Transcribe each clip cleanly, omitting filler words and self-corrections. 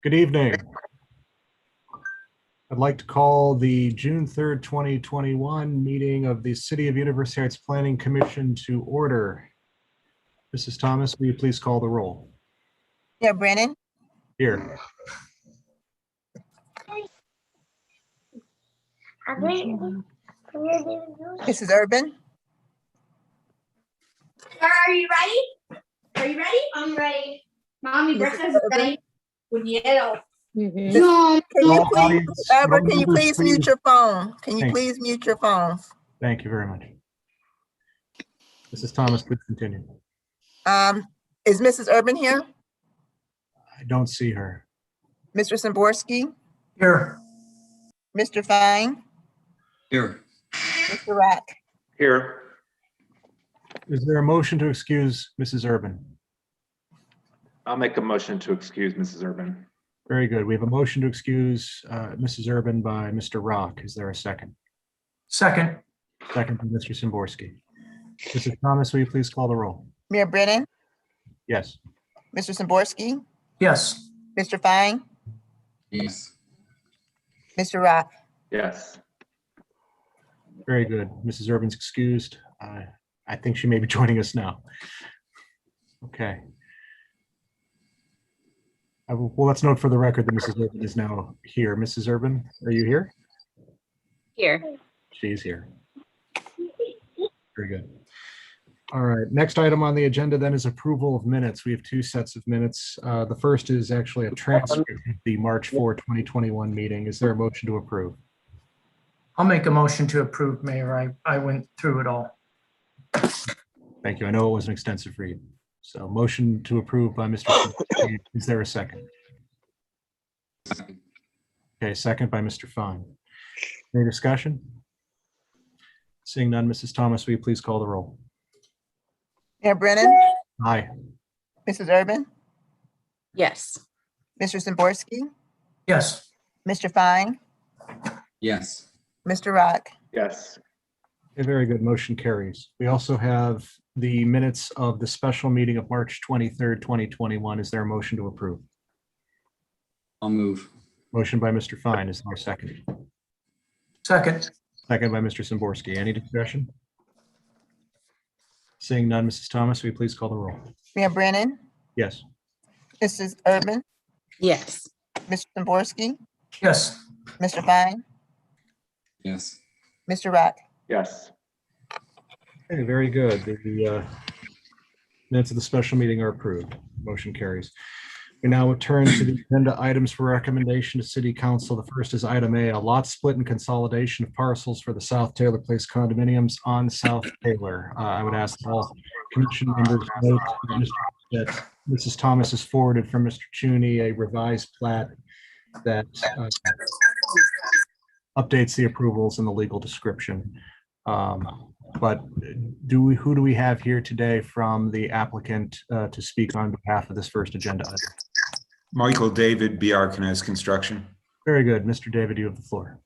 Good evening. I'd like to call the June 3rd, 2021 meeting of the City of University Heights Planning Commission to order. Mrs. Thomas, will you please call the roll? Yeah, Brennan, Here. Mrs. Urban, Are you ready? Are you ready? I'm ready. Mommy, breakfast is ready. With yellow. No. Can you please mute your phone? Can you please mute your phones? Thank you very much. Mrs. Thomas, please continue. Is Mrs. Urban here? I don't see her. Mr. Szymborski? Here. Mr. Fine? Here. Mr. Rock? Here. Is there a motion to excuse Mrs. Urban? I'll make a motion to excuse Mrs. Urban. Very good. We have a motion to excuse Mrs. Urban by Mr. Rock. Is there a second? Second. Second by Mr. Szymborski. Mrs. Thomas, will you please call the roll? Mayor Brennan? Yes. Mr. Szymborski? Yes. Mr. Fine? Yes. Mr. Rock? Yes. Very good. Mrs. Urban's excused. I think she may be joining us now. Okay. Well, let's note for the record that Mrs. Urban is now here. Mrs. Urban, are you here? Here. She's here. Very good. All right. Next item on the agenda then is approval of minutes. We have two sets of minutes. The first is actually a transcript of the March 4, 2021 meeting. Is there a motion to approve? I'll make a motion to approve, Mayor. I went through it all. Thank you. I know it wasn't extensive for you. So motion to approve by Mr. Is there a second? Okay, second by Mr. Fine. Any discussion? Seeing none, Mrs. Thomas, will you please call the roll? Mayor Brennan? Aye. Mrs. Urban? Yes. Mr. Szymborski? Yes. Mr. Fine? Yes. Mr. Rock? Yes. Okay, very good. Motion carries. We also have the minutes of the special meeting of March 23rd, 2021. Is there a motion to approve? I'll move. Motion by Mr. Fine. Is there a second? Second. Second by Mr. Szymborski. Any discussion? Seeing none, Mrs. Thomas, will you please call the roll? Mayor Brennan? Yes. Mrs. Urban? Yes. Mr. Szymborski? Yes. Mr. Fine? Yes. Mr. Rock? Yes. Okay, very good. The minutes of the special meeting are approved. Motion carries. We now turn to the agenda items for recommendation to City Council. The first is item A, a lot split and consolidation of parcels for the South Taylor Place condominiums on South Taylor. I would ask all commission members to note that Mrs. Thomas has forwarded from Mr. Cheney a revised plat that updates the approvals and the legal description. But who do we have here today from the applicant to speak on behalf of this first agenda item? Michael David, B.R. Knez Construction. Very good. Mr. David, you have the floor.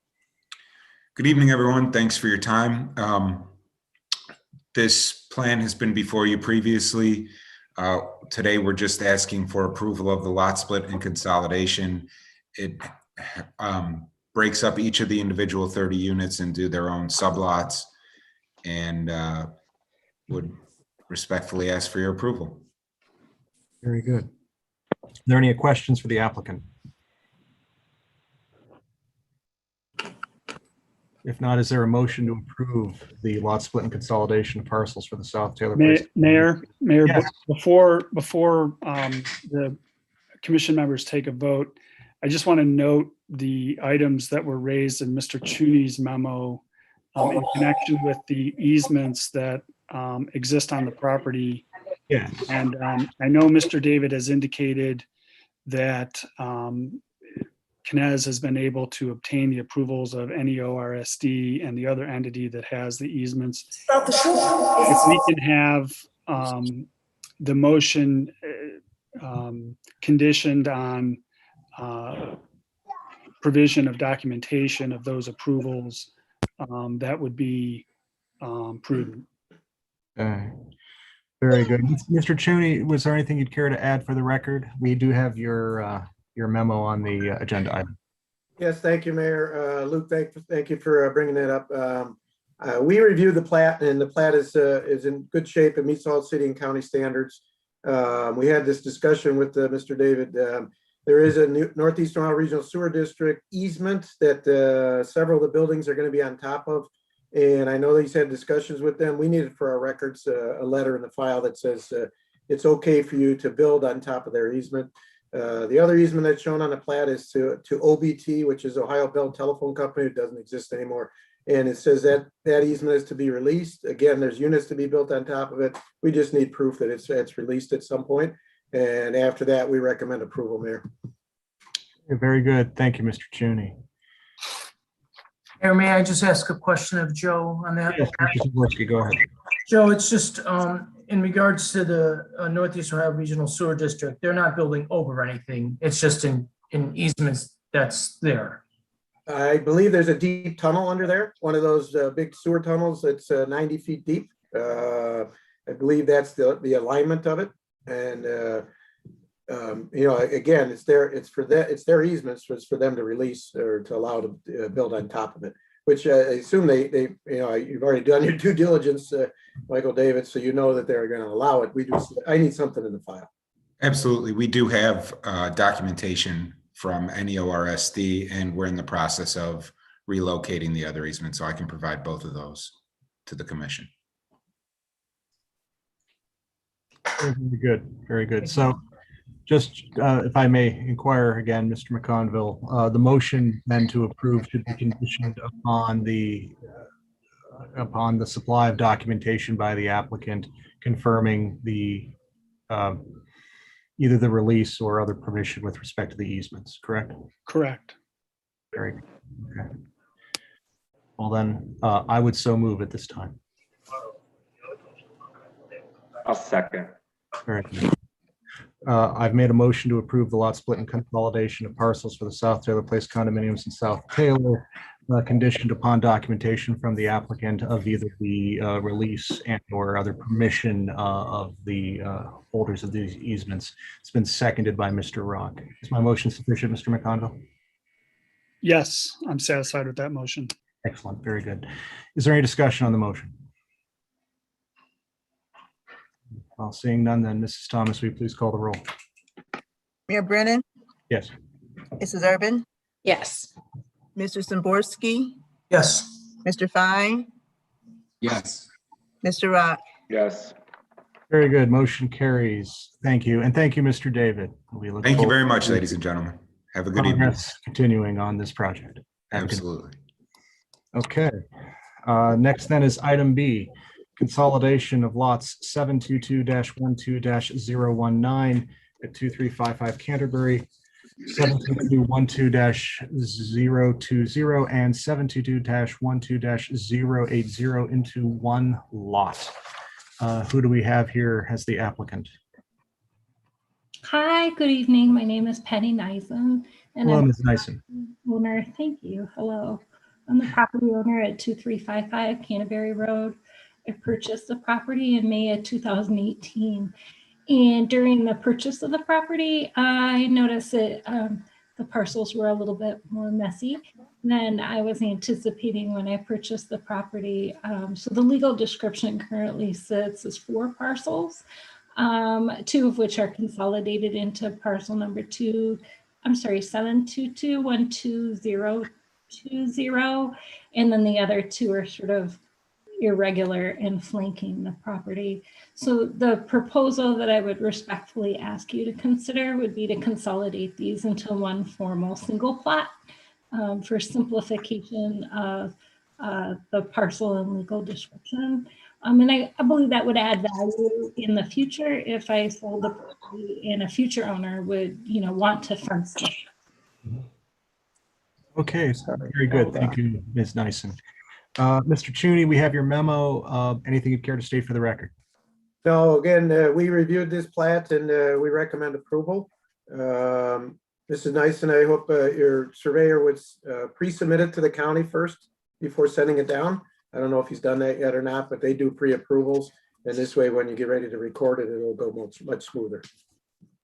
Good evening, everyone. Thanks for your time. This plan has been before you previously. Today, we're just asking for approval of the lot split and consolidation. It breaks up each of the individual 30 units into their own sublots, and would respectfully ask for your approval. Very good. Are there any questions for the applicant? If not, is there a motion to approve the lot split and consolidation of parcels for the South Taylor Place? Mayor, Yes. before the commission members take a vote, I just want to note the items that were raised in Mr. Cheney's memo in connection with the easements that exist on the property. Yeah. And I know Mr. David has indicated that Knez has been able to obtain the approvals of NEORSD and the other entity that has the easements. If we can have the motion conditioned on provision of documentation of those approvals, that would be prudent. Very good. Mr. Cheney, was there anything you'd care to add for the record? We do have your your memo on the agenda item. Yes, thank you, Mayor. Luke, thank you for bringing that up. We reviewed the plat, and the plat is in good shape. It meets all city and county standards. We had this discussion with Mr. David. There is a Northeast Ohio Regional Sewer District easement that several of the buildings are going to be on top of. And I know that he's had discussions with them. We needed for our records a letter in the file that says it's okay for you to build on top of their easement. The other easement that's shown on the plat is to OBT, which is Ohio Bell Telephone Company. It doesn't exist anymore. And it says that that easement is to be released. Again, there's units to be built on top of it. We just need proof that it's released at some point. And after that, we recommend approval, Mayor. Very good. Thank you, Mr. Cheney. Mayor, may I just ask a question of Joe on that? Yes, Mr. Zaborski, go ahead. Joe, it's just in regards to the Northeast Ohio Regional Sewer District, they're not building over anything. It's just in easements that's there. I believe there's a deep tunnel under there, one of those big sewer tunnels that's 90 feet deep. I believe that's the alignment of it. And, you know, again, it's their easements, so it's for them to release or to allow to build on top of it, which I assume they, you know, you've already done your due diligence, Michael David, so you know that they're going to allow it. I need something in the file. Absolutely. We do have documentation from NEORSD, and we're in the process of relocating the other easement, so I can provide both of those to the commission. Very good. Very good. So just if I may inquire again, Mr. McConville, the motion then to approve should be conditioned upon the supply of documentation by the applicant confirming the either the release or other permission with respect to the easements, correct? Correct. Very good. Okay. Well then, I would so move at this time. I'll second. Very good. I've made a motion to approve the lot split and consolidation of parcels for the South Taylor Place condominiums in South Taylor, conditioned upon documentation from the applicant of either the release and or other permission of the holders of these easements. It's been seconded by Mr. Rock. Is my motion sufficient, Mr. McConville? Yes, I'm satisfied with that motion. Excellent. Very good. Is there any discussion on the motion? Well, seeing none, then Mrs. Thomas, will you please call the roll? Mayor Brennan, Yes. Mrs. Urban, Yes. Mr. Samborski, Yes. Mr. Fine, Yes. Mr. Rock. Yes. Very good. Motion carries. Thank you. And thank you, Mr. David. We look Thank you very forward much, to ladies and gentlemen. Have a good evening. progress continuing on this project. Have a good- Absolutely. Okay. Next then is item B, consolidation of lots 722-12-019 at 2355 Canterbury, 722-12-020 and 722-12-080 into one lot. Who do we have here as the applicant? Hi, good evening. My name is Penny Nyson, and Hello, I'm Ms. Nyson. the owner. Thank you. Hello. I'm the property owner at 2355 Canterbury Road. I purchased the property in May of 2018. And during the purchase of the property, I noticed that the parcels were a little bit more messy than I was anticipating when I purchased the property. So the legal description currently sits as 4 parcels, 2 of which are consolidated into parcel number 722-12020, and then the other 2 are sort of irregular and flanking the property. So the proposal that I would respectfully ask you to consider would be to consolidate these into one formal single plat for simplification of the parcel and legal description. And I believe that would add value in the future if I sold the property and a future owner would, want to fence it. Okay, so very good. Thank you, Ms. Nyson. Mr. Cheney, we have your memo. Anything you'd care to state for the record? No, again, we reviewed this plat and we recommend approval. Mrs. Nyson, I hope your surveyor would pre-submit it to the county first before sending it down. I don't know if he's done that yet or not, but they do pre-approvals. And this way, when you get ready to record it, it'll go much smoother.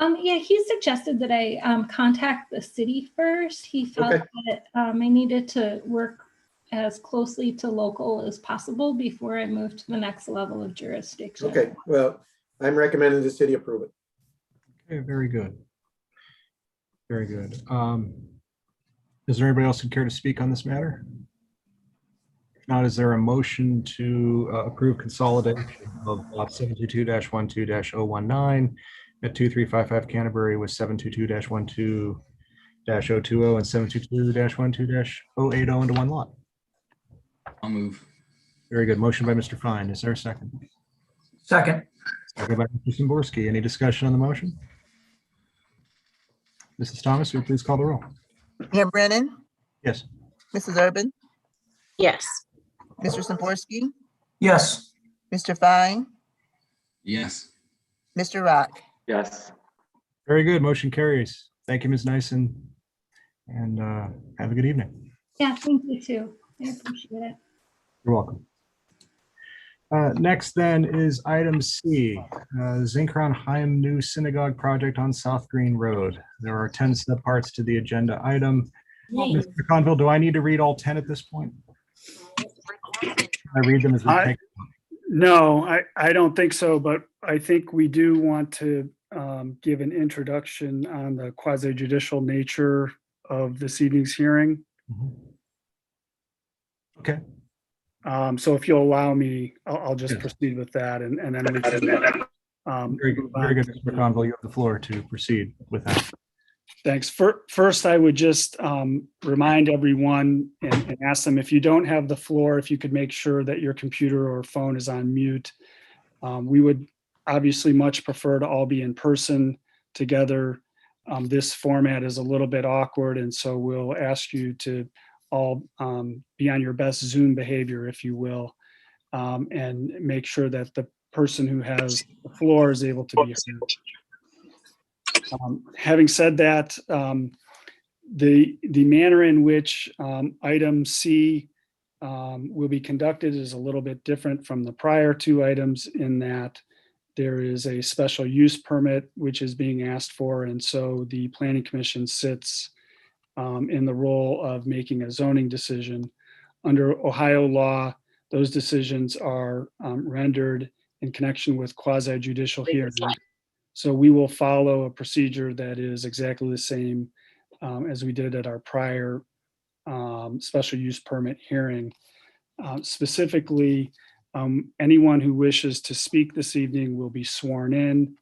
Yeah, he suggested that I contact the city first. He felt Okay. that I needed to work as closely to local as possible before I moved to the next level of jurisdiction. Okay, well, I'm recommending the city approve it. Okay, very good. Very good. Is there anybody else who care to speak on this matter? If not, is there a motion to approve consolidation of lot 722-12-019 at 2355 Canterbury with 722-12-020 and 722-12-080 into one lot? I'll move. Very good. Motion by Mr. Fine. Is there a second? Second. Second by Mr. Simborski. Any discussion on the motion? Mrs. Thomas, will you please call the roll? Mayor Brennan, Yes. Mrs. Urban, Yes. Mr. Simborski, Yes. Mr. Fine, Yes. Mr. Rock. Yes. Very good. Motion carries. Thank you, Ms. Nyson. And have a good evening. Yeah, thank you too. I appreciate it. You're welcome. Next then is item C, Zinkron Haim New Synagogue Project on South Green Road. There are 10 subparts to the agenda item. Mr. Conville, do I need to read all 10 at this point? I read them as we take. No, I don't think so, but I think we do want to give an introduction on the quasi judicial nature of this evening's hearing. Okay. So if you'll allow me, I'll just proceed with that and then we can. Very good, Mr. Conville. You have the floor to proceed with that. Thanks. First, I would just remind everyone and ask them, if you don't have the floor, if you could make sure that your computer or phone is on mute. We would obviously much prefer to all be in person together. This format is a little bit awkward, and so we'll ask you to all be on your best Zoom behavior, if you will, and make sure that the person who has the floor is able to be heard. Having said that, the manner in which item C will be conducted is a little bit different from the prior two items in that there is a special use permit which is being asked for, and so the Planning Commission sits in the role of making a zoning decision. Under Ohio law, those decisions are rendered in connection with quasi judicial hearings. So we will follow a procedure that is exactly the same as we did at our prior special use permit hearing. Specifically, anyone who wishes to speak this evening will be sworn in.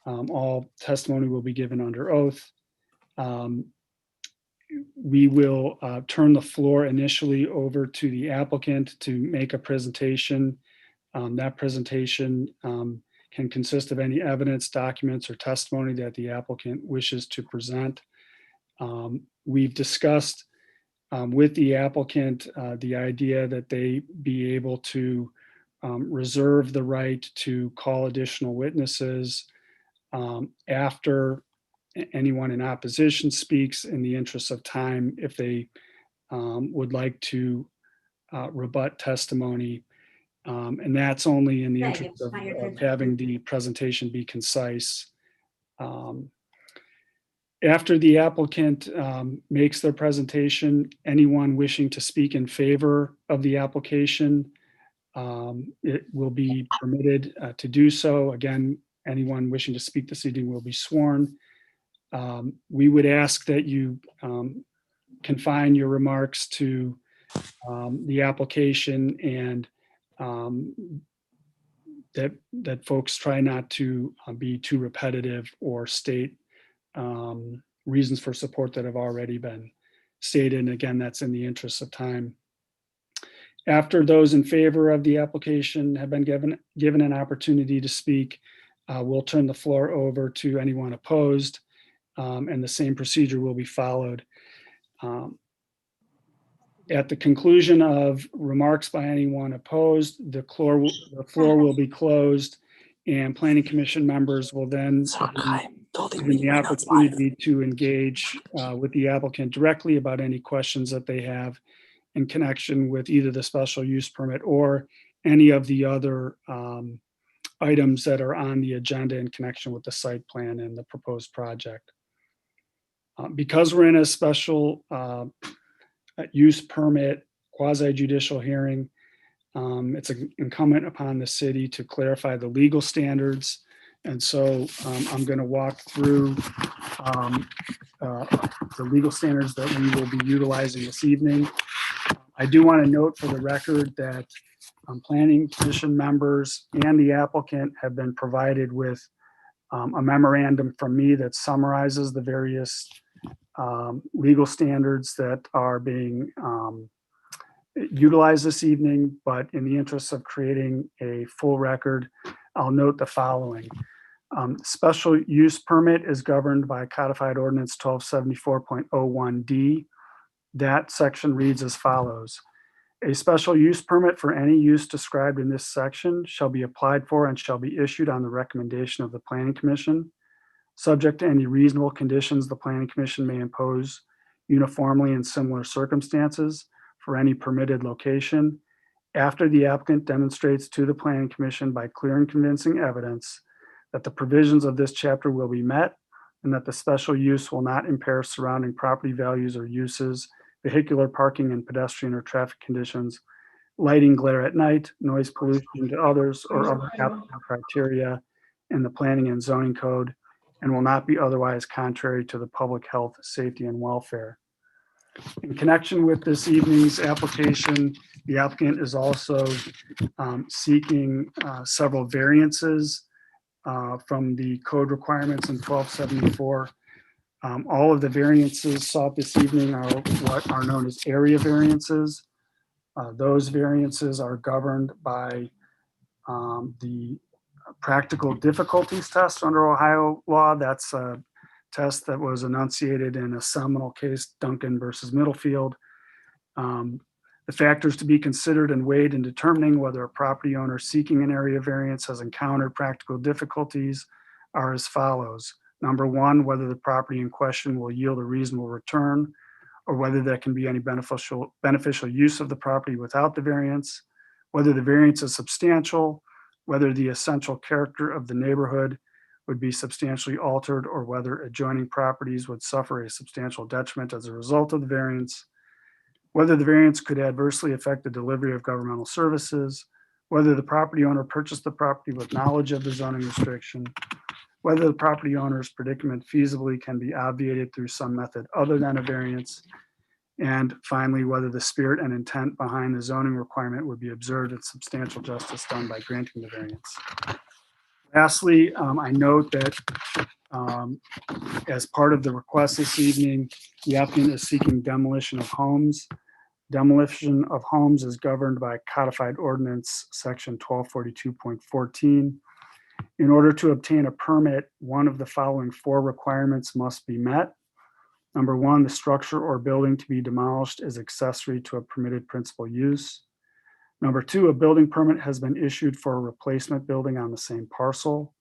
All testimony will be given under oath. We will turn the floor initially over to the applicant to make a presentation. That presentation can consist of any evidence, documents, or testimony that the applicant wishes to present. We've discussed with the applicant the idea that they be able to reserve the right to call additional witnesses after anyone in opposition speaks, in the interest of time, if they would like to rebut testimony. And that's only in the interest of having the presentation be concise. After the applicant makes their presentation, anyone wishing to speak in favor of the application, it will be permitted to do so. Again, anyone wishing to speak this evening will be sworn. We would ask that you confine your remarks to the application and that folks try not to be too repetitive or state reasons for support that have already been stated. And again, that's in the interest of time. After those in favor of the application have been given an opportunity to speak, we'll turn the floor over to anyone opposed, and the same procedure will be followed. At the conclusion of remarks by anyone opposed, the floor will be closed, and Planning Commission members will then be given the opportunity to engage with the applicant directly about any questions that they have in connection with either the special use permit or any of the other items that are on the agenda in connection with the site plan and the proposed project. Because we're in a special use permit quasi judicial hearing, it's incumbent upon the city to clarify the legal standards. And so I'm going to walk through the legal standards that we will be utilizing this evening. I do want to note for the record that planning commission members and the applicant have been provided with a memorandum from me that summarizes the various legal standards that are being utilized this evening, but in the interest of creating a full record, I'll note the following. Special use permit is governed by codified ordinance 1274.01D. That section reads as follows. A special use permit for any use described in this section shall be applied for and shall be issued on the recommendation of the Planning Commission, subject to any reasonable conditions the Planning Commission may impose uniformly in similar circumstances for any permitted location, after the applicant demonstrates to the Planning Commission by clear and convincing evidence that the provisions of this chapter will be met and that the special use will not impair surrounding property values or uses, vehicular parking and pedestrian or traffic conditions, lighting, glare at night, noise pollution to others, or other applicable criteria in the planning and zoning code, and will not be otherwise contrary to the public health, safety, and welfare. In connection with this evening's application, the applicant is also seeking several variances from the code requirements in 1274. All of the variances sought this evening are what are known as area variances. Those variances are governed by the practical difficulties test under Ohio law. That's a test that was enunciated in a seminal case, Duncan versus Middlefield. The factors to be considered and weighed in determining whether a property owner seeking an area variance has encountered practical difficulties are as follows. Number one, whether the property in question will yield a reasonable return, or whether there can be any beneficial use of the property without the variance, whether the variance is substantial, whether the essential character of the neighborhood would be substantially altered, or whether adjoining properties would suffer a substantial detriment as a result of the variance, whether the variance could adversely affect the delivery of governmental services, whether the property owner purchased the property with knowledge of the zoning restriction, whether the property owner's predicament feasibly can be obviated through some method other than a variance, and finally, whether the spirit and intent behind the zoning requirement would be observed and substantial justice done by granting the variance. Lastly, I note that as part of the request this evening, the applicant is seeking demolition of homes. Demolition of homes is governed by codified ordinance section 1242.14. In order to obtain a permit, one of the following four requirements must be met. Number one, the structure or building to be demolished is accessory to a permitted principal use. Number two, a building permit has been issued for a replacement building on the same parcel.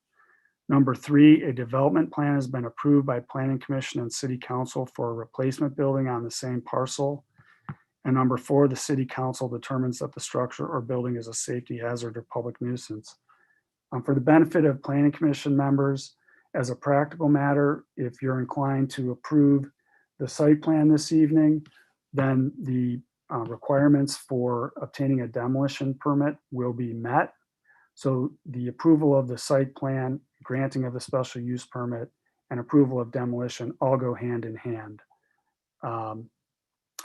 Number three, a development plan has been approved by Planning Commission and City Council for a replacement building on the same parcel. And number four, the City Council determines that the structure or building is a safety hazard or public nuisance. For the benefit of Planning Commission members, as a practical matter, if you're inclined to approve the site plan this evening, then the requirements for obtaining a demolition permit will be met. So the approval of the site plan, granting of the special use permit, and approval of demolition all go hand in hand.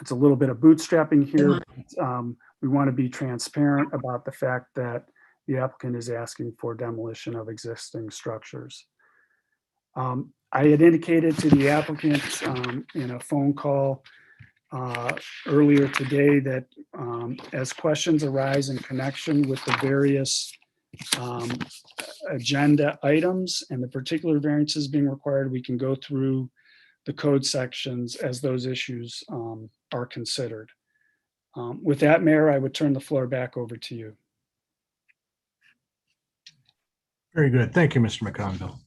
It's a little bit of bootstrapping here. But, we want to be transparent about the fact that the applicant is asking for demolition of existing structures. I had indicated to the applicant in a phone call earlier today that as questions arise in connection with the various agenda items and the particular variances being required, we can go through the code sections as those issues are considered. With that, Mayor, I would turn the floor back over to you. Very good. Thank you, Mr. McConville.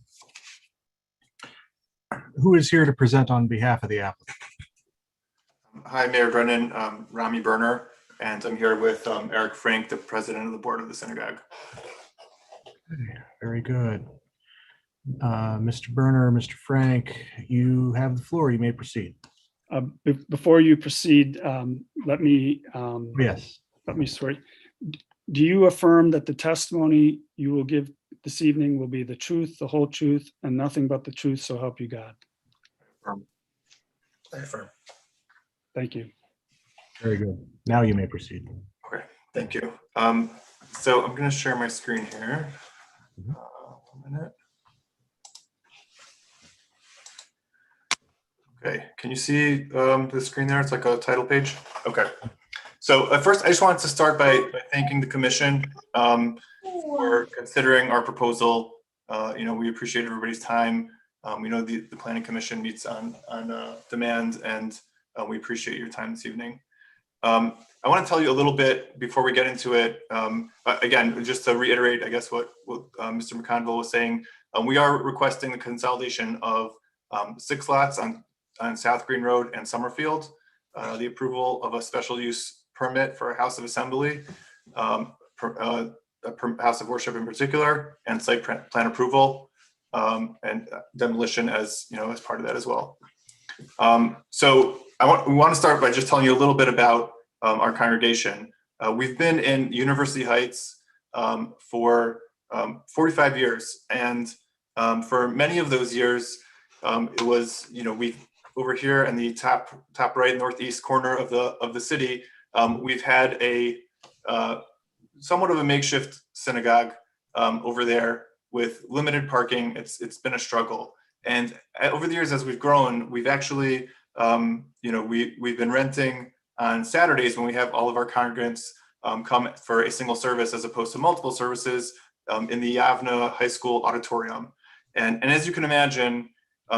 Who is here to present on behalf of the applicant? Hi, Mayor Brennan, Rami Berner, and I'm here with Eric Frank, the president of the board of the synagogue. Very good. Mr. Berner, Mr. Frank, you have the floor. You may proceed. Before you proceed, let me Yes. swear. Do you affirm that the testimony you will give this evening will be the truth, the whole truth, and nothing but the truth, so help you God? I affirm. Thank you. Very good. Now you may proceed. Okay, thank you. So I'm going to share my screen here. 1 minute. Okay, can you see the screen there? It's like a title page. Okay. So first, I just wanted to start by thanking the commission for considering our proposal. We appreciate everybody's time. We know the planning commission meets on demand, and we appreciate your time this evening. I want to tell you a little bit before we get into it. Again, just to reiterate, I guess what Mr. McConville was saying, we are requesting the consolidation of 6 lots on South Green Road and Summerfield, the approval of a special use permit for a house of assembly, a house of worship in particular, and site plan approval, and demolition as part of that as well. So we want to start by just telling you a little bit about our congregation. We've been in University Heights for 45 years, and for many of those years, it was we over here in the top right northeast corner of the city, we've had a somewhat of a makeshift synagogue over there with limited parking. It's been a struggle, and over the years as we've grown, we've actually we've been renting on Saturdays when we have all of our congregants come for a single service as opposed to multiple services in the Yavna High School auditorium. And as you can imagine,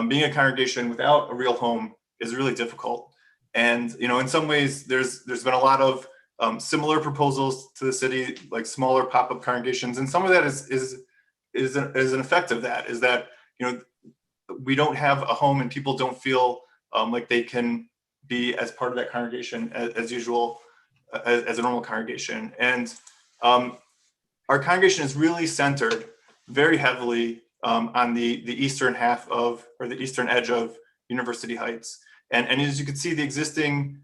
being a congregation without a real home is really difficult. And in some ways, there's been a lot of similar proposals to the city, like smaller pop-up congregations, and some of that is an effect of that. Is that we don't have a home and people don't feel like they can be as part of that congregation as usual, as a normal congregation. And our congregation is really centered very heavily on the eastern half of, or the eastern edge of University Heights. And as you can see, the existing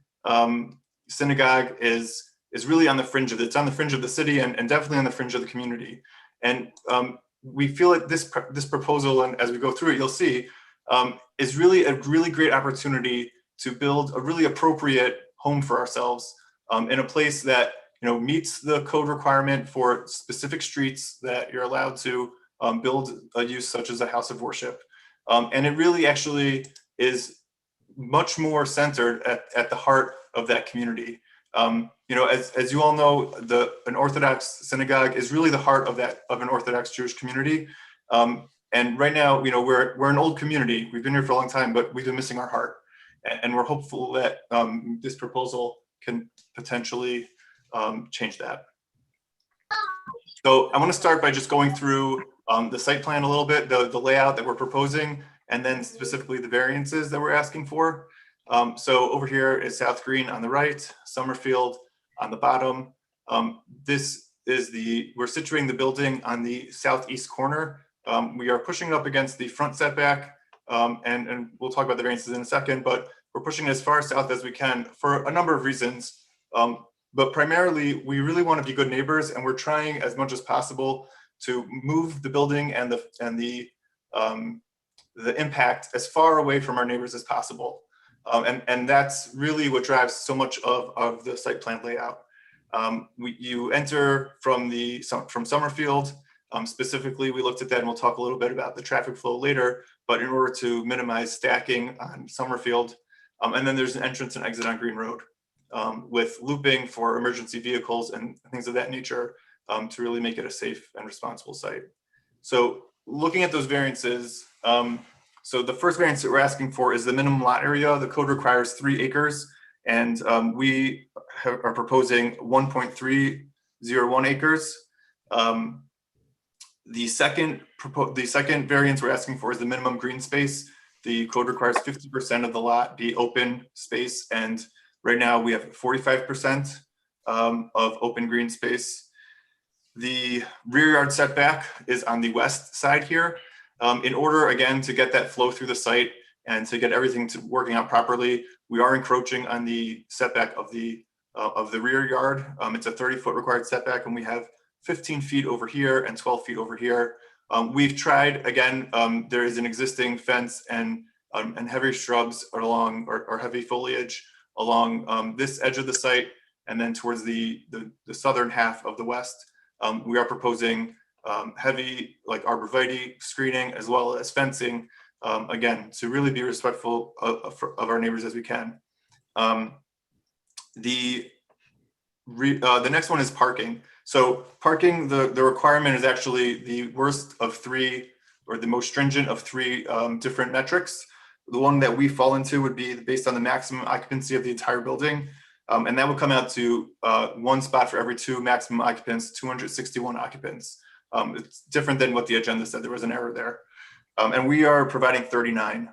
synagogue is really on the fringe of it. It's on the fringe of the city and definitely on the fringe of the community. And we feel like this proposal, and as we go through it, you'll see, is really a really great opportunity to build a really appropriate home for ourselves in a place that meets the code requirement for specific streets that you're allowed to build a use such as a house of worship. And it really actually is much more centered at the heart of that community. As you all know, an Orthodox synagogue is really the heart of an Orthodox Jewish community. And right now, we're an old community. We've been here for a long time, but we've been missing our heart. And we're hopeful that this proposal can potentially change that. So I want to start by just going through the site plan a little bit, the layout that we're proposing, and then specifically the variances that we're asking for. So over here is South Green on the right, Summerfield on the bottom. We're situating the building on the southeast corner. We are pushing up against the front setback, and we'll talk about the variances in a second, but we're pushing as far south as we can for a number of reasons. But primarily, we really want to be good neighbors, and we're trying as much as possible to move the building and the impact as far away from our neighbors as possible. And that's really what drives so much of the site plan layout. You enter from Summerfield. Specifically, we looked at that, and we'll talk a little bit about the traffic flow later, but in order to minimize stacking on Summerfield. And then there's an entrance and exit on Green Road with looping for emergency vehicles and things of that nature to really make it a safe and responsible site. So looking at those variances, so the first variance that we're asking for is the minimum lot area. The code requires 3 acres, and we are proposing 1.301 acres. The second variance we're asking for is the minimum green space. The code requires 50% of the lot be open space, and right now we have 45% of open green space. The rear yard setback is on the west side here. In order, again, to get that flow through the site and to get everything working out properly, we are encroaching on the setback of the rear yard. It's a 30-foot required setback, and we have 15 feet over here and 12 feet over here. We've tried, again, there is an existing fence and heavy shrubs along, or heavy foliage along this edge of the site, and then towards the southern half of the west. We are proposing heavy, like arborvitae screening, as well as fencing, again, to really be respectful of our neighbors as we can. The next one is parking. So parking, the requirement is actually the worst of three, or the most stringent of three different metrics. The one that we fall into would be based on the maximum occupancy of the entire building. And that would come out to one spot for every two maximum occupants, 261 occupants. It's different than what the agenda said. There was an error there. And we are providing 39.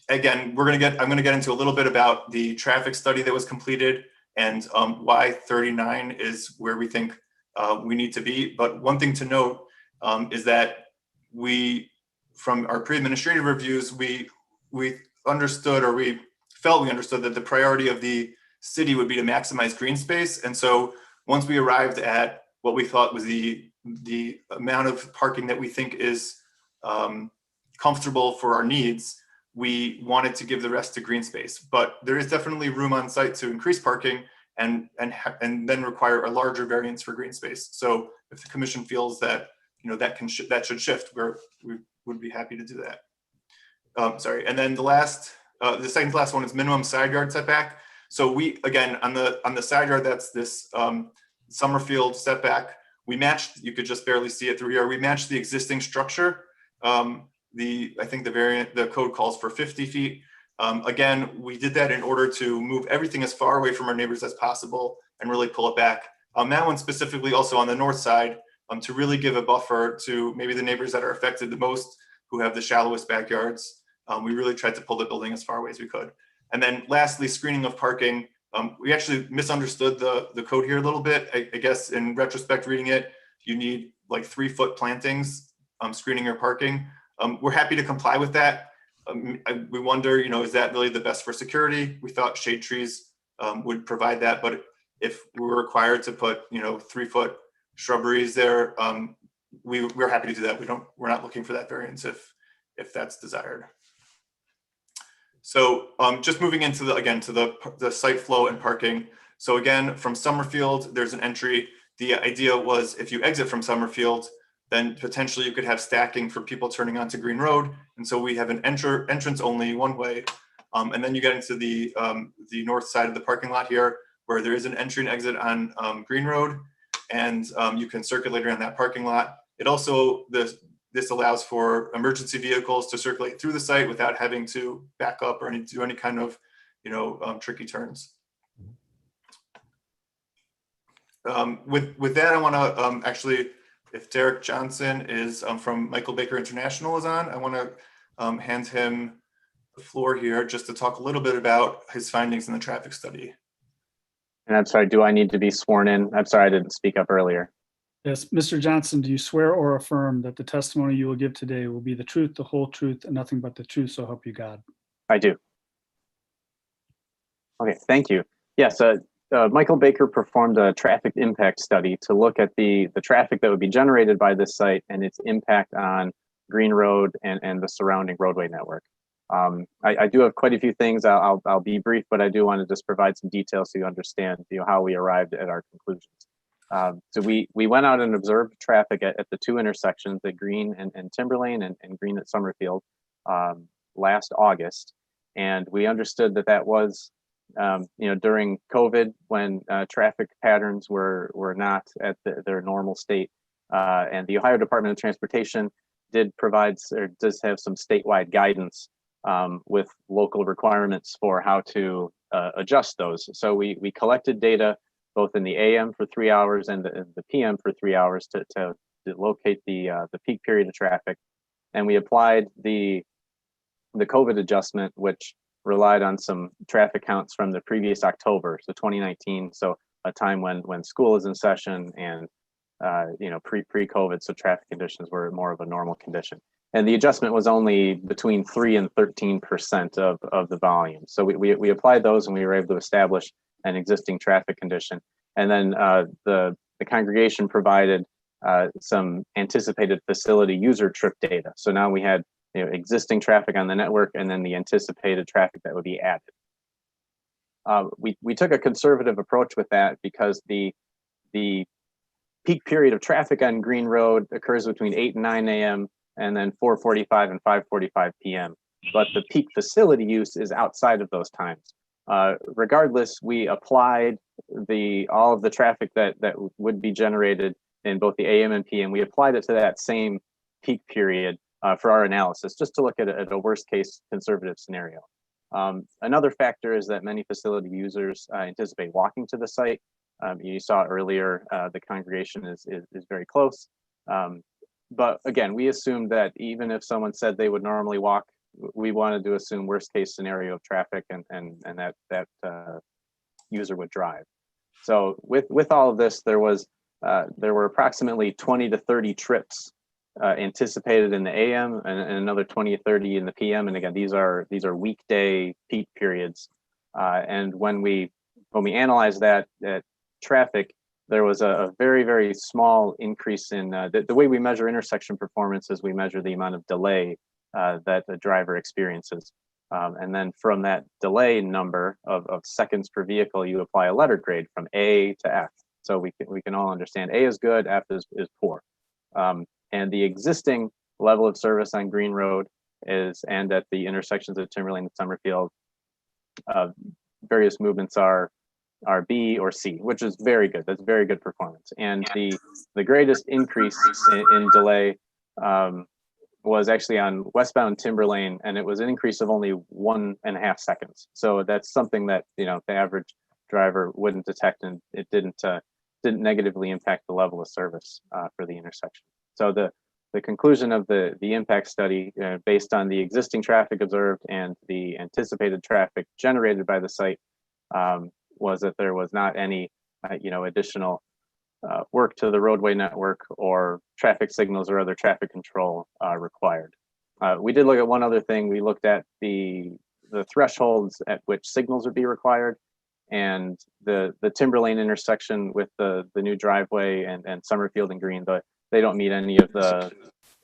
Again, I'm going to get into a little bit about the traffic study that was completed and why 39 is where we think we need to be. But one thing to note is that from our pre-administrative reviews, we understood, or we felt we understood, that the priority of the city would be to maximize green space. And so once we arrived at what we thought was the amount of parking that we think is comfortable for our needs, we wanted to give the rest to green space. But there is definitely room on site to increase parking and then require a larger variance for green space. So if the commission feels that that should shift, we would be happy to do that. Sorry, and then the second to last one is minimum side yard setback. So we, again, on the side yard, that's this Summerfield setback. We matched, you could just barely see it through here. We matched the existing structure. I think the code calls for 50 feet. Again, we did that in order to move everything as far away from our neighbors as possible and really pull it back. That one specifically also on the north side, to really give a buffer to maybe the neighbors that are affected the most, who have the shallowest backyards. We really tried to pull the building as far away as we could. And then lastly, screening of parking. We actually misunderstood the code here a little bit. I guess in retrospect, reading it, you need like 3-foot plantings screening your parking. We're happy to comply with that. We wonder, is that really the best for security? We thought shade trees would provide that, but if we were required to put 3-foot shrubberies there, we're happy to do that. We're not looking for that variance if that's desired. So just moving into the site flow and parking. So again, from Summerfield, there's an entry. The idea was if you exit from Summerfield, then potentially you could have stacking for people turning onto Green Road. And so we have an entrance only one way. And then you get into the north side of the parking lot here, where there is an entry and exit on Green Road, and you can circulate around that parking lot. It also, this allows for emergency vehicles to circulate through the site without having to back up or do any kind of, tricky turns. With that, I want to actually, if Derek Johnson is from Michael Baker International is on, I want to hand him the floor here just to talk a little bit about his findings in the traffic study. And I'm sorry, do I need to be sworn in? I'm sorry, I didn't speak up earlier. Yes, Mr. Johnson, do you swear or affirm that the testimony you will give today will be the truth, the whole truth, and nothing but the truth, so help you God? I do. Okay, thank you. Yes, Michael Baker performed a traffic impact study to look at the traffic that would be generated by this site and its impact on Green Road and the surrounding roadway network. I do have quite a few things. I'll be brief, but I do want to just provide some details so you understand how we arrived at our conclusions. So we went out and observed traffic at the two intersections at Green and Timberlane and Green at Summerfield last August. And we understood that was, during COVID, when traffic patterns were not at their normal state. And the Ohio Department of Transportation does have some statewide guidance with local requirements for how to adjust those. So we collected data both in the AM for 3 hours and the PM for 3 hours to locate the peak period of traffic. And we applied the COVID adjustment, which relied on some traffic counts from the previous October, so 2019. So a time when school is in session and pre-COVID, so traffic conditions were more of a normal condition. And the adjustment was only between 3 and 13% of the volume. So we applied those, and we were able to establish an existing traffic condition. And then the congregation provided some anticipated facility user trip data. So now we had existing traffic on the network, and then the anticipated traffic that would be added. We took a conservative approach with that because the peak period of traffic on Green Road occurs between 8 and 9 a.m. and then 4:45 and 5:45 p.m. But the peak facility use is outside of those times. Regardless, we applied all of the traffic that would be generated in both the AM and PM. We applied it to that same peak period for our analysis, just to look at a worst case conservative scenario. Another factor is that many facility users anticipate walking to the site. You saw earlier, the congregation is very close. But again, we assumed that even if someone said they would normally walk, we wanted to assume worst case scenario of traffic and that user would drive. So with all of this, there were approximately 20 to 30 trips anticipated in the AM and another 20 to 30 in the PM. And again, these are weekday peak periods. And when we analyze that traffic, there was a very, very small increase in the way we measure intersection performance is we measure the amount of delay that the driver experiences. And then from that delay number of seconds per vehicle, you apply a letter grade from A to F. So we can all understand A is good, F is poor. And the existing level of service on Green Road and at the intersections of Timberlane and Summerfield, various movements are B or C, which is very good. That's very good performance. And the greatest increase in delay was actually on westbound Timberlane, and it was an increase of only 1.5 seconds. So that's something that the average driver wouldn't detect, and it didn't negatively impact the level of service for the intersection. So the conclusion of the impact study, based on the existing traffic observed and the anticipated traffic generated by the site, was that there was not any additional work to the roadway network or traffic signals or other traffic control required. We did look at one other thing. We looked at the thresholds at which signals would be required, and the Timberlane intersection with the new driveway and Summerfield and Green, they don't meet any of the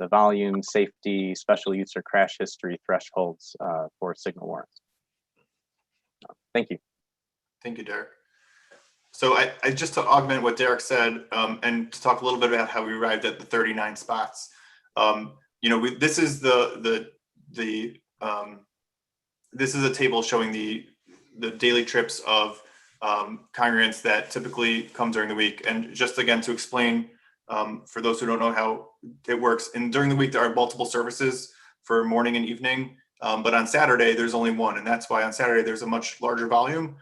volume, safety, special use, or crash history thresholds for signal warrants. Thank you. Thank you, Derek. So I just to augment what Derek said, and to talk a little bit about how we arrived at the 39 spots. This is this is a table showing the daily trips of congregants that typically come during the week. And just again to explain, for those who don't know how it works, and during the week there are multiple services for morning and evening, but on Saturday there's only one, and that's why on Saturday there's a much larger volume.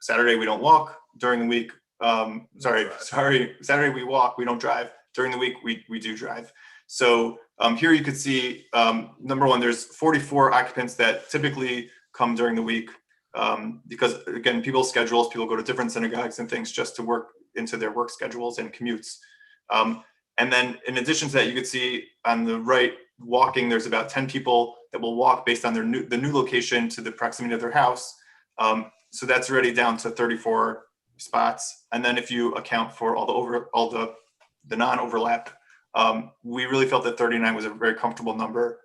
Saturday we don't walk. During the week, Saturday we walk, we don't drive. During the week we do drive. So here you could see, number one, there's 44 occupants that typically come during the week, because again, people's schedules, people go to different synagogues and things just to work into their work schedules and commutes. And then in addition to that, you could see on the right, walking, there's about 10 people that will walk based on the new location to the proximity of their house. So that's already down to 34 spots. And then if you account for all the non-overlap, we really felt that 39 was a very comfortable number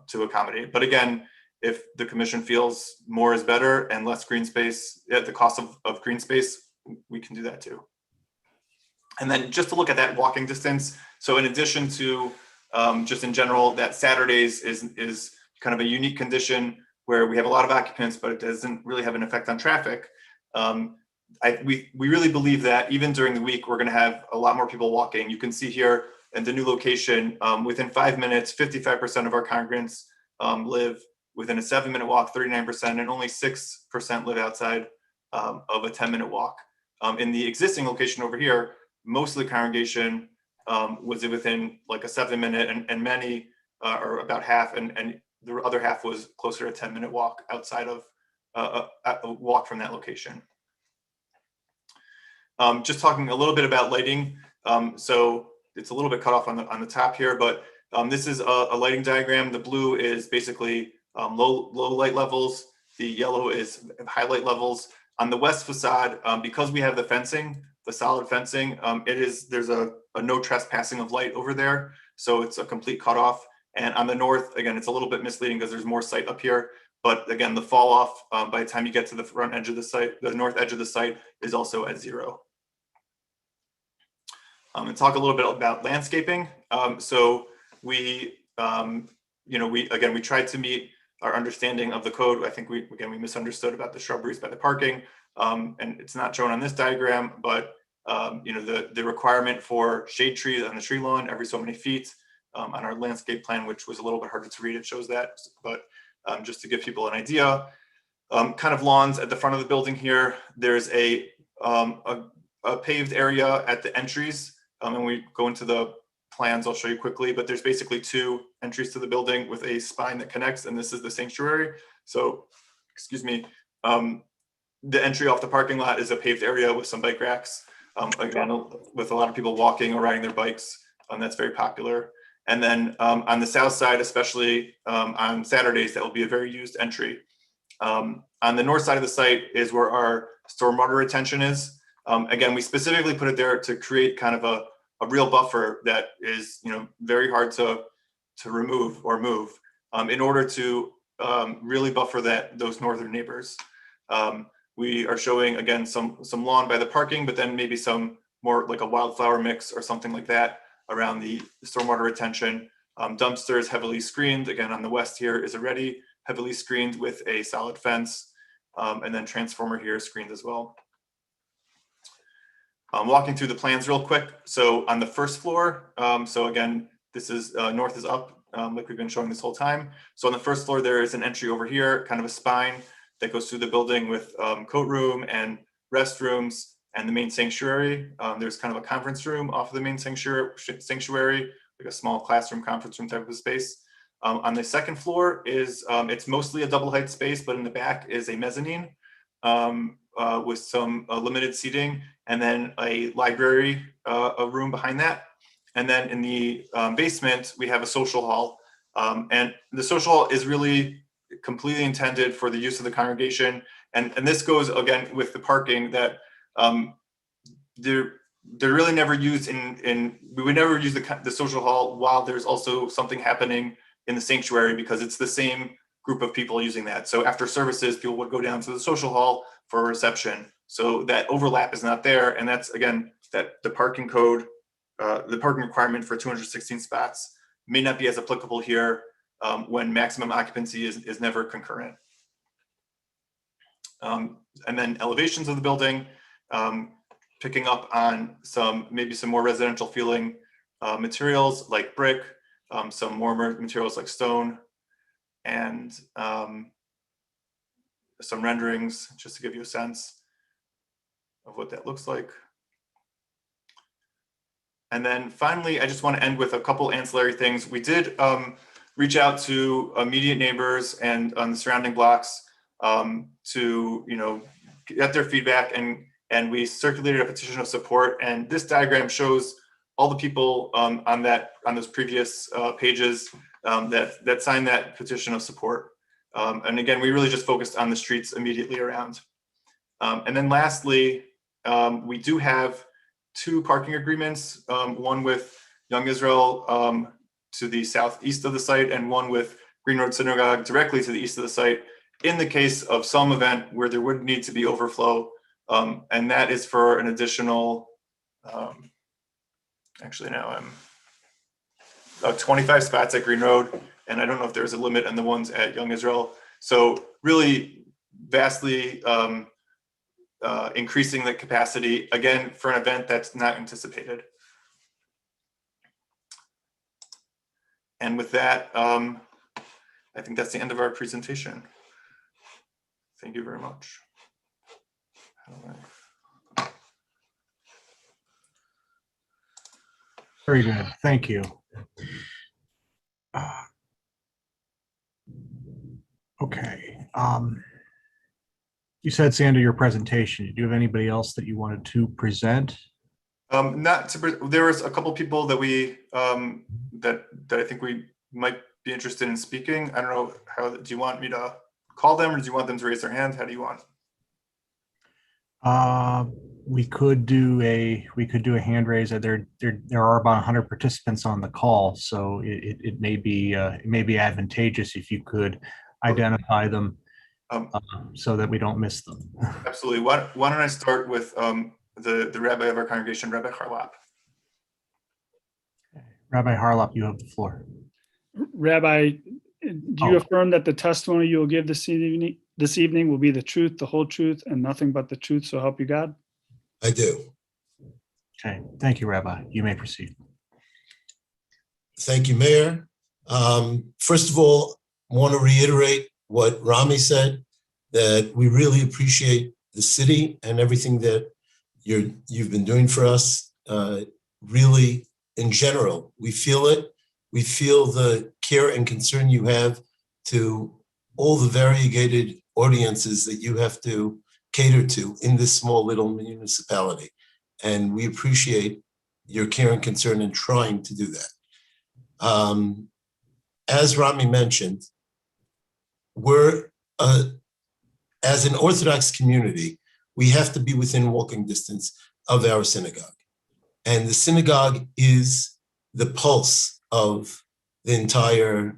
to accommodate. But again, if the commission feels more is better and less green space at the cost of green space, we can do that too. And then just to look at that walking distance. So in addition to just in general, that Saturdays is kind of a unique condition where we have a lot of occupants, but it doesn't really have an effect on traffic. We really believe that even during the week, we're going to have a lot more people walking. You can see here in the new location, within 5 minutes, 55% of our congregants live within a 7-minute walk, 39%, and only 6% live outside of a 10-minute walk. In the existing location over here, most of the congregation was within like a 7-minute, and many or about half, and the other half was closer to a 10-minute walk outside of a walk from that location. Just talking a little bit about lighting. So it's a little bit cut off on the top here, but this is a lighting diagram. The blue is basically low light levels. The yellow is high light levels. On the west facade, because we have the fencing, the solid fencing, there's a no trespassing of light over there. So it's a complete cutoff. And on the north, again, it's a little bit misleading because there's more site up here. But again, the fall off by the time you get to the front edge of the site, the north edge of the site is also at 0. And talk a little bit about landscaping. So we tried to meet our understanding of the code. I think we misunderstood about the shrubberies by the parking, and it's not shown on this diagram, but the requirement for shade trees on the tree lawn every so many feet on our landscape plan, which was a little bit harder to read, it shows that, but just to give people an idea, kind of lawns at the front of the building here. There's a paved area at the entries, and we go into the plans, I'll show you quickly, but there's basically 2 entries to the building with a spine that connects, and this is the sanctuary. So, excuse me, the entry off the parking lot is a paved area with some bike racks, again, with a lot of people walking or riding their bikes, that's very popular. And then on the south side, especially on Saturdays, that will be a very used entry. On the north side of the site is where our stormwater retention is. Again, we specifically put it there to create kind of a real buffer that is, very hard to remove or move in order to really buffer those northern neighbors. We are showing, again, some lawn by the parking, but then maybe some more like a wildflower mix or something like that around the stormwater retention. Dumpsters heavily screened. Again, on the west here is already heavily screened with a solid fence, and then transformer here is screened as well. Walking through the plans real quick. So on the first floor, so again, this is north is up, like we've been showing this whole time. So on the first floor, there is an entry over here, kind of a spine that goes through the building with coat room and restrooms and the main sanctuary. There's kind of a conference room off of the main sanctuary, like a small classroom, conference room type of space. On the second floor is, it's mostly a double height space, but in the back is a mezzanine with some limited seating, and then a library, a room behind that. And then in the basement, we have a social hall. And the social hall is really completely intended for the use of the congregation. And this goes again with the parking that they're really never used we would never use the social hall while there's also something happening in the sanctuary, because it's the same group of people using that. So after services, people would go down to the social hall for a reception. So that overlap is not there. And that's, again, that the parking code, the parking requirement for 216 spots may not be as applicable here when maximum occupancy is never concurrent. And then elevations of the building, picking up on maybe some more residential feeling materials like brick, some warmer materials like stone, and some renderings just to give you a sense of what that looks like. And then finally, I just want to end with a couple ancillary things. We did reach out to immediate neighbors and on the surrounding blocks to get their feedback, and we circulated a petition of support. And this diagram shows all the people on those previous pages that signed that petition of support. And again, we really just focused on the streets immediately around. And then lastly, we do have 2 parking agreements, one with Young Israel to the southeast of the site, and one with Green Road Synagogue directly to the east of the site, in the case of some event where there would need to be overflow. And that is for an additional, actually now I'm 25 spots at Green Road, and I don't know if there's a limit on the ones at Young Israel. So really vastly increasing the capacity, again, for an event that's not anticipated. And with that, I think that's the end of our presentation. Thank you very much. Very good. Thank you. Okay. You said it's the end of your presentation. Do you have anybody else that you wanted to present? Not to, there was a couple people that we, that I think we might be interested in speaking. I don't know, how, do you want me to call them or do you want them to raise their hand? How do you want? We could do a hand raise. There are about 100 participants on the call, so it may be advantageous if you could identify them so that we don't miss them. Absolutely. Why don't I start with the rabbi of our congregation, Rabbi Harlap. Rabbi Harlap, you have the floor. Rabbi, do you affirm that the testimony you will give this evening will be the truth, the whole truth, and nothing but the truth, so help you God? I do. Okay, thank you, Rabbi. You may proceed. Thank you, Mayor. First of all, I want to reiterate what Rami said, that we really appreciate the city and everything that you've been doing for us. Really, in general, we feel it. We feel the care and concern you have to all the variegated audiences that you have to cater to in this small little municipality. And we appreciate your care and concern in trying to do that. As Rami mentioned, we're, as an Orthodox community, we have to be within walking distance of our synagogue. And the synagogue is the pulse of the entire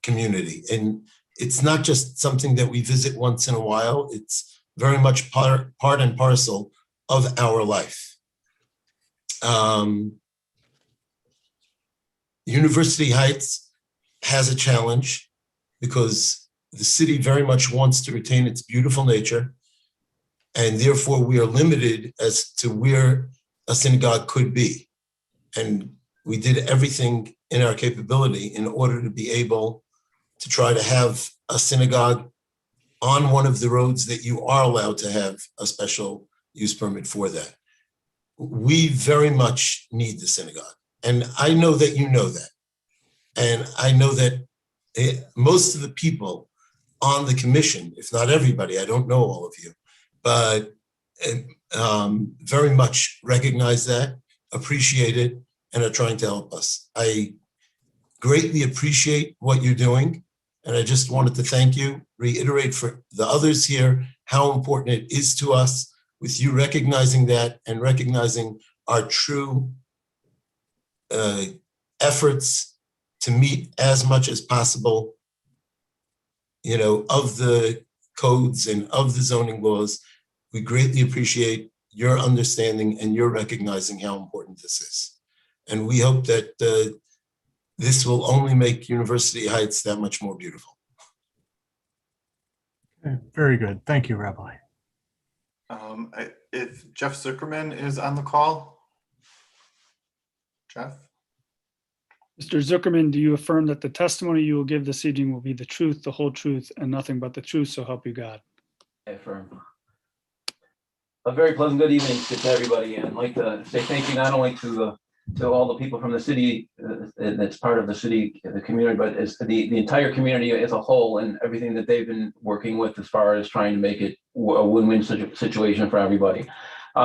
community. And it's not just something that we visit once in a while, it's very much part and parcel of our life. University Heights has a challenge because the city very much wants to retain its beautiful nature, and therefore we are limited as to where a synagogue could be. And we did everything in our capability in order to be able to try to have a synagogue on one of the roads that you are allowed to have a special use permit for that. We very much need the synagogue. And I know that you know that. And I know that most of the people on the commission, if not everybody, I don't know all of you, but very much recognize that, appreciate it, and are trying to help us. I greatly appreciate what you're doing. And I just wanted to thank you, reiterate for the others here, how important it is to us with you recognizing that and recognizing our true efforts to meet as much as possible, you know, of the codes and of the zoning laws. We greatly appreciate your understanding and your recognizing how important this is. And we hope that this will only make University Heights that much more beautiful. Okay, very good. Thank you, Rabbi. If Jeff Zuckerman is on the call. Jeff? Mr. Zuckerman, do you affirm that the testimony you will give this evening will be the truth, the whole truth, and nothing but the truth, so help you God? I affirm. A very pleasant good evening to everybody, and I'd like to say thank you not only to all the people from the city that's part of the city, the community, but it's the entire community as a whole and everything that they've been working with as far as trying to make it a win-win situation for everybody.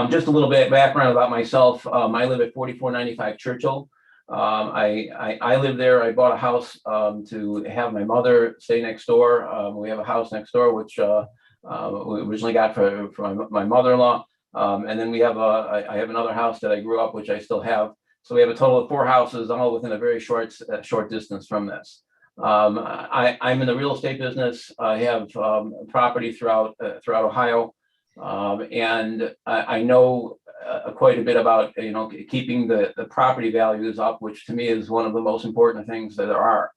Just a little bit background about myself. I live at 4495 Churchill. I live there. I bought a house to have my mother stay next door. We have a house next door, which we originally got for my mother-in-law. And then we have I have another house that I grew up, which I still have. So we have a total of 4 houses, all within a very short distance from this. I'm in the real estate business. I have property throughout Ohio, and I know quite a bit about keeping the property values up, which to me is one of the most important things that there are.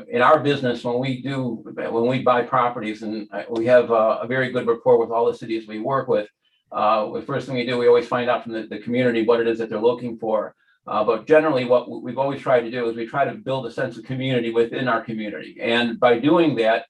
In our business, when we buy properties, and we have a very good rapport with all the cities we work with. The first thing we do, we always find out from the community what it is that they're looking for. But generally, what we've always tried to do is we try to build a sense of community within our community. And by doing that,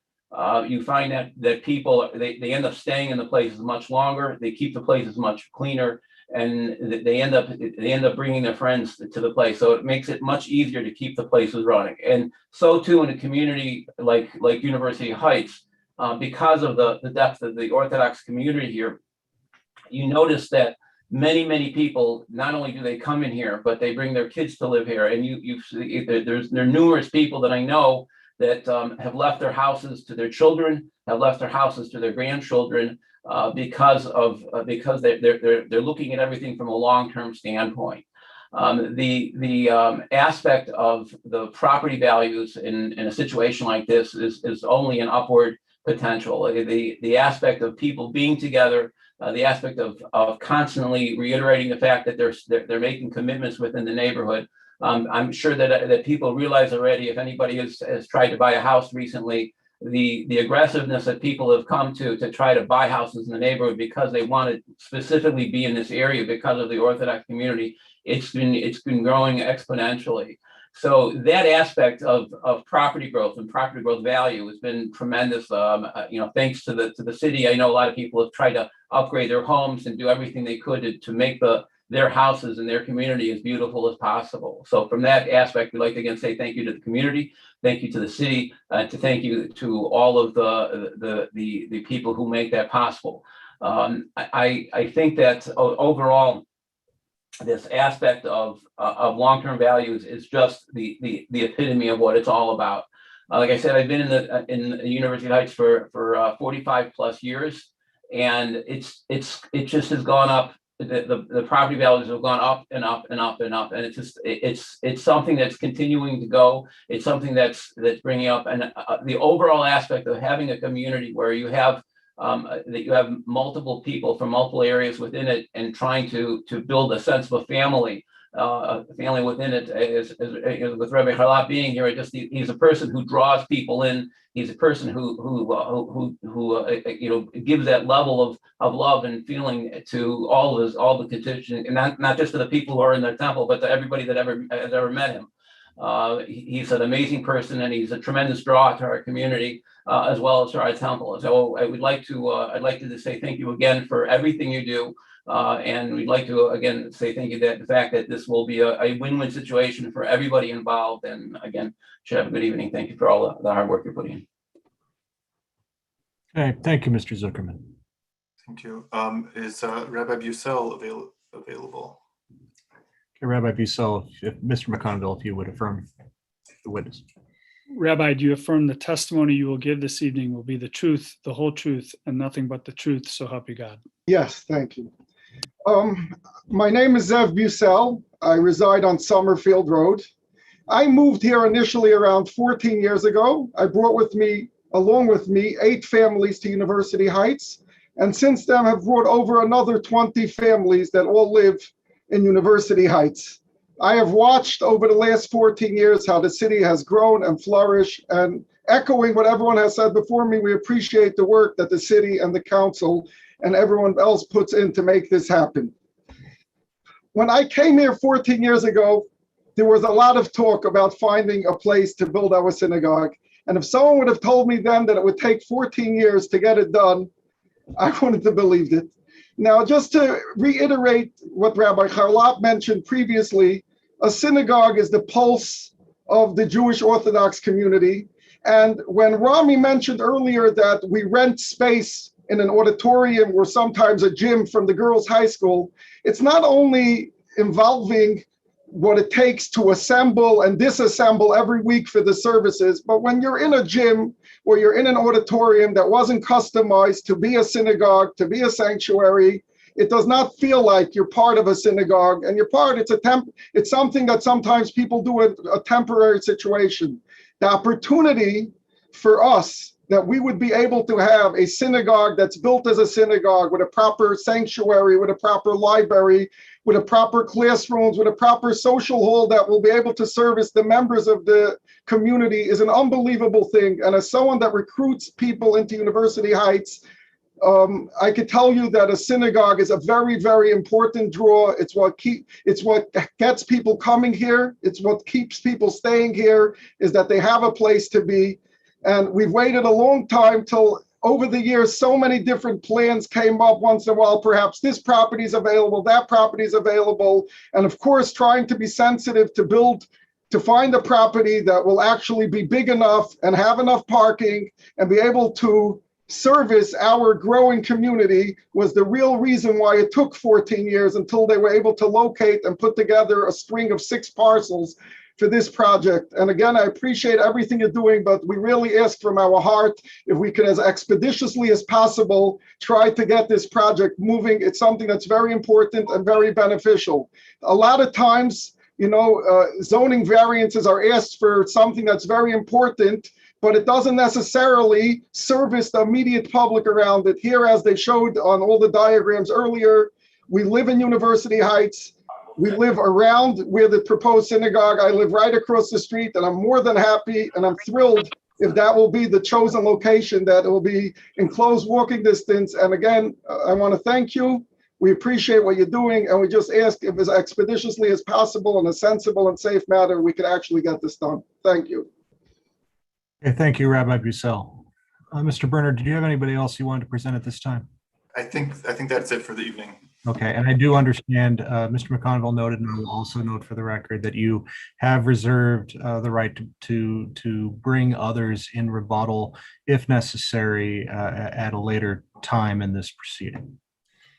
you find that people, they end up staying in the places much longer. They keep the places much cleaner, and they end up bringing their friends to the place. So it makes it much easier to keep the places running. And so too in a community like University Heights, because of the depth of the Orthodox community here, you notice that many people, not only do they come in here, but they bring their kids to live here. And there are numerous people that I know that have left their houses to their children, have left their houses to their grandchildren because they're looking at everything from a long-term standpoint. The aspect of the property values in a situation like this is only an upward potential. The aspect of people being together, the aspect of constantly reiterating the fact that they're making commitments within the neighborhood. I'm sure that people realize already, if anybody has tried to buy a house recently, the aggressiveness that people have come to try to buy houses in the neighborhood because they want to specifically be in this area because of the Orthodox community, it's been growing exponentially. So that aspect of property growth and property growth value has been tremendous. Thanks to the city, I know a lot of people have tried to upgrade their homes and do everything they could to make their houses and their community as beautiful as possible. So from that aspect, we'd like to again say thank you to the community, thank you to the city, to thank you to all of the people who make that possible. I think that overall, this aspect of long-term values is just the epitome of what it's all about. Like I said, I've been in University Heights for 45 plus years, and it just has gone up. The property values have gone up and up and up and up, and it's something that's continuing to go. It's something that's bringing up, and the overall aspect of having a community where you have multiple people from multiple areas within it, and trying to build a sense of a family within it. As with Rabbi Charlap being here, he's a person who draws people in. He's a person who gives that level of love and feeling to all the constituents, and not just to the people who are in their temple, but to everybody that has ever met him. He's an amazing person, and he's a tremendous draw to our community, as well as to our temple. So I'd like to just say thank you again for everything you do, and we'd like to again say thank you that the fact that this will be a win-win situation for everybody involved. And again, should have a good evening. Thank you for all the hard work you're putting in. Okay, thank you, Mr. Zuckerman. Thank you. Is Rabbi Bucel available? Okay, Rabbi Bucel, if Mr. McConville, if you would affirm the witness. Rabbi, do you affirm the testimony you will give this evening will be the truth, the whole truth, and nothing but the truth, so help you God? Yes, thank you. My name is Zev Bucel. I reside on Summerfield Road. I moved here initially around 14 years ago. I brought along with me 8 families to University Heights, and since then have brought over another 20 families that all live in University Heights. I have watched over the last 14 years how the city has grown and flourished, and echoing what everyone has said before me, we appreciate the work that the city and the council and everyone else puts in to make this happen. When I came here 14 years ago, there was a lot of talk about finding a place to build our synagogue. And if someone would have told me then that it would take 14 years to get it done, I wouldn't have believed it. Now, just to reiterate what Rabbi Charlap mentioned previously, a synagogue is the pulse of the Jewish Orthodox community. And when Rami mentioned earlier that we rent space in an auditorium or sometimes a gym from the girls' high school, it's not only involving what it takes to assemble and disassemble every week for the services, but when you're in a gym or you're in an auditorium that wasn't customized to be a synagogue, to be a sanctuary, it does not feel like you're part of a synagogue, and it's something that sometimes people do in a temporary situation. The opportunity for us that we would be able to have a synagogue that's built as a synagogue with a proper sanctuary, with a proper library, with a proper classrooms, with a proper social hall that will be able to service the members of the community is an unbelievable thing. And as someone that recruits people into University Heights, I could tell you that a synagogue is a very, very important draw. It's what gets people coming here. It's what keeps people staying here, is that they have a place to be. And we've waited a long time till over the years, so many different plans came up. Once in a while, perhaps this property is available, that property is available. And of course, trying to be sensitive to find a property that will actually be big enough and have enough parking and be able to service our growing community was the real reason why it took 14 years until they were able to locate and put together a string of 6 parcels for this project. And again, I appreciate everything you're doing, but we really ask from our heart if we could, as expeditiously as possible, try to get this project moving. It's something that's very important and very beneficial. A lot of times, zoning variances are asked for something that's very important, but it doesn't necessarily service the immediate public around it. Here, as they showed on all the diagrams earlier, we live in University Heights. We live around where the proposed synagogue. I live right across the street, and I'm more than happy and I'm thrilled if that will be the chosen location, that it will be in close walking distance. And again, I want to thank you. We appreciate what you're doing, and we just ask if as expeditiously as possible in a sensible and safe manner, we could actually get this done. Thank you. Okay, thank you, Rabbi Bucel. Mr. Bernard, did you have anybody else you wanted to present at this time? I think that's it for the evening. Okay, and I do understand, Mr. McConville noted, and I will also note for the record that you have reserved the right to bring others in rebuttal if necessary at a later time in this proceeding.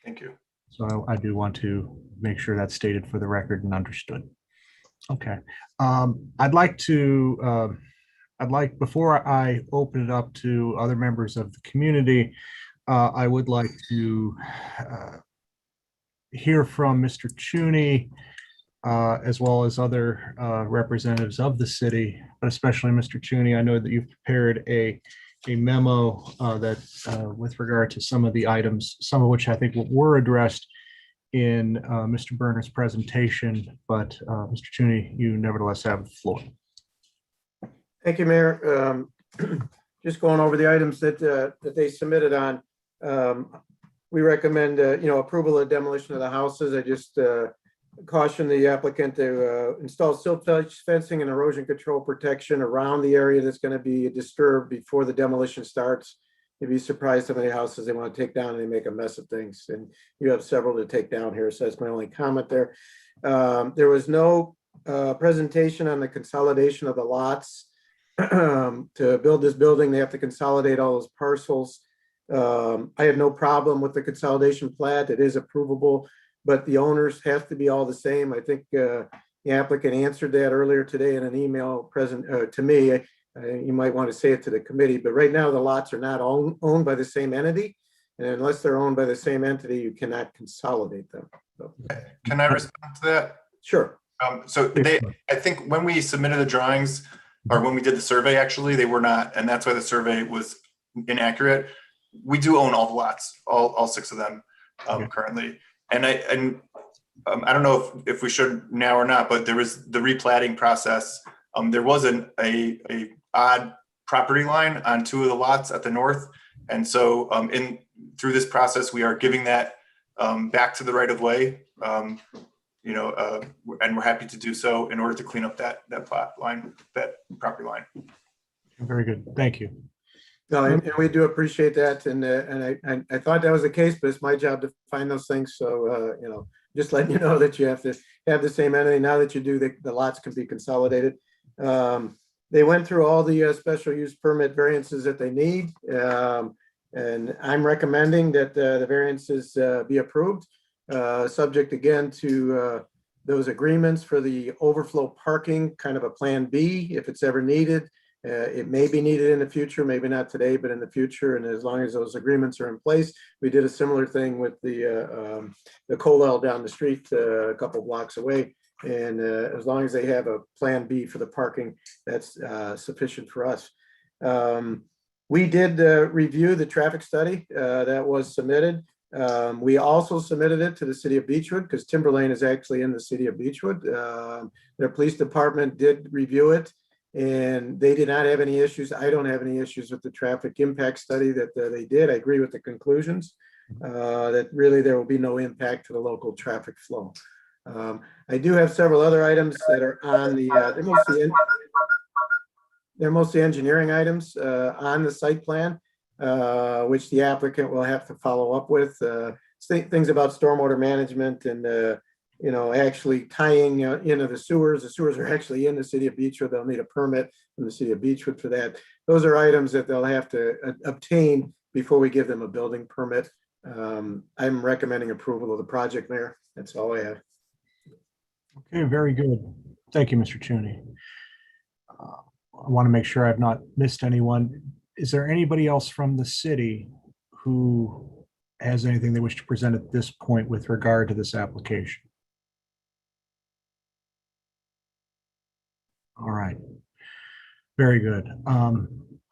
Thank you. So I do want to make sure that's stated for the record and understood. Okay, before I open it up to other members of the community, I would like to hear from Mr. Chuney, as well as other representatives of the city, but especially Mr. Chuney. I know that you've prepared a memo that with regard to some of the items, some of which I think were addressed in Mr. Bernard's presentation, but Mr. Chuney, you nevertheless have the floor. Thank you, Mayor. Just going over the items that they submitted on. We recommend, approval of demolition of the houses. I just caution the applicant to install silt fencing and erosion control protection around the area that's going to be disturbed before the demolition starts. You'd be surprised how many houses they want to take down and they make a mess of things. And you have several to take down here, so that's my only comment there. There was no presentation on the consolidation of the lots. To build this building, they have to consolidate all those parcels. I have no problem with the consolidation plat. It is approvable, but the owners have to be all the same. I think the applicant answered that earlier today in an email present to me. You might want to say it to the committee, but right now the lots are not owned by the same entity. And unless they're owned by the same entity, you cannot consolidate them. So. Can I respond to that? Sure. I think when we submitted the drawings, or when we did the survey, actually, they were not, and that's why the survey was inaccurate. We do own all the lots, all 6 of them currently. And I don't know if we should now or not, but there was the replatting process. There was a odd property line on 2 of the lots at the north. And so through this process, we are giving that back to the right of way, and we're happy to do so in order to clean up that plot line, that property line. Very good. Thank you. No, and we do appreciate that. And I thought that was the case, but it's my job to find those things. So, just letting you know that you have to have the same entity. Now that you do, the lots can be consolidated. They went through all the special use permit variances that they need. And I'm recommending that the variances be approved, subject again to those agreements for the overflow parking, kind of a plan B if it's ever needed. It may be needed in the future, maybe not today, but in the future. And as long as those agreements are in place, we did a similar thing with the Colel down the street, a couple blocks away. And as long as they have a plan B for the parking, that's sufficient for us. We did review the traffic study that was submitted. We also submitted it to the city of Beechwood because Timberlane is actually in the city of Beechwood. Their police department did review it. And they did not have any issues. I don't have any issues with the traffic impact study that they did. I agree with the conclusions that really there will be no impact to the local traffic flow. I do have several other items that are on the, they're mostly engineering items on the site plan, which the applicant will have to follow up with. Things about stormwater management and actually tying into the sewers. The sewers are actually in the city of Beechwood. They'll need a permit from the city of Beechwood for that. Those are items that they'll have to obtain before we give them a building permit. I'm recommending approval of the project, Mayor. That's all I have. Okay, very good. Thank you, Mr. Cheney. I want to make sure I've not missed anyone. Is there anybody else from the city who has anything they wish to present at this point with regard to this application? All right. Very good.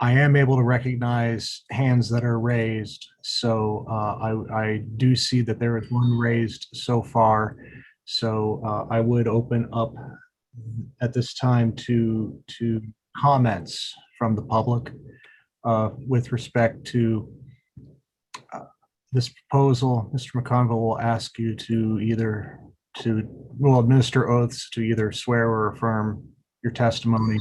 I am able to recognize hands that are raised. So I do see that there is one raised so far. So I would open up at this time to comments from the public with respect to this proposal. Mr. McConville will ask you to will administer oaths to either swear or affirm your testimony.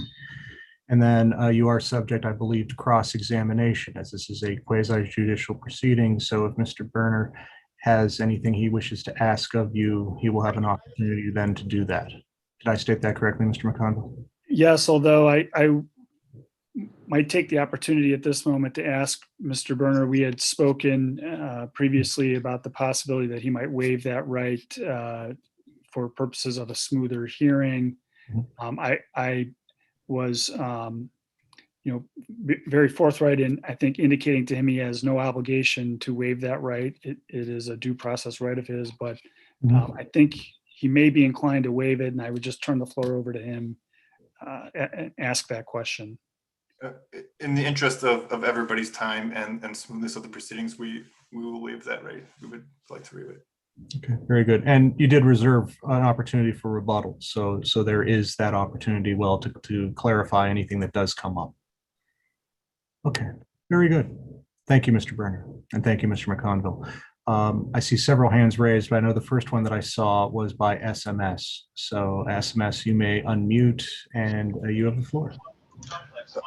And then you are subject, I believe, to cross-examination, as this is a quasi-judicial proceeding. So if Mr. Berner has anything he wishes to ask of you, he will have an opportunity then to do that. Did I state that correctly, Mr. McConville? Yes, although I might take the opportunity at this moment to ask Mr. Berner, we had spoken previously about the possibility that he might waive that right for purposes of a smoother hearing. I was, very forthright in, I think, indicating to him he has no obligation to waive that right. It is a due process right of his, but I think he may be inclined to waive it, and I would just turn the floor over to him and ask that question. In the interest of everybody's time and smoothness of the proceedings, we will waive that right. We would like to waive it. Okay, very good. And you did reserve an opportunity for rebuttal. So there is that opportunity, well, to clarify anything that does come up. Okay, very good. Thank you, Mr. Berner. And thank you, Mr. McConville. I see several hands raised, but I know the first one that I saw was by SMS. So SMS, you may unmute and you have the floor.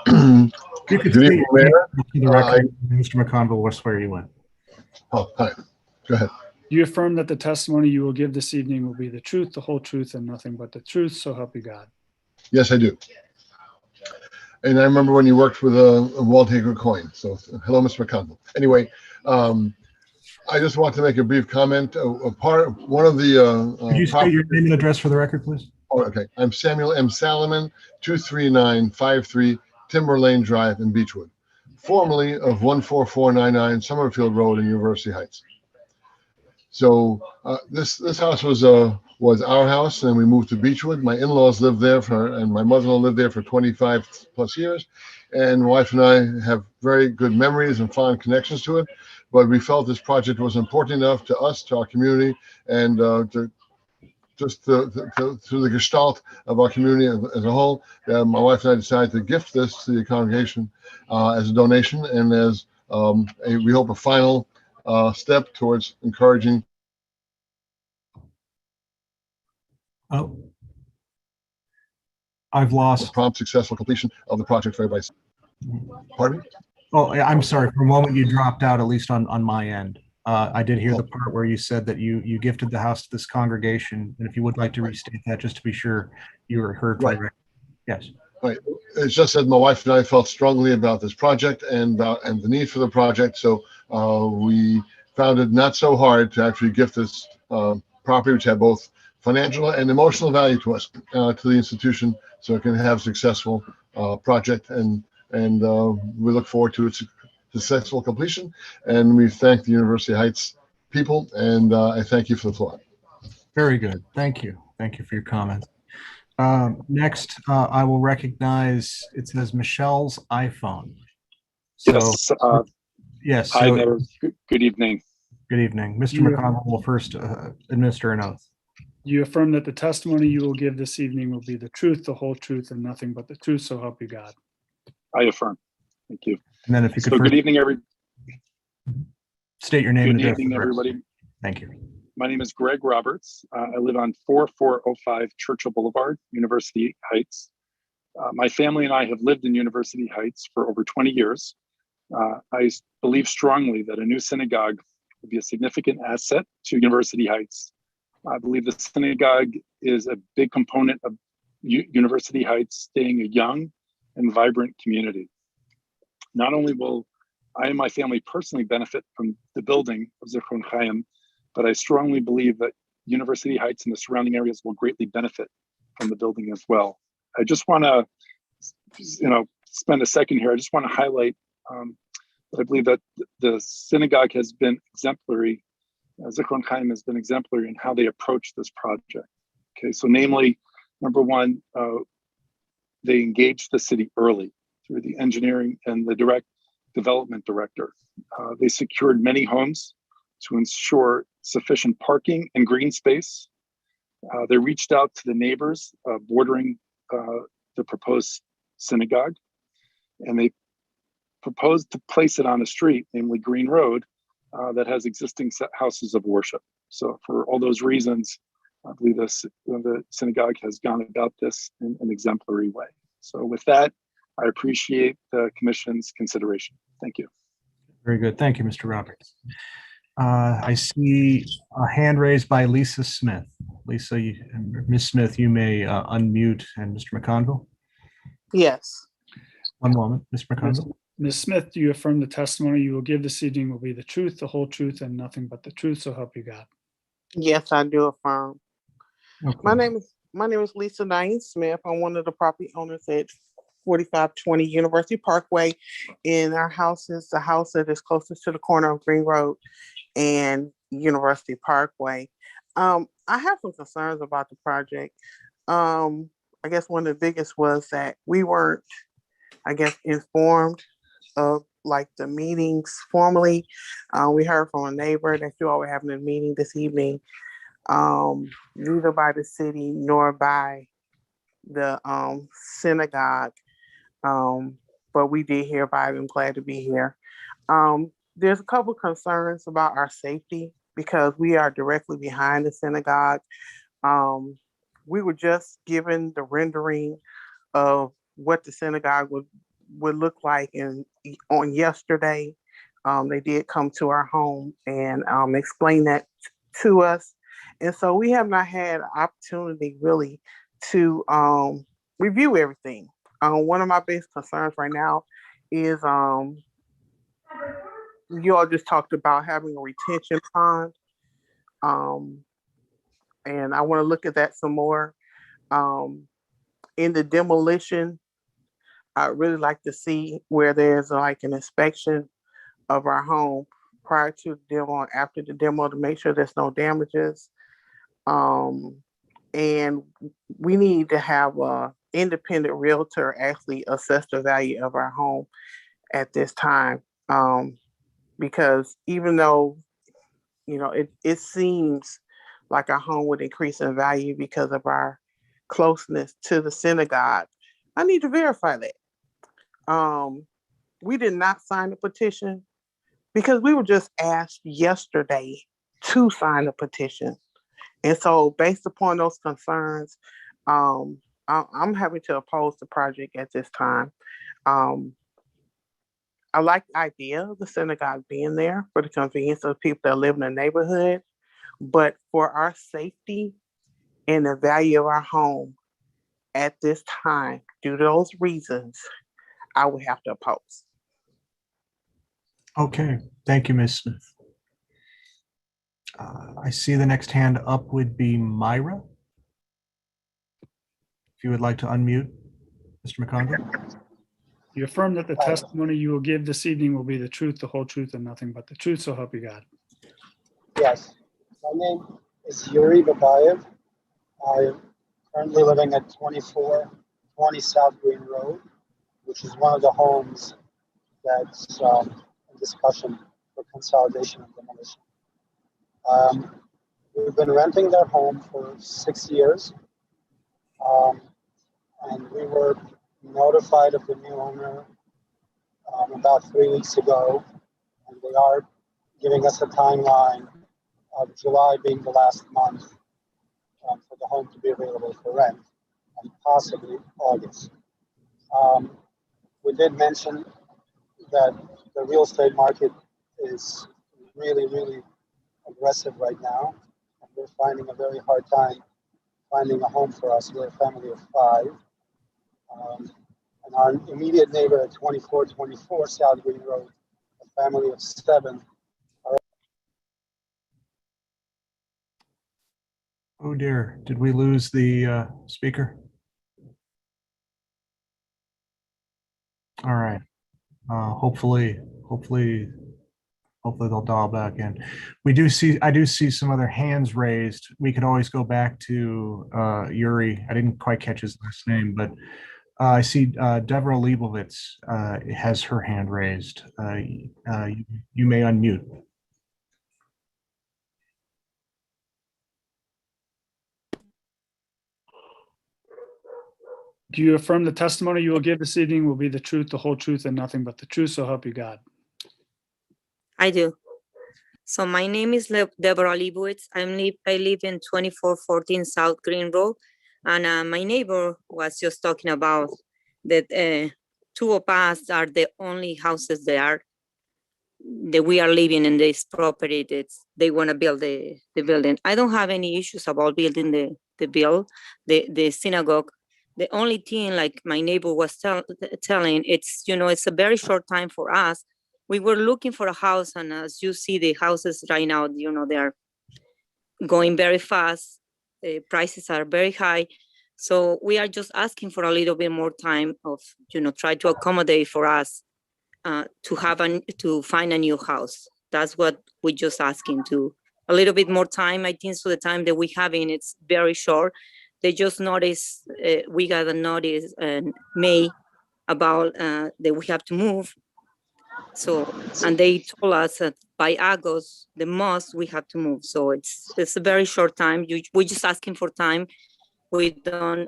Good evening, Mayor. Mr. McConville will swear you in. Oh, hi. Go ahead. You affirm that the testimony you will give this evening will be the truth, the whole truth, and nothing but the truth, so help you God. Yes, I do. And I remember when you worked with a Walt Hager coin. So hello, Mr. McConville. Anyway, I just want to make a brief comment. One of the Could you state your name and address for the record, please? Oh, okay. I'm Samuel M. Salomon, 23953 Timber Lane Drive in Beechwood, formerly of 14499 Summerfield Road in University Heights. So this house was our house, and we moved to Beechwood. My in-laws lived there and my mother-in-law lived there for 25 plus years. And my wife and I have very good memories and fond connections to it. But we felt this project was important enough to us, to our community, and to the gestalt of our community as a whole. My wife and I decided to gift this to the congregation as a donation and as we hope a final step towards encouraging. Oh, I've lost prompt, successful completion of the project for everybody. Pardon me? Oh, I'm sorry. For a moment, you dropped out, at least on my end. I did hear the part where you said that you gifted the house to this congregation, and if you would like to restate that, just to be sure you were heard correctly. Yes. Right. It's just that my wife and I felt strongly about this project and the need for the project, so we found it not so hard to actually gift this property, which had both financial and emotional value to us, to the institution, so it can have a successful project, and we look forward to its successful completion. And we thank the University Heights people, and I thank you for the floor. Very good. Thank you. Thank you for your comments. Next, I will recognize, it says Michelle's iPhone. Yes. Yes. Hi, Mayor. Good evening. Good evening. Mr. McConnell will first administer an oath. You affirm that the testimony you will give this evening will be the truth, the whole truth, and nothing but the truth, so help you God. I affirm. Thank you. And then if you could good evening, state your name and address. Good evening, everybody. Thank you. My name is Greg Roberts. I live on 4405 Churchill Boulevard, University Heights. My family and I have lived in University Heights for over 20 years. I believe strongly that a new synagogue would be a significant asset to University Heights. I believe the synagogue is a big component of University Heights staying a young and vibrant community. Not only will I and my family personally benefit from the building of Zichron Chaim, but I strongly believe that University Heights and the surrounding areas will greatly benefit from the building as well. I just want to, spend a second here. I just want to highlight that I believe that the synagogue has been exemplary. Zichron Chaim has been exemplary in how they approach this project. Okay, so namely, number one, they engaged the city early through the engineering and the direct development director. They secured many homes to ensure sufficient parking and green space. They reached out to the neighbors bordering the proposed synagogue, and they proposed to place it on a street, namely Green Road, that has existing houses of worship. So for all those reasons, I believe the synagogue has gone about this in an exemplary way. So with that, I appreciate the commission's consideration. Thank you. Very good. Thank you, Mr. Roberts. I see a hand raised by Lisa Smith. Lisa, Ms. Smith, you may unmute, and Mr. McConville. Yes. One moment, Mr. McConville. Ms. Smith, do you affirm the testimony you will give this evening will be the truth, the whole truth, and nothing but the truth, so help you God? Yes, I do affirm. Okay. My name is Lisa Diane Smith. I'm one of the property owners at 4520 University Parkway. And our house is the house that is closest to the corner of Green Road and University Parkway. I have some concerns about the project. I guess one of the biggest was that we weren't, informed of like the meetings formally. We heard from a neighbor that you all were having a meeting this evening, neither by the city nor by the synagogue. But we did hear about it. I'm glad to be here. There's a couple concerns about our safety because we are directly behind the synagogue. We were just given the rendering of what the synagogue would look like on yesterday. They did come to our home and explain that to us. And so we have not had an opportunity really to review everything. One of my biggest concerns right now is you all just talked about having a retention pond. And I want to look at that some more. In the demolition, I'd really like to see where there's like an inspection of our home prior to the demo and after the demo to make sure there's no damages. And we need to have an independent realtor actually assess the value of our home at this time. Because even though, it seems like our home would increase in value because of our closeness to the synagogue, I need to verify that. We did not sign the petition because we were just asked yesterday to sign the petition. And so based upon those concerns, I'm having to oppose the project at this time. I like the idea of the synagogue being there for the convenience of people that live in the neighborhood, but for our safety and the value of our home at this time, due to those reasons, I would have to oppose. Okay, thank you, Ms. Smith. I see the next hand up would be Myra. If you would like to unmute, Mr. McConville. You affirm that the testimony you will give this evening will be the truth, the whole truth, and nothing but the truth, so help you God. Yes. My name is Yuri Babayev. I'm currently living at 2420 South Green Road, which is one of the homes that's in discussion for consolidation and demolition. We've been renting that home for 6 years, and we were notified of the new owner about 3 weeks ago, and they are giving us a timeline of July being the last month for the home to be available for rent, and possibly August. We did mention that the real estate market is really, really aggressive right now, and we're finding a very hard time finding a home for us. We're a family of 5. And our immediate neighbor at 2424 South Green Road, of family of 7. Oh dear, did we lose the speaker? All right. Hopefully they'll dial back in. I do see some other hands raised. We could always go back to Yuri. I didn't quite catch his last name, but I see Deborah Leibovitz has her hand raised. You may unmute. Do you affirm the testimony you will give this evening will be the truth, the whole truth, and nothing but the truth, so help you God? I do. So my name is Deborah Leibowitz. I live in 2414 South Green Road. And my neighbor was just talking about that 2 of us are the only houses that we are living in this property that they want to build the building. I don't have any issues about building the synagogue. The only thing, like my neighbor was telling, it's a very short time for us. We were looking for a house, and as you see, the houses right now, they are going very fast. The prices are very high. So we are just asking for a little bit more time of, try to accommodate for us to find a new house. That's what we're just asking to. A little bit more time. I think so the time that we have in, it's very short. They just noticed, we got a notice in May about that we have to move. So, and they told us that by August, the most we have to move. So it's a very short time. We're just asking for time. I'm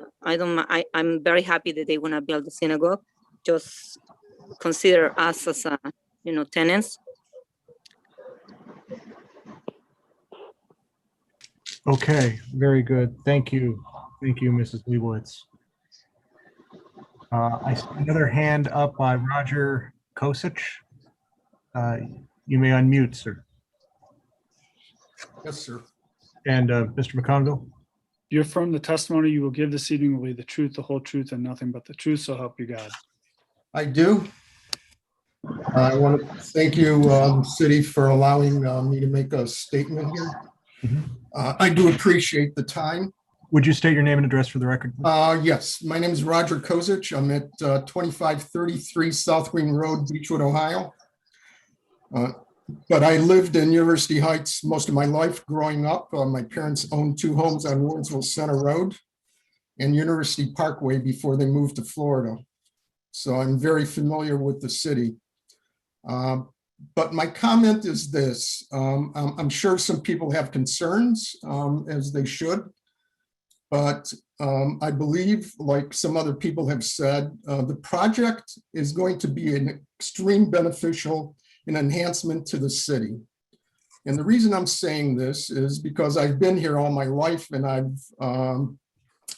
very happy that they want to build the synagogue. Just consider us as tenants. Okay, very good. Thank you. Thank you, Mrs. Leibowitz. I see another hand up by Roger Kosich. You may unmute, sir. Yes, sir. And Mr. McConville? You affirm the testimony you will give this evening will be the truth, the whole truth, and nothing but the truth, so help you God. I do. I want to thank you, city, for allowing me to make a statement here. I do appreciate the time. Would you state your name and address for the record? Yes, my name is Roger Kozich. I'm at 2533 South Green Road, Beechwood, Ohio. But I lived in University Heights most of my life growing up. My parents owned 2 homes on Warrensville Center Road and University Parkway before they moved to Florida. So I'm very familiar with the city. But my comment is this. I'm sure some people have concerns, as they should. But I believe, like some other people have said, the project is going to be an extreme beneficial and enhancement to the city. And the reason I'm saying this is because I've been here all my life, and I've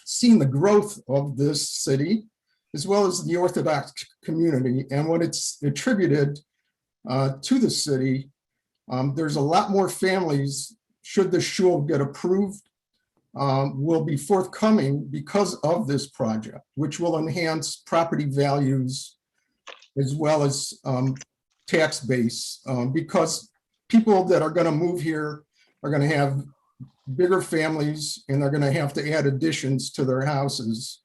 seen the growth of this city, as well as the Orthodox community and what it's attributed to the city. There's a lot more families, should the shul get approved, will be forthcoming because of this project, which will enhance property values as well as tax base, because people that are going to move here are going to have bigger families, and they're going to have to add additions to their houses,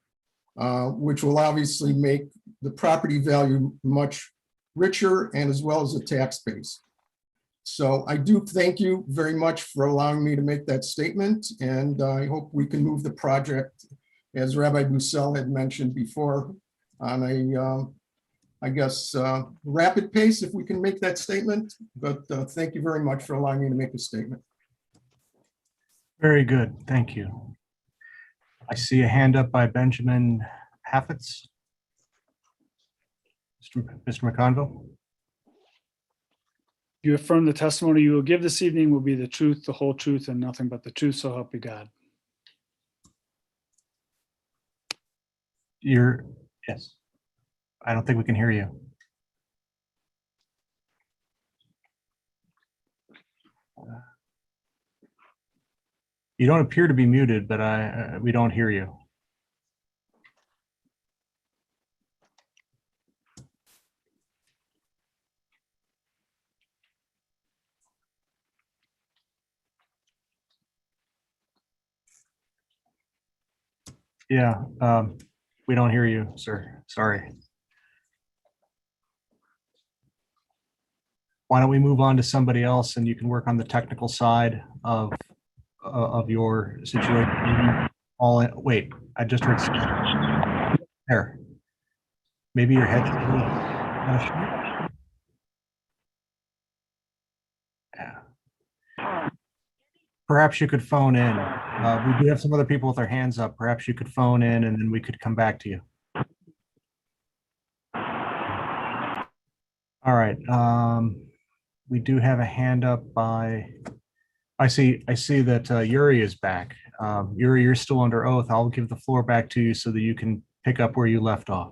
which will obviously make the property value much richer, and as well as the tax base. So I do thank you very much for allowing me to make that statement, and I hope we can move the project, as Rabbi Bussell had mentioned before, on a, I guess, rapid pace, if we can make that statement. But thank you very much for allowing me to make a statement. Very good. Thank you. I see a hand up by Benjamin Chaffetz. Mr. McConville? You affirm the testimony you will give this evening will be the truth, the whole truth, and nothing but the truth, so help you God. Yes. I don't think we can hear you. You don't appear to be muted, but we don't hear you. Yeah, we don't hear you, sir. Sorry. Why don't we move on to somebody else and you can work on the technical side of your situation. Wait, I just heard there. Maybe your head's yeah. Perhaps you could phone in. We do have some other people with their hands up. Perhaps you could phone in and then we could come back to you. All right. We do have a hand up by, I see that Yuri is back. Yuri, you're still under oath. I'll give the floor back to you so that you can pick up where you left off.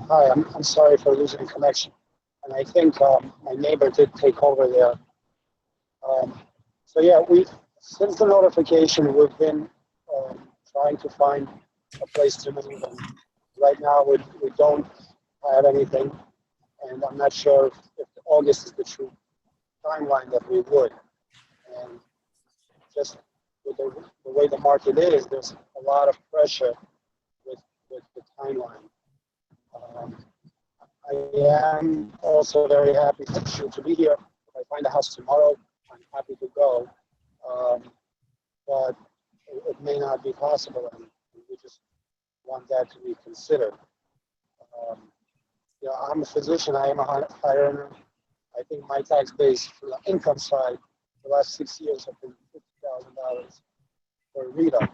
Hi, I'm sorry for losing connection. And I think my neighbor did take over there. So yeah, since the notification, we've been trying to find a place to move. And right now, we don't have anything. And I'm not sure if August is the true timeline that we would. And just with the way the market is, there's a lot of pressure with the timeline. I am also very happy to be here. If I find a house tomorrow, I'm happy to go. But it may not be possible, and we just want that to be considered. You know, I'm a physician. I am a high earner. I think my tax base for the income side the last 6 years have been $50,000 for RETA.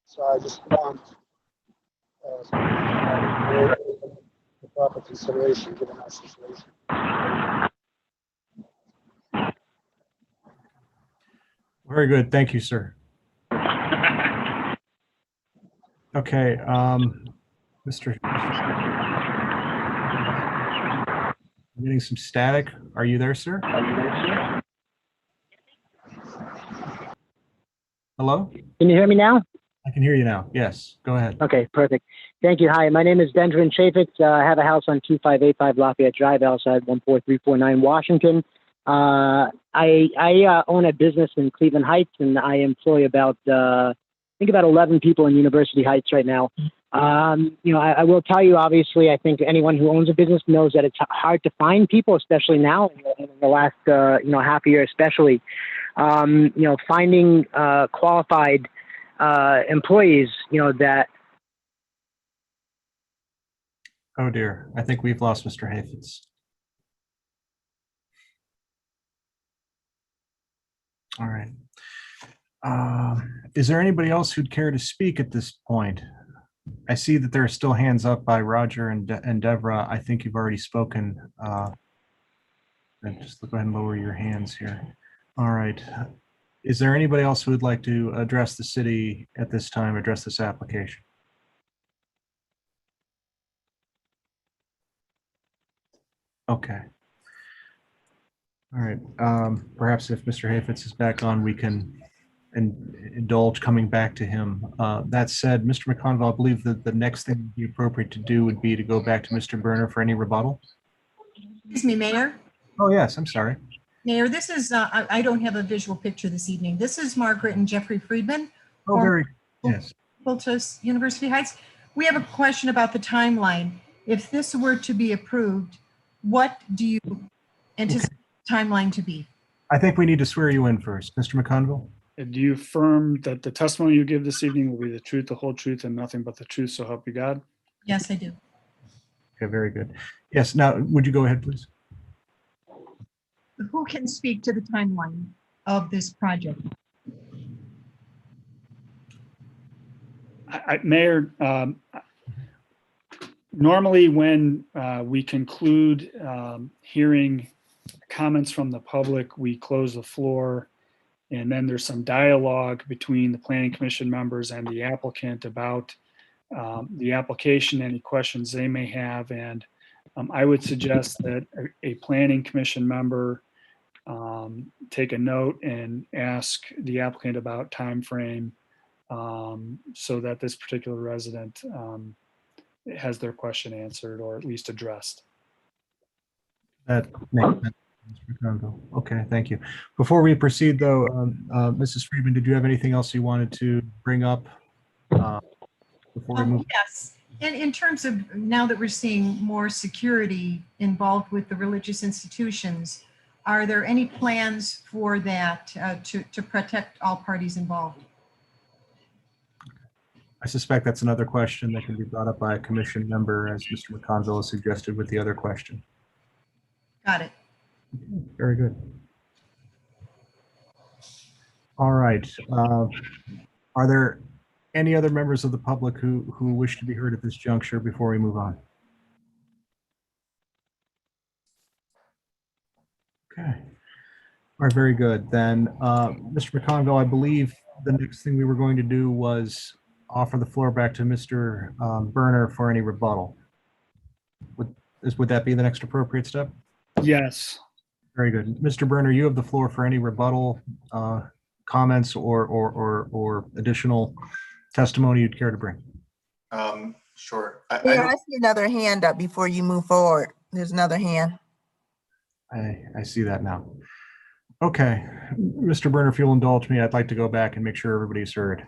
So I just want the proper consideration given our situation. Very good. Thank you, sir. Okay. Mr. I'm getting some static. Are you there, sir? Hello? Can you hear me now? I can hear you now. Yes, go ahead. Okay, perfect. Thank you. Hi, my name is Benjamin Chaffetz. I have a house on 2585 Lafayette Drive outside 14349 Washington. I own a business in Cleveland Heights, and I employ about 11 people in University Heights right now. You know, I will tell you, obviously, I think anyone who owns a business knows that it's hard to find people, especially now in the last half a year, especially. You know, finding qualified employees, that. Oh dear, I think we've lost Mr. Chaffetz. All right. Is there anybody else who'd care to speak at this point? I see that there are still hands up by Roger and Deborah. I think you've already spoken. Just go ahead and lower your hands here. All right. Is there anybody else who would like to address the city at this time, address this application? Okay. All right. Perhaps if Mr. Chaffetz is back on, we can indulge coming back to him. That said, Mr. McConville, I believe that the next thing would be appropriate to do would be to go back to Mr. Berner for any rebuttal. Excuse me, Mayor. Oh, yes, I'm sorry. Mayor, this is, I don't have a visual picture this evening. This is Margaret and Jeffrey Friedman. Oh, very, yes. Fulton University Heights. We have a question about the timeline. If this were to be approved, what do you anticipate the timeline to be? I think we need to swear you in first. Mr. McConville? Do you affirm that the testimony you give this evening will be the truth, the whole truth, and nothing but the truth, so help you God? Yes, I do. Okay, very good. Yes, now, would you go ahead, please? Who can speak to the timeline of this project? Mayor, normally when we conclude hearing comments from the public, we close the floor, and then there's some dialogue between the Planning Commission members and the applicant about the application, any questions they may have. And I would suggest that a Planning Commission member take a note and ask the applicant about time frame so that this particular resident has their question answered or at least addressed. That makes sense. Mr. McConville. Okay, thank you. Before we proceed, though, Mrs. Friedman, did you have anything else you wanted to bring up before we move? Yes, and in terms of now that we're seeing more security involved with the religious institutions, are there any plans for that to protect all parties involved? I suspect that's another question that can be brought up by a commission member, as Mr. McConville has suggested with the other question. Got it. Very good. All right. Are there any other members of the public who wish to be heard at this juncture before we move on? Okay. All right, very good. Then, Mr. McConville, I believe the next thing we were going to do was offer the floor back to Mr. Berner for any rebuttal. Would that be the next appropriate step? Yes. Very good. Mr. Berner, you have the floor for any rebuttal comments or additional testimony you'd care to bring. Sure. Yeah, I see another hand up before you move forward. There's another hand. I see that now. Okay, Mr. Berner, if you'll indulge me, I'd like to go back and make sure everybody's heard.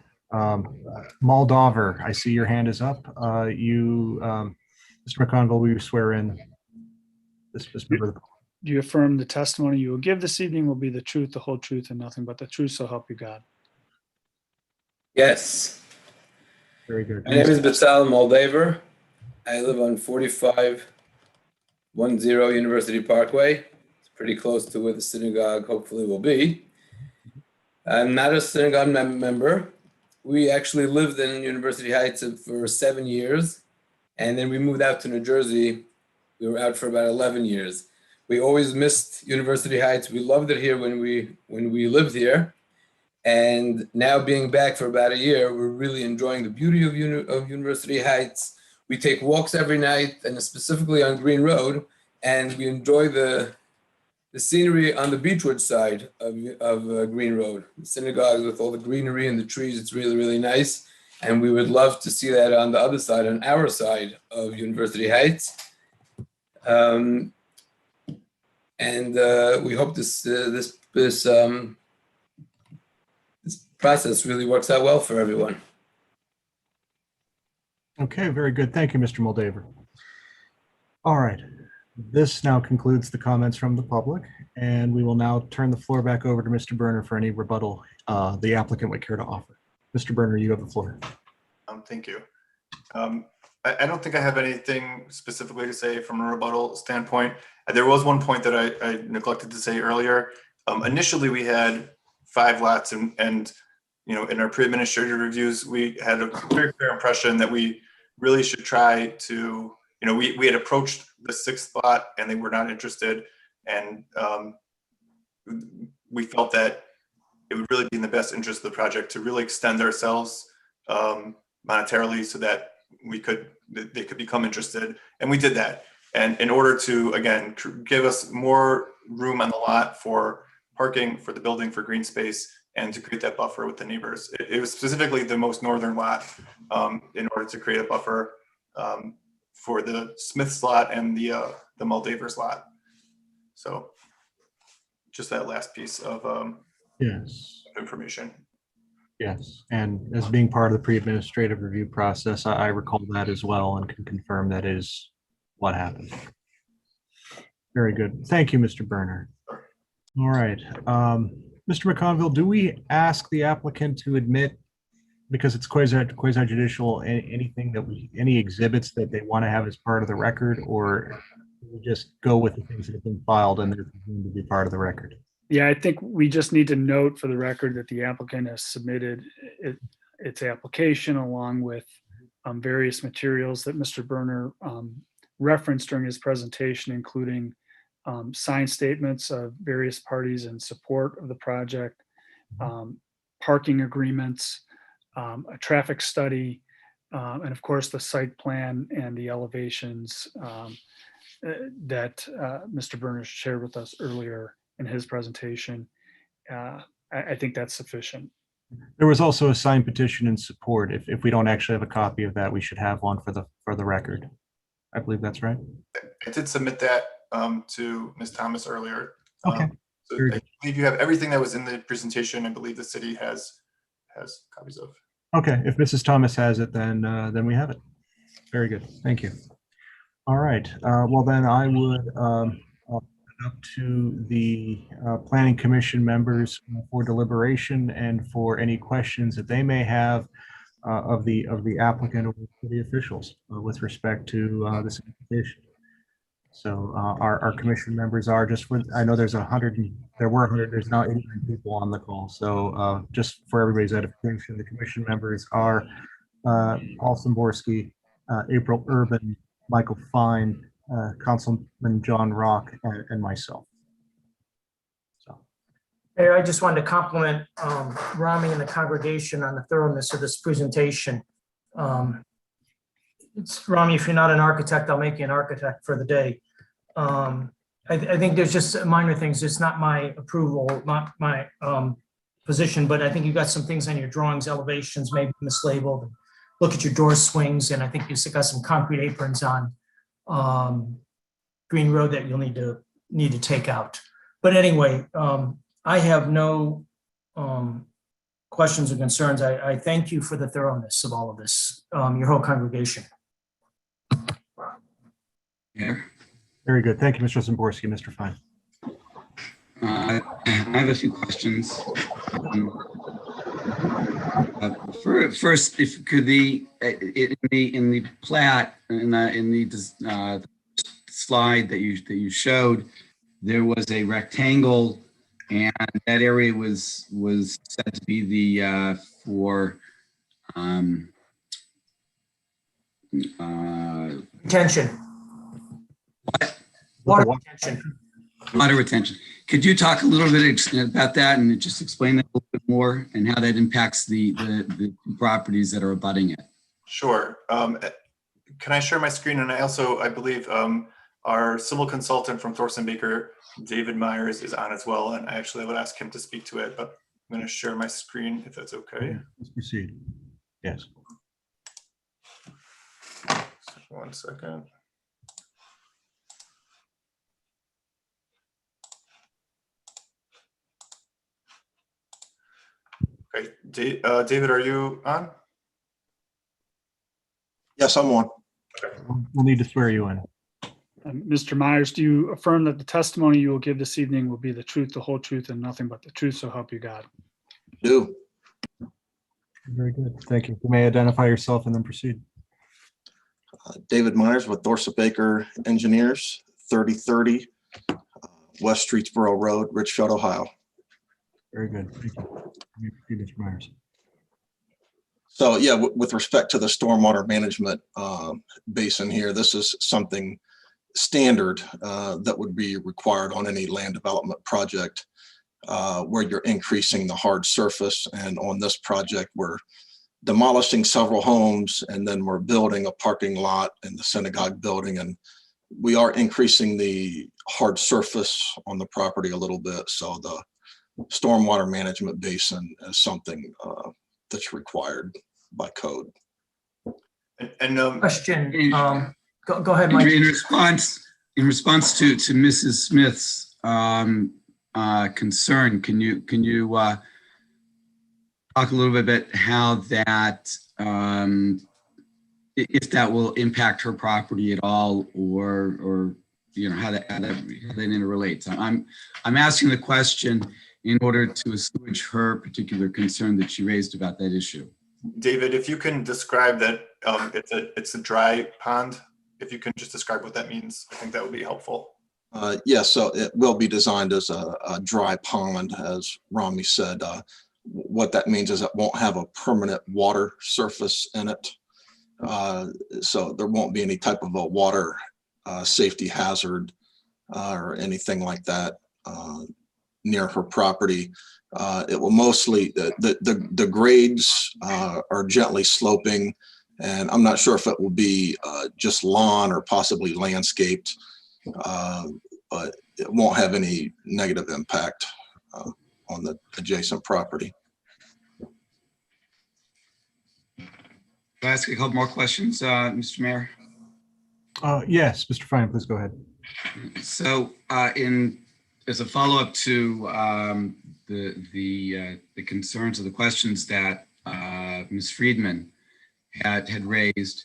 Moldaver, I see your hand is up. Mr. McConville, will you swear in this member of the public? Do you affirm the testimony you will give this evening will be the truth, the whole truth, and nothing but the truth, so help you God? Yes. Very good. My name is Bethel Moldaver. I live on 4510 University Parkway. It's pretty close to where the synagogue hopefully will be. I'm not a synagogue member. We actually lived in University Heights for 7 years, and then we moved out to New Jersey. We were out for about 11 years. We always missed University Heights. We loved it here when we lived here. And now being back for about a year, we're really enjoying the beauty of University Heights. We take walks every night, and specifically on Green Road, and we enjoy the scenery on the Beechwood side of Green Road. The synagogues with all the greenery and the trees, it's really, really nice. And we would love to see that on the other side, on our side of University Heights. We hope this process really works out well for everyone. Okay, very good. Thank you, Mr. Moldaver. All right. This now concludes the comments from the public, and we will now turn the floor back over to Mr. Berner for any rebuttal the applicant would care to offer. Mr. Berner, you have the floor. Thank you. I don't think I have anything specifically to say from a rebuttal standpoint. There was one point that I neglected to say earlier. Initially, we had 5 lots, and in our pre-administrative reviews, we had a very clear impression that we really should try to, we had approached the 6th lot and they were not interested. And we felt that it would really be in the best interest of the project to really extend ourselves monetarily so that they could become interested. And we did that. And in order to, again, give us more room on the lot for parking, for the building, for green space, and to create that buffer with the neighbors. It was specifically the most northern lot in order to create a buffer for the Smith's lot and the Moldavers lot. So just that last piece of yes, information. Yes, and as being part of the pre-administrative review process, I recall that as well and can confirm that is what happened. Very good. Thank you, Mr. Berner. All right. Mr. McConville, do we ask the applicant to admit, because it's quasi-judicial, anything any exhibits that they want to have as part of the record, or we just go with the things that have been filed and they're going to be part of the record? Yeah, I think we just need to note for the record that the applicant has submitted its application along with various materials that Mr. Berner referenced during his presentation, including signed statements of various parties in support of the project, parking agreements, a traffic study, and of course the site plan and the elevations that Mr. Berner shared with us earlier in his presentation. I think that's sufficient. There was also a signed petition in support. If we don't actually have a copy of that, we should have one for the record. I believe that's right. I did submit that to Ms. Thomas earlier. Okay. So Very I good. believe you have everything that was in the presentation. I believe the city has copies of. Okay, if Mrs. Thomas has it, then we have it. Very good, thank you. All right, well then I would open up to the Planning Commission members for deliberation and for any questions that they may have of the applicant or the officials with respect to this application. So our commission members are just for, I know there's 100, there were 100, there's now 89 people on the call. So just for everybody's edification, the commission members are Paul Samborski, April Urban, Michael Fine, Councilman John Rock, and myself. Mayor, I just wanted to compliment Rami and the congregation on the thoroughness of this presentation. It's Rami, if you're not an architect, I'll make you an architect for the day. I think there's just minor things. It's not my approval, not my position, but I think you've got some things on your drawings, elevations, maybe mislabeled. Look at your door swings, and I think you've got some concrete aprons on Green Road that you'll need to take out. But anyway, I have no questions or concerns. I thank you for the thoroughness of all of this, your whole congregation. Yeah. Very good. Thank you, Mr. Zimborski. Mr. Fine. I have a few questions. First, if could in the plat in the slide that you showed, there was a rectangle, and that area was said to be the for Retention. Water retention. Water retention. Could you talk a little bit about that and just explain that a little bit more and how that impacts the properties that are abutting it? Sure. Can I share my screen? And I believe our civil consultant from Thorson Baker, David Myers, is on as well. And I actually would ask him to speak to it, but I'm going to share my screen if that's okay. Let's proceed. Yes. 1 second. Okay, David, are you on? Yes, I'm on. Okay. We'll need to swear you in. Mr. Myers, do you affirm that the testimony you will give this evening will be the truth, the whole truth, and nothing but the truth, so help you God? Do. Very good. Thank you. You may identify yourself and then proceed. David Myers with Thorson Baker Engineers, 3030 West Streetsboro Road, Richfield, Ohio. Very good. Thank you. Mr. Myers. So yeah, with respect to the stormwater management basin here, this is something standard that would be required on any land development project where you're increasing the hard surface. And on this project, we're demolishing several homes, and then we're building a parking lot in the synagogue building, and we are increasing the hard surface on the property a little bit. So the stormwater management basin is something that's required by code. And question. Go ahead, Mike. In response to Mrs. Smith's concern, can you talk a little bit about how that if that will impact her property at all, or you know how that interrelates? I'm asking the question in order to assuage her particular concern that she raised about that issue. David, if you can describe that it's a dry pond, if you can just describe what that means, I think that would be helpful. Yes, so it will be designed as a dry pond, as Rami said. What that means is it won't have a permanent water surface in it. So there won't be any type of a water safety hazard or anything like that near her property. It will mostly, the grades are gently sloping, and I'm not sure if it will be just lawn or possibly landscaped, but it won't have any negative impact on the adjacent property. Can I ask a couple more questions, Mr. Mayor? Yes, Mr. Fine, please go ahead. So in as a follow-up to the concerns or the questions that Ms. Friedman had raised,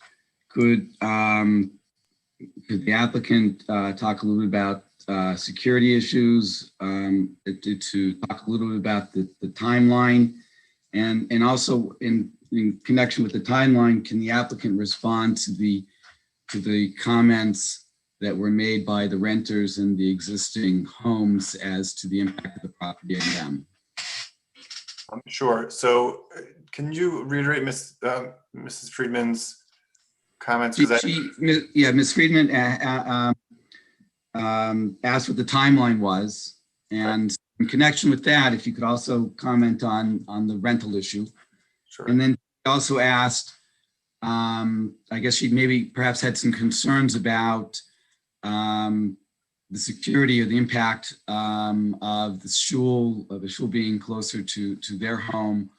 could the applicant talk a little bit about security issues, to talk a little bit about the timeline, and also in connection with the timeline, can the applicant respond to the comments that were made by the renters in the existing homes as to the impact of the property on them? Sure. So can you reiterate Mrs. Friedman's comments? Ms. Friedman asked what the timeline was, and in connection with that, if you could also comment on the rental issue. Sure. And then also asked, I guess she maybe perhaps had some concerns about the security or the impact of the shul being closer to their home,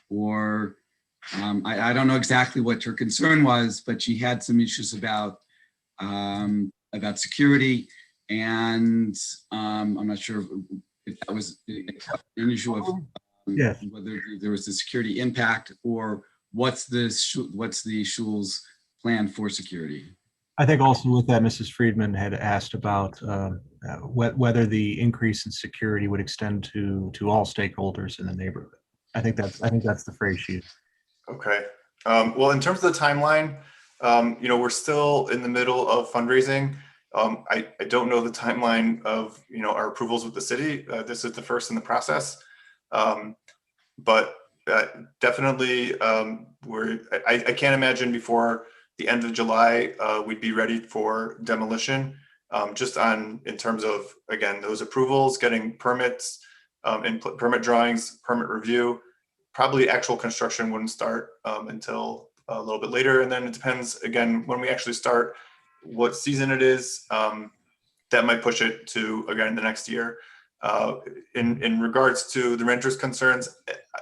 or I don't know exactly what her concern was, but she had some issues about security, and I'm not sure if that was an issue of whether there was a security impact, or what's the shul's plan for security. I think also with that, Mrs. Friedman had asked about whether the increase in security would extend to all stakeholders in the neighborhood. I think that's the phrase she used. Okay. Well, in terms of the timeline, we're still in the middle of fundraising. I don't know the timeline of our approvals with the city. This is the first in the process, but definitely I can't imagine before the end of July we'd be ready for demolition. Just in terms of, again, those approvals, getting permits, and permit drawings, permit review. Probably actual construction wouldn't start until a little bit later, and then it depends again when we actually start, what season it is. That might push it to again the next year. In regards to the renters' concerns,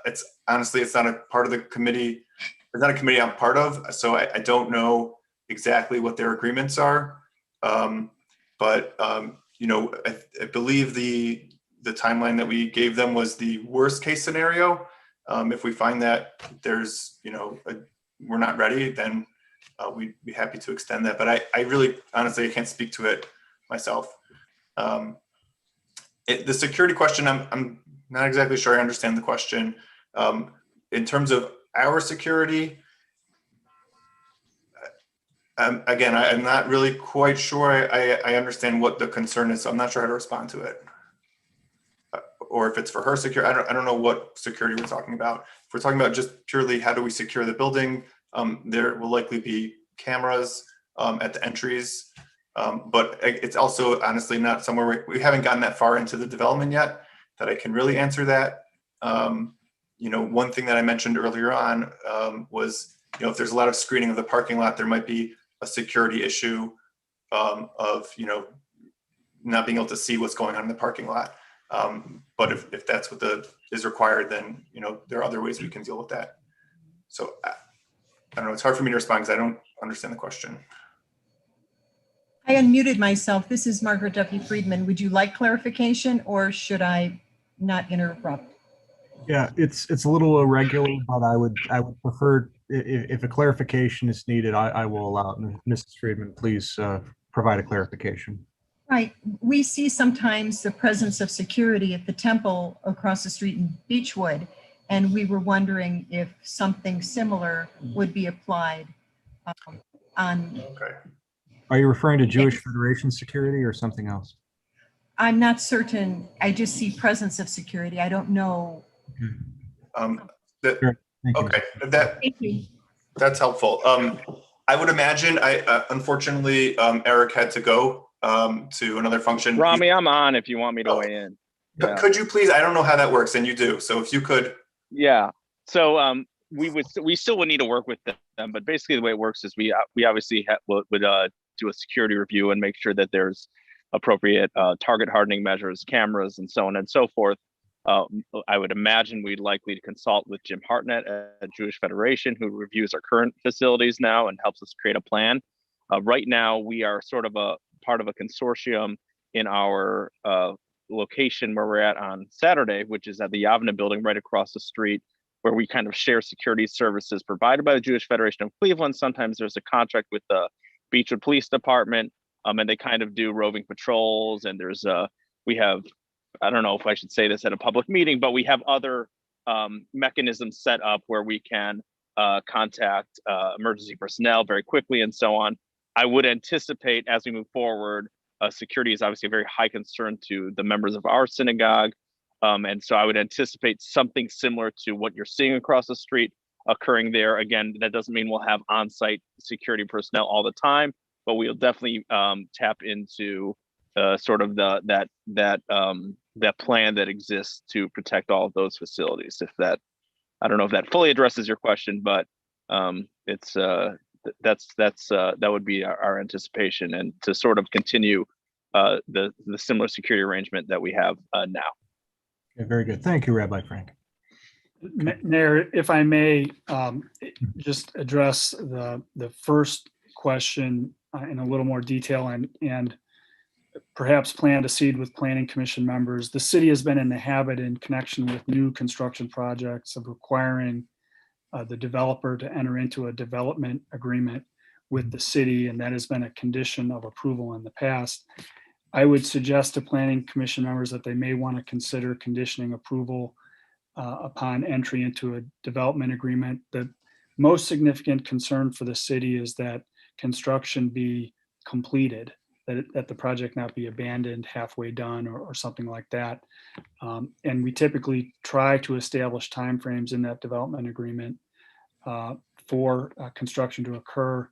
it's not a part of the committee. It's not a committee I'm part of, so I don't know exactly what their agreements are. But I believe the timeline that we gave them was the worst case scenario. If we find that there's we're not ready, then we'd be happy to extend that. But I really honestly I can't speak to it myself. The security question, I'm not exactly sure I understand the question. In terms of our security, again, I'm not really quite sure I understand what the concern is, so I'm not sure how to respond to it. Or if it's for her security, I don't know what security we're talking about. If we're talking about just purely how do we secure the building, there will likely be cameras at the entries. But it's also honestly not somewhere we haven't gotten that far into the development yet that I can really answer that. One thing that I mentioned earlier on was, if there's a lot of screening of the parking lot, there might be a security issue of, not being able to see what's going on in the parking lot. But if that's what is required, then, there are other ways we can deal with that. So I don't know, it's hard for me to respond because I don't understand the question. I unmuted myself. This is Margaret Duffy Friedman. Would you like clarification, or should I not interrupt? Yeah, it's a little irregular, but I would prefer if a clarification is needed, I will allow it. Mrs. Friedman, please provide a clarification. Right. We see sometimes the presence of security at the temple across the street in Beechwood, and we were wondering if something similar would be applied on. Okay. Are you referring to Jewish Federation security or something else? I'm not certain. I just see presence of security. I don't know. Sure. Okay, Thank you. That's helpful. I would imagine unfortunately, Eric had to go to another function. Rami, I'm on if you want me to weigh in. Yeah. Could you please? I don't know how that works, and you do. So if you could. Yeah. So we still would need to work with them, but basically the way it works is we obviously would do a security review and make sure that there's appropriate target hardening measures, cameras, and so on and so forth. I would imagine we'd likely to consult with Jim Hartnett at Jewish Federation, who reviews our current facilities now and helps us create a plan. Right now, we are sort of a part of a consortium in our location where we're at on Saturday, which is at the Yavna building right across the street, where we kind of share security services provided by the Jewish Federation of Cleveland. Sometimes there's a contract with the Beechwood Police Department, and they kind of do roving patrols. And there's we have, I don't know if I should say this at a public meeting, but we have other mechanisms set up where we can contact emergency personnel very quickly and so on. I would anticipate as we move forward, security is obviously a very high concern to the members of our synagogue. And so I would anticipate something similar to what you're seeing across the street occurring there. Again, that doesn't mean we'll have on-site security personnel all the time, but we'll definitely tap into sort of that plan that exists to protect all of those facilities. If that, I don't know if that fully addresses your question, but it's that would be our anticipation, and to sort of continue the similar security arrangement that we have now. Okay, very good. Thank you, Rabbi Frank. Mayor, if I may just address the first question in a little more detail and perhaps plant a seed with Planning Commission members. The city has been in the habit, in connection with new construction projects, of requiring the developer to enter into a development agreement with the city, and that has been a condition of approval in the past. I would suggest to Planning Commission members that they may want to consider conditioning approval upon entry into a development agreement. The most significant concern for the city is that construction be completed, that the project not be abandoned halfway done or something like that. And we typically try to establish timeframes in that development agreement for construction to occur.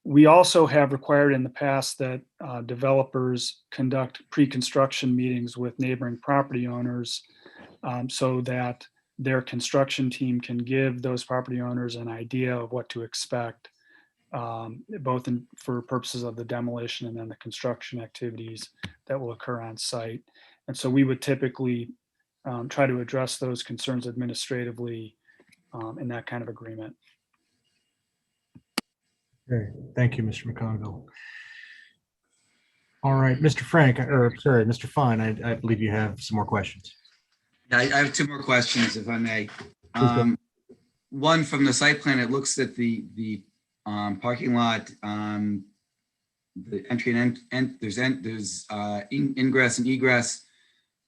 We also have required in the past that developers conduct pre-construction meetings with neighboring property owners so that their construction team can give those property owners an idea of what to expect, both for purposes of the demolition and then the construction activities that will occur on site. And so we would typically try to address those concerns administratively in that kind of agreement. Okay, thank you, Mr. McConville. All right, Mr. Frank, or sorry, Mr. Fine, I believe you have some more questions. Yeah, I have two more questions, if I may. One, from the site plan, it looks that the parking lot, the entry and there's ingress and egress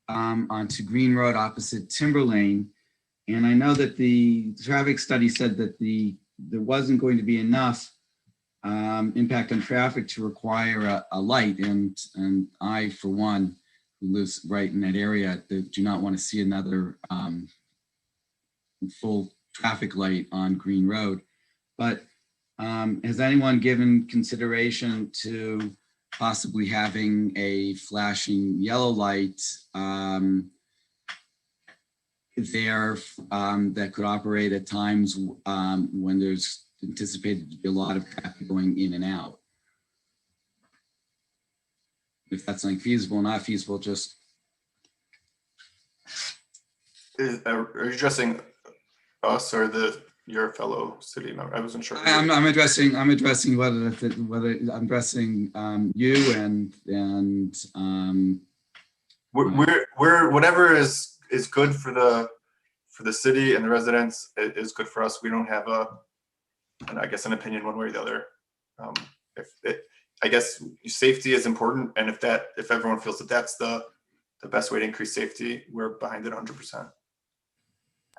onto Green Road opposite Timber Lane. And I know that the traffic study said that there wasn't going to be enough impact on traffic to require a light. And I, for one, who lives right in that area, do not want to see another full traffic light on Green Road. But has anyone given consideration to possibly having a flashing yellow light there that could operate at times when there's anticipated to be a lot of traffic going in and out? If that's something feasible, not feasible, just. Are you addressing us or your fellow city member? I wasn't sure. I'm addressing whether I'm addressing you and we're whatever is good for the city and the residents is good for us. We don't have I guess an opinion one way or the other. I guess safety is important, and if everyone feels that that's the best way to increase safety, we're behind it 100%.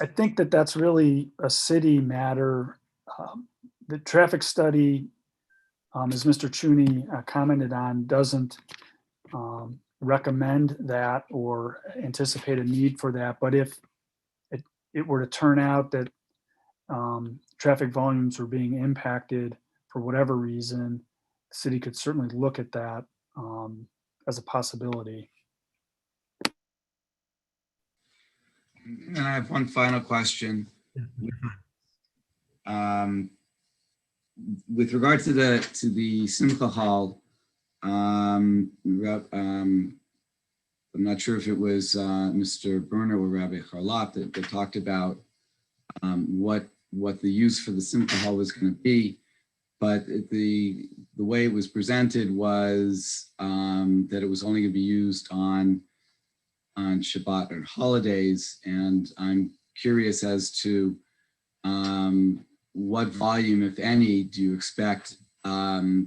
I think that's really a city matter. The traffic study, as Mr. Chuney commented on, doesn't recommend that or anticipate a need for that. But if it were to turn out that traffic volumes were being impacted for whatever reason, the city could certainly look at that as a possibility. And I have one final question. With regard to the Simcha Hall, I'm not sure if it was Mr. Berner or Rabbi Charlot that talked about what the use for the Simcha Hall was going to be. but the way it was presented was that it was only going to be used on Shabbat and holidays. And I'm curious as to what volume, if any, do you expect there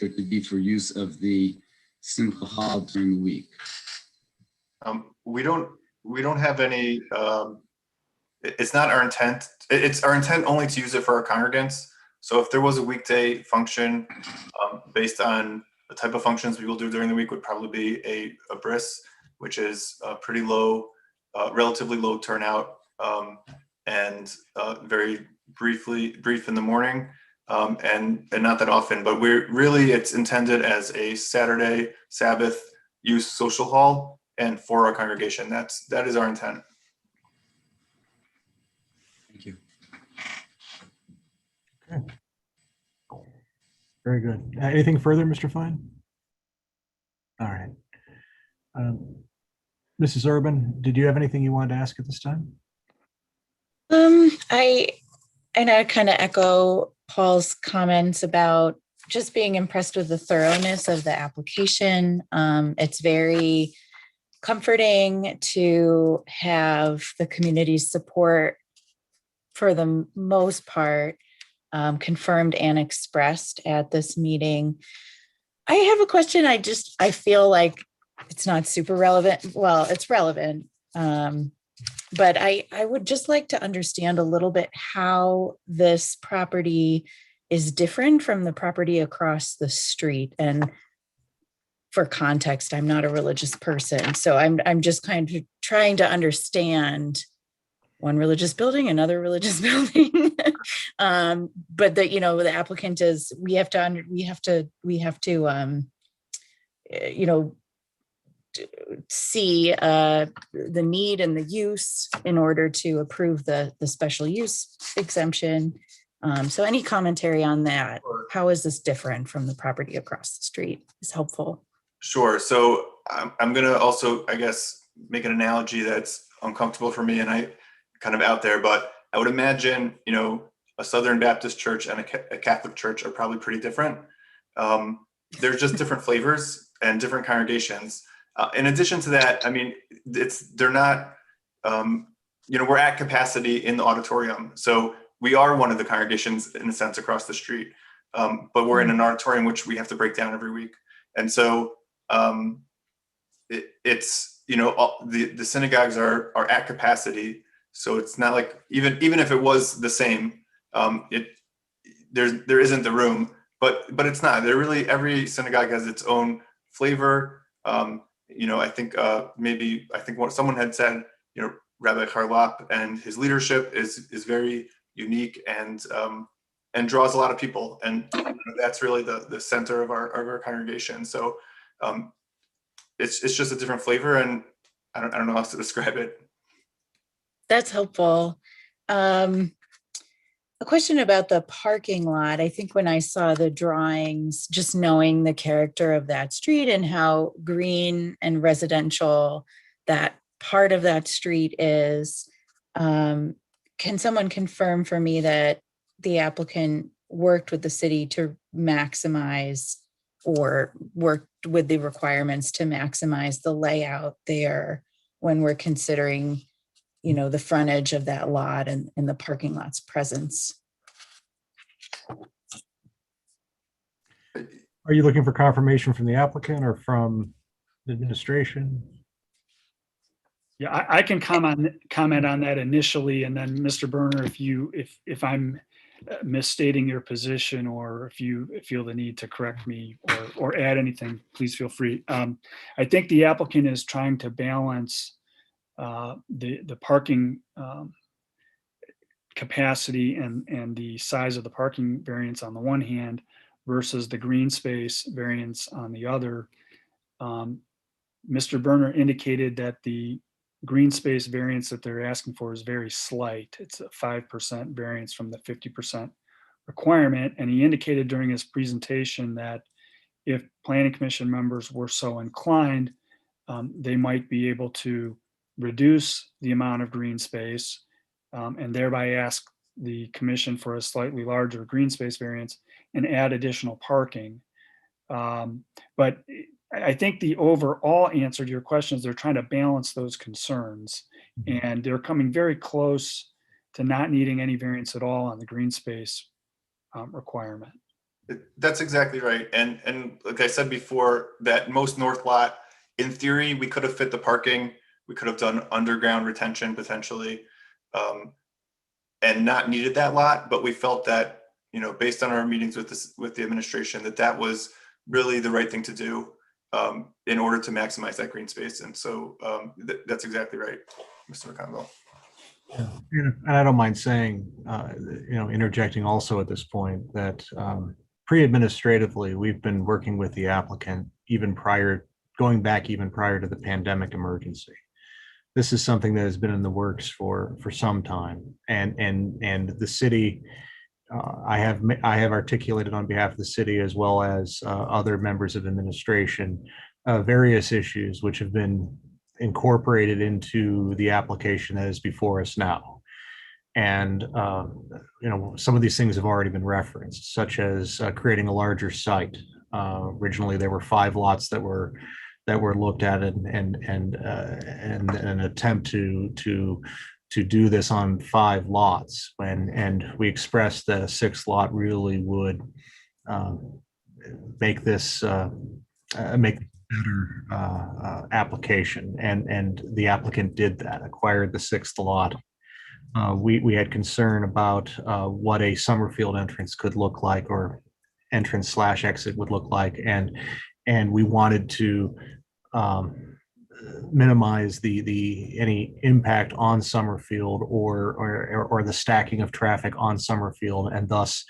to be for use of the Simcha Hall during the week? We don't have any, it's not our intent. It's our intent only to use it for our congregants. So if there was a weekday function based on the type of functions we will do during the week, would probably be a bris, which is pretty low, relatively low turnout, and very brief in the morning, and not that often. But it's intended as a Saturday Sabbath use social hall and for our congregation. That is our intent. Thank you. Okay. Very good. Anything further, Mr. Fine? All right. Mrs. Urban, did you have anything you wanted to ask at this time? I kind of echo Paul's comments about just being impressed with the thoroughness of the application. It's very comforting to have the community's support for the most part confirmed and expressed at this meeting. I have a question. I feel like it's not super relevant. Well, it's relevant. But I would just like to understand a little bit how this property is different from the property across the street. And for context, I'm not a religious person, so I'm just kind of trying to understand one religious building, another religious building. But the applicant is, we have to see the need and the use in order to approve the special use exemption. So any commentary on that? How is this different from the property across the street is helpful. Sure. So I'm going to also, I guess, make an analogy that's uncomfortable for me and I kind of out there, but I would imagine, a Southern Baptist church and a Catholic church are probably pretty different. There's just different flavors and different congregations. In addition to that, I mean, they're not, we're at capacity in the auditorium. So we are one of the congregations in a sense across the street, but we're in an auditorium which we have to break down every week. And so it's, the synagogues are at capacity. So it's not like, even if it was the same, there isn't the room, but it's not. Every synagogue has its own flavor. I think what someone had said, Rabbi Harlap and his leadership is very unique and draws a lot of people, and that's really the center of our congregation. So it's just a different flavor, and I don't know how else to describe it. That's helpful. A question about the parking lot. I think when I saw the drawings, just knowing the character of that street and how green and residential that part of that street is, can someone confirm for me that the applicant worked with the city to maximize or worked with the requirements to maximize the layout there when we're considering the frontage of that lot and the parking lot's presence? Are you looking for confirmation from the applicant or from the administration? Yeah, I can comment on that initially, and then Mr. Berner, if I'm misstating your position or if you feel the need to correct me or add anything, please feel free. I think the applicant is trying to balance the parking capacity and the size of the parking variance on the one hand versus the green space variance on the other. Mr. Berner indicated that the green space variance that they're asking for is very slight. It's a 5% variance from the 50% requirement. And he indicated during his presentation that if planning commission members were so inclined, they might be able to reduce the amount of green space and thereby ask the commission for a slightly larger green space variance and add additional parking. But I think the overall answer to your question is they're trying to balance those concerns, and they're coming very close to not needing any variance at all on the green space requirement. That's exactly right. And like I said before, that most north lot, in theory, we could have fit the parking. We could have done underground retention potentially, and not needed that lot. But we felt that, you know, based on our meetings with the administration, that was really the right thing to do in order to maximize that green space. And so that's exactly right, Mr. McConville. And I don't mind saying, interjecting also at this point that pre-administratively, we've been working with the applicant going back even prior to the pandemic emergency. This is something that has been in the works for some time, and the city, I have articulated on behalf of the city as well as other members of administration various issues which have been incorporated into the application that is before us now. And some of these things have already been referenced, such as creating a larger site. Originally, there were 5 lots that were looked at, and an attempt to do this on 5 lots. And we expressed that a 6th lot really would make this make better application, and the applicant did that, acquired the 6th lot. We had concern about what a Summerfield entrance could look like, or entrance/exit would look like, and we wanted to minimize any impact on Summerfield or the stacking of traffic on Summerfield, and thus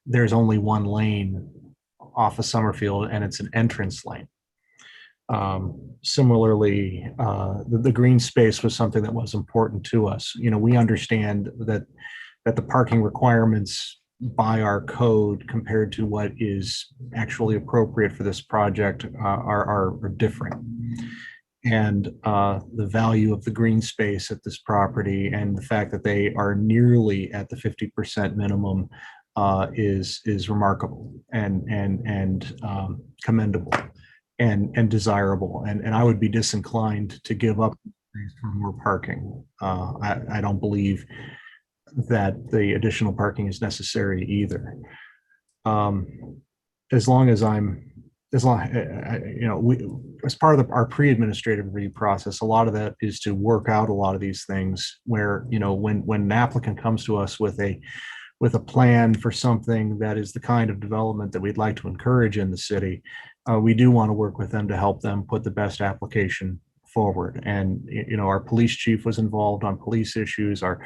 there's only one lane off of Summerfield, and it's an entrance lane. Similarly, the green space was something that was important to us. We understand that the parking requirements by our code compared to what is actually appropriate for this project are different. And the value of the green space at this property and the fact that they are nearly at the 50% minimum is remarkable and commendable and desirable. And I would be disinclined to give up for more parking. I don't believe that the additional parking is necessary either. As part of our pre-administrative review process, a lot of that is to work out a lot of these things where, when an applicant comes to us with a plan for something that is the kind of development that we'd like to encourage in the city, we do want to work with them to help them put the best application forward. And our police chief was involved on police issues, our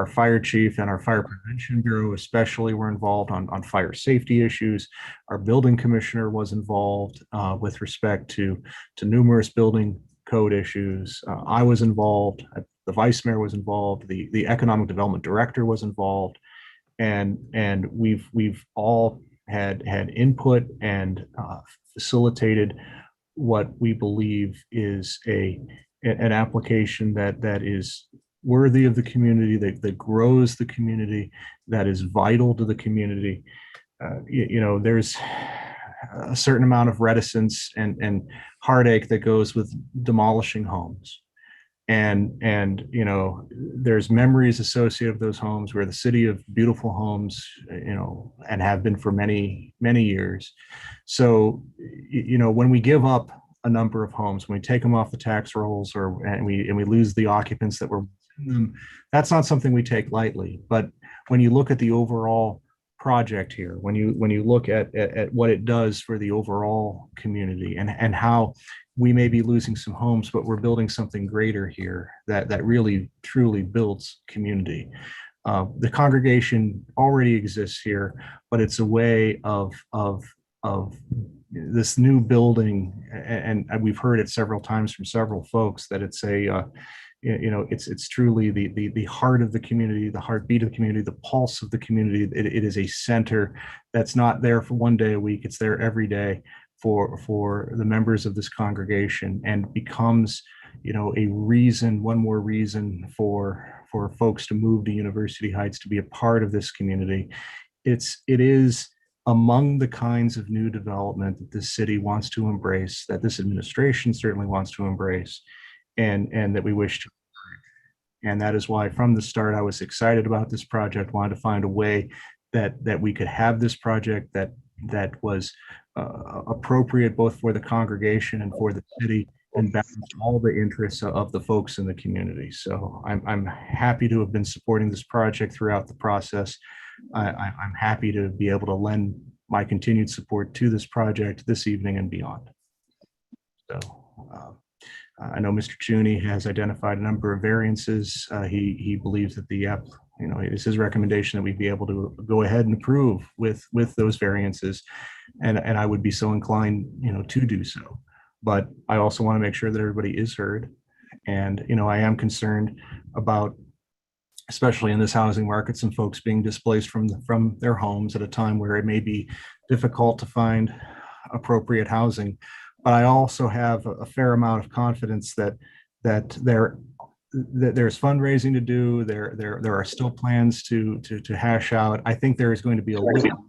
fire chief and our fire prevention bureau especially were involved on fire safety issues. Our building commissioner was involved with respect to numerous building code issues. I was involved, the vice mayor was involved, the economic development director was involved, and we've all had input and facilitated what we believe is an application that is worthy of the community, that grows the community, that is vital to the community. There's a certain amount of reticence and heartache that goes with demolishing homes. And there's memories associated with those homes. We're the city of beautiful homes, and have been for many, many years. So, when we give up a number of homes, when we take them off the tax rolls, and we lose the occupants that were in them, that's not something we take lightly. But when you look at the overall project here, when you look at what it does for the overall community, and how we may be losing some homes, but we're building something greater here that really truly builds community. The congregation already exists here, but it's a way of this new building, and we've heard it several times from several folks that it's it's truly the heart of the community, the heartbeat of the community, the pulse of the community. It is a center that's not there for one day a week; it's there every day for the members of this congregation, and becomes one more reason for for folks to move to University Heights to be a part of this community. It is among the kinds of new development that this city wants to embrace, that this administration certainly wants to embrace, and that we wish to. And that is why from the start, I was excited about this project, wanted to find a way that we could have this project that was appropriate both for the congregation and for the city, and balance all the interests of the folks in the community. So I'm happy to have been supporting this project throughout the process. I'm happy to be able to lend my continued support to this project this evening and beyond. So I know Mr. Chuney has identified a number of variances. He believes that it's his recommendation that we be able to go ahead and approve with those variances, and I would be so inclined, to do so. But I also want to make sure that everybody is heard, and I am concerned about, especially in this housing market, some folks being displaced from their homes at a time where it may be difficult to find appropriate housing. But I also have a fair amount of confidence that there's fundraising to do. There are still plans to hash out. I think there is going to be a little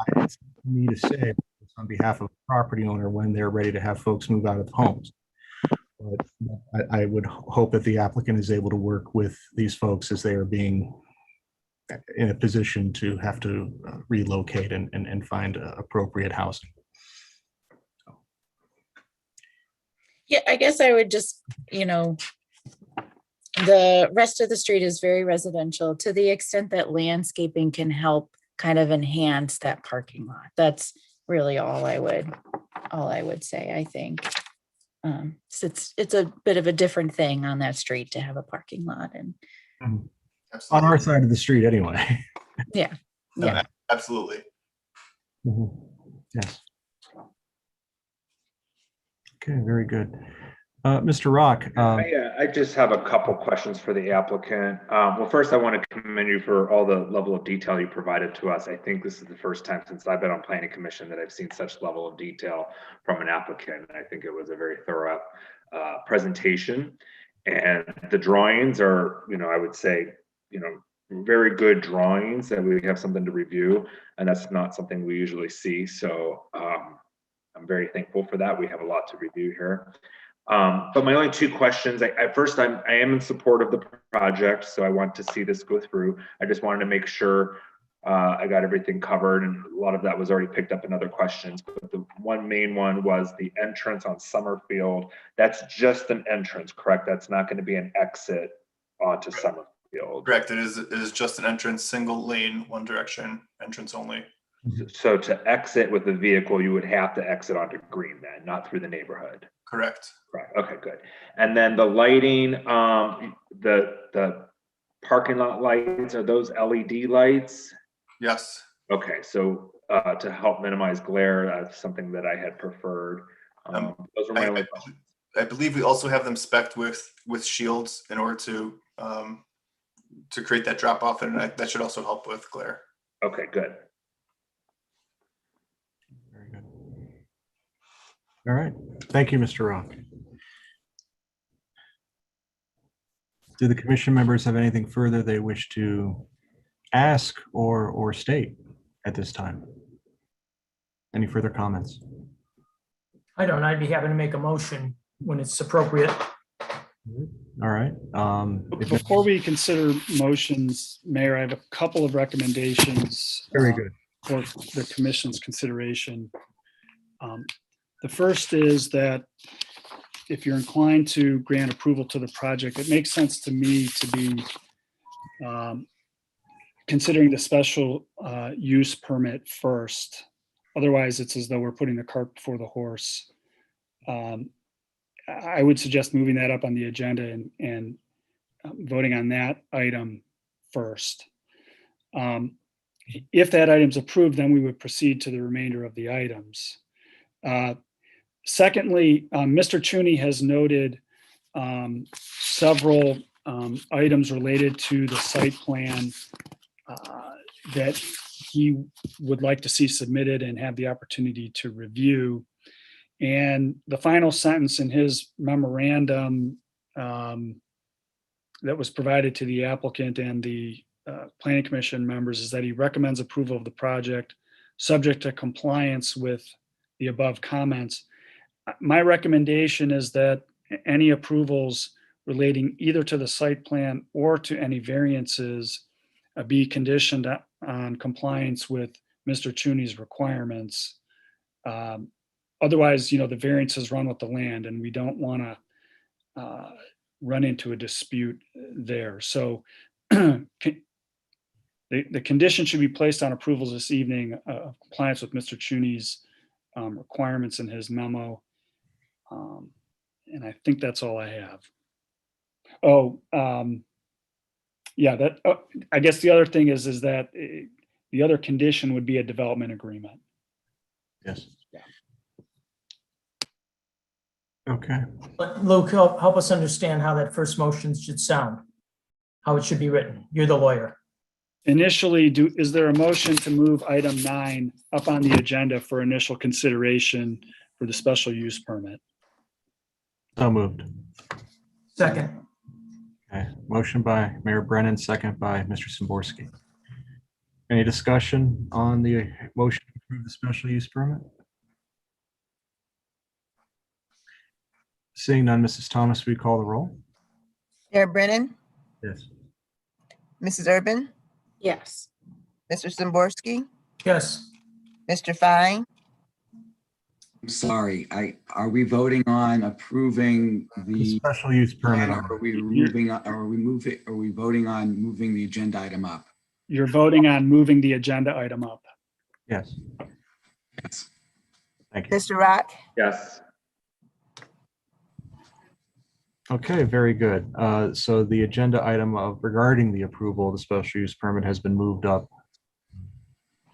for me to say on behalf of the property owner when they're ready to have folks move out of homes. But I would hope that the applicant is able to work with these folks as they are being in a position to have to relocate and find appropriate housing. Yeah, I guess I would just, the rest of the street is very residential to the extent that landscaping can help kind of enhance that parking lot. That's really all I would say, I think. So it's a bit of a different thing on that street to have a parking lot, and on our side of the street anyway. Yeah. Absolutely. Yes. Okay, very good. Mr. Rock. I just have a couple questions for the applicant. Well, first, I want to commend you for all the level of detail you provided to us. I think this is the first time since I've been on Planning Commission that I've seen such level of detail from an applicant. I think it was a very thorough presentation. And the drawings are, I would say, very good drawings, that we have something to review. And that's not something we usually see. So I'm very thankful for that. We have a lot to review here. But my only two questions, I am in support of the project, so I want to see this go through. I just wanted to make sure I got everything covered, and a lot of that was already picked up in other questions. But the one main one was the entrance on Summerfield. That's just an entrance, correct? That's not going to be an exit onto Summerfield. Correct. It is just an entrance, single lane, one direction, entrance only. So to exit with the vehicle, you would have to exit onto Green then, not through the neighborhood. Correct. Right. Okay, good. And then the lighting, the parking lot lights, are those LED lights? Yes. Okay, so to help minimize glare, that's something that I had preferred. Those are my only questions. I believe we also have them spec'd with shields in order to create that drop off, and that should also help with glare. Okay, good. Very good. All right. Thank you, Mr. Rock. Do the commission members have anything further they wish to ask or state at this time? Any further comments? I don't. I'd be happy to make a motion when it's appropriate. All right. Before we consider motions, Mayor, I have a couple of recommendations. Very good. For the commission's consideration. The first is that if you're inclined to grant approval to the project, it makes sense to me to be considering the special use permit first. Otherwise, it's as though we're putting the cart before the horse. I would suggest moving that up on the agenda and voting on that item first. If that item's approved, then we would proceed to the remainder of the items. Secondly, Mr. Chuney has noted several items related to the site plan that he would like to see submitted and have the opportunity to review. And the final sentence in his memorandum that was provided to the applicant and the planning commission members is that he recommends approval of the project subject to compliance with the above comments. My recommendation is that any approvals relating either to the site plan or to any variances be conditioned on compliance with Mr. Chuney's requirements. Otherwise, the variances run with the land, and we don't want to run into a dispute there. So the condition should be placed on approvals this evening of compliance with Mr. Chuney's requirements in his memo. And I think that's all I have. Yeah, I guess the other thing is that the other condition would be a development agreement. Yes. Okay. But Luke, help us understand how that first motion should sound, how it should be written. You're the lawyer. Initially, is there a motion to move item 9 up on the agenda for initial consideration for the special use permit? So moved. Second. Okay. Motion by Mayor Brennan, second by Mr. Szymborski. Any discussion on the motion to approve the special use permit? Seeing none, Mrs. Thomas, will you call the roll? Mayor Brennan, Yes. Mrs. Urban, Yes. Mr. Szymborski, Yes. Mr. Fine, I'm sorry, are we voting on approving the special use permit? Are we voting on moving the agenda item up? You're voting on moving the agenda item up. Yes. Yes. Thank you. Mr. Rock, Yes. Okay, very good. So the agenda item regarding the approval of the special use permit has been moved up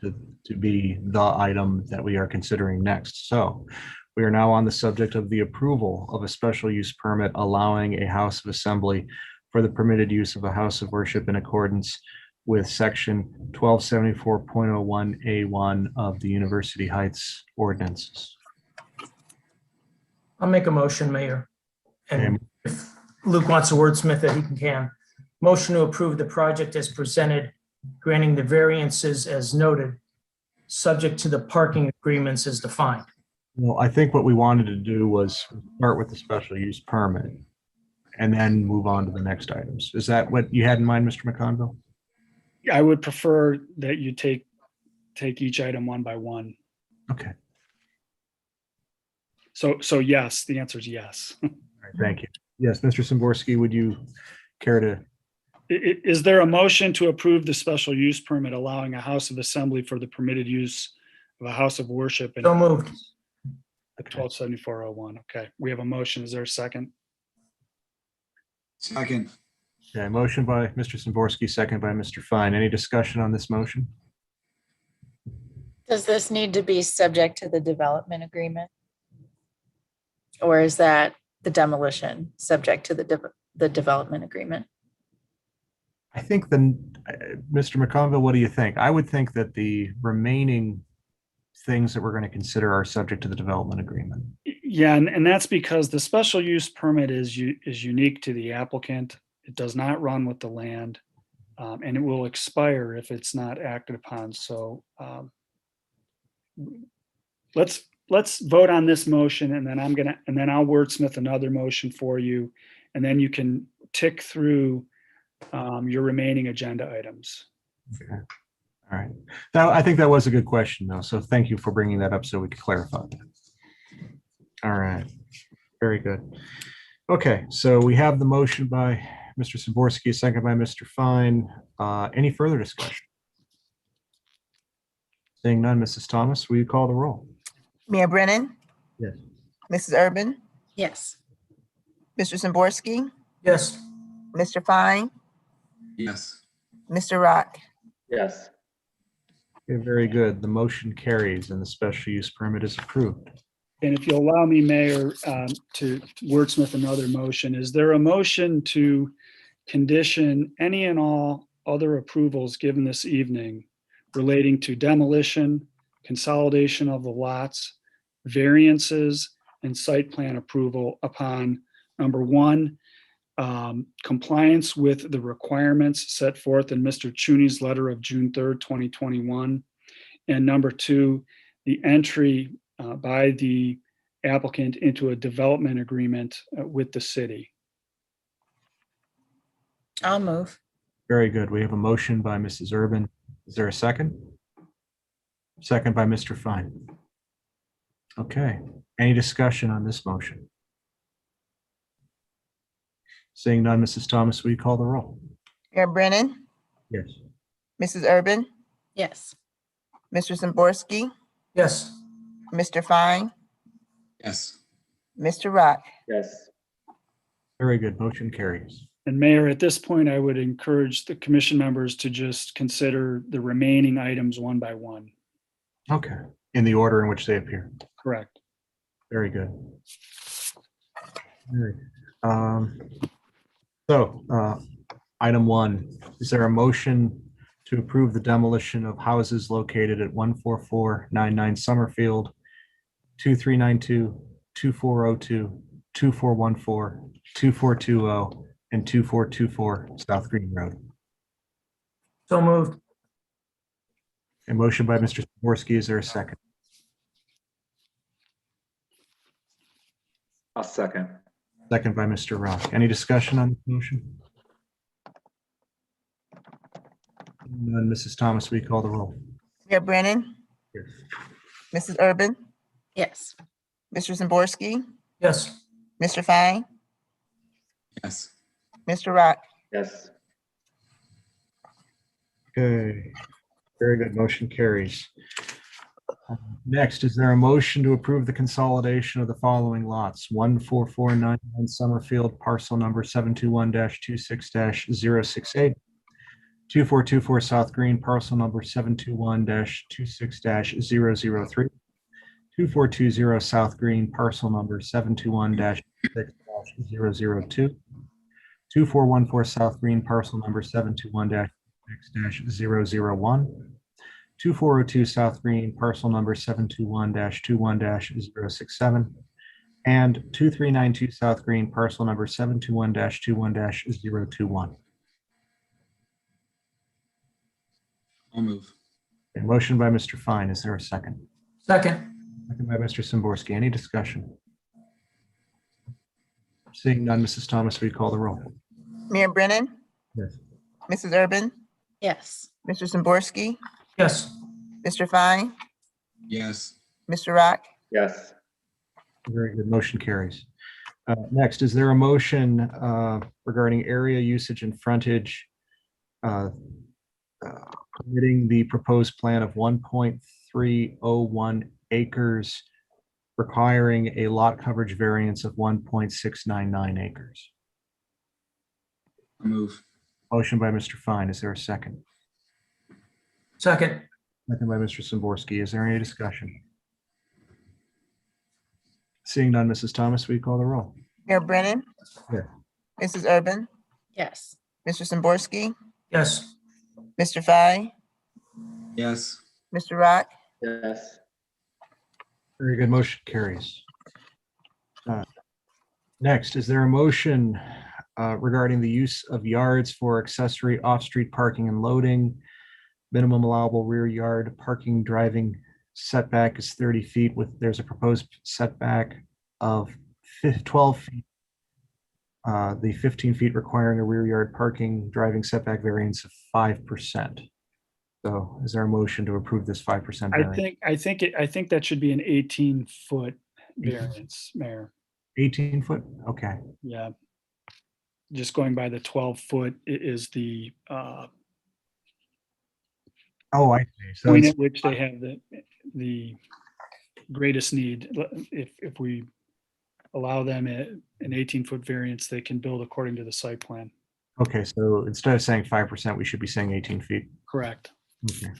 to be the item that we are considering next. So we are now on the subject of the approval of a special use permit allowing a house of assembly for the permitted use of a house of worship in accordance with section 1274.01A1 of the University Heights ordinances. I'll make a motion, Mayor. And if Luke wants to wordsmith it, he can. Motion to approve the project as presented, granting the variances as noted, subject to the parking agreements as defined. Well, I think what we wanted to do was start with the special use permit and then move on to the next items. Is that what you had in mind, Mr. McConville? I would prefer that you take each item one by one. Okay. So yes, the answer is yes. All right, thank you. Yes, Mr. Szymborski, would you care to? Is there a motion to approve the special use permit allowing a house of assembly for the permitted use of a house of worship? So moved. 127401. Okay, we have a motion. Is there a second? Second. Okay, motion by Mr. Szymborski, second by Mr. Fine. Any discussion on this motion? Does this need to be subject to the development agreement? Or is that the demolition subject to the development agreement? I think Mr. McConville, what do you think? I would think that the remaining things that we're going to consider are subject to the development agreement. Yeah, and that's because the special use permit is unique to the applicant. It does not run with the land, and it will expire if it's not acted upon. So let's vote on this motion, and then I'll wordsmith another motion for you, and then you can tick through your remaining agenda items. Okay. All right. I think that was a good question, though. So thank you for bringing that up so we could clarify that. All right. Very good. Okay. So we have the motion by Mr. Szymborski, second by Mr. Fine. Any further discussion? Seeing none, Mrs. Thomas, will you call the roll? Mayor Brennan, Yes. Mrs. Urban, Yes. Mr. Szymborski, Yes. Mr. Fine, Yes. Mr. Rock. Yes. Okay, very good. The motion carries and the special use permit is approved. And if you'll allow me, Mayor, to wordsmith another motion, is there a motion to condition any and all other approvals given this evening relating to demolition, consolidation of the lots, variances, and site plan approval upon, number one, compliance with the requirements set forth in Mr. Chuney's letter of June 3rd, 2021. And number 2, the entry by the applicant into a development agreement with the city. I'll move. Very good. We have a motion by Mrs. Urban. Is there a second? Second by Mr. Fine. Okay. Any discussion on this motion? Seeing none, Mrs. Thomas, will you call the roll? Mayor Brennan, Yes. Mrs. Urban, Yes. Mr. Zimborski, Yes. Mr. Fine, Yes. Mr. Rock. Yes. Very good. Motion carries. And Mayor, at this point, I would encourage the commission members to just consider the remaining items one by one. Okay. In the order in which they appear. Correct. Very good. All right. Item 1, is there a motion to approve the demolition of houses located at 14499 Summerfield, 2392, 2402, 2414, 2420, and 2424 South Green Road? So moved. A motion by Mr. Zimborski. Is there a second? I'll second. Second by Mr. Rock. Any discussion on the motion? None. Mrs. Thomas, will you call the roll? Mayor Brennan, Yes. Mrs. Urban, Yes. Mr. Zimborski, Yes. Mr. Fine, Yes. Mr. Rock. Yes. Okay. Very good. Motion carries. Next, is there a motion to approve the consolidation of the following lots? 14499 Summerfield, parcel number 721-26-068. 2424 South Green, parcel number 721-26-003. 2420 South Green, parcel number 721-6-002. 2414 South Green, parcel number 721-6-001. 2402 South Green, parcel number 721-21-067. And 2392 South Green, parcel number 721-21-021. I'll move. A motion by Mr. Fine. Is there a second? Second. Second by Mr. Zimborski. Any discussion? Seeing none, Mrs. Thomas, will you call the roll? Mayor Brennan, Yes. Mrs. Urban, Yes. Mr. Zimborski, Yes. Mr. Fine, Yes. Mr. Rock. Yes. Very good. Motion carries. Next, is there a motion regarding area usage and frontage permitting the proposed plan of 1.301 acres, requiring a lot coverage variance of 1.699 acres? I'll move. Motion by Mr. Fine. Is there a second? Second. Second by Mr. Zimborski. Is there any discussion? Seeing none, Mrs. Thomas, will you call the roll? Mayor Brennan, Yes. Mrs. Urban, Yes. Mr. Zimborski, Yes. Mr. Fine, Yes. Mr. Rock. Yes. Very good. Motion carries. Next, is there a motion regarding the use of yards for accessory off-street parking and loading? Minimum allowable rear yard parking driving setback is 30 feet there's a proposed setback of 12 feet. The 15 feet requiring a rear yard parking driving setback variance of 5%. So is there a motion to approve this 5% variance? I think that should be an 18-foot variance, Mayor. 18 foot? Okay. Yeah. Just going by the 12-foot is the Oh, I see. So point it's- at which they have the greatest need. If we allow them an 18-foot variance, they can build according to the site plan. Okay, so instead of saying 5%, we should be saying 18 feet. Correct. Okay.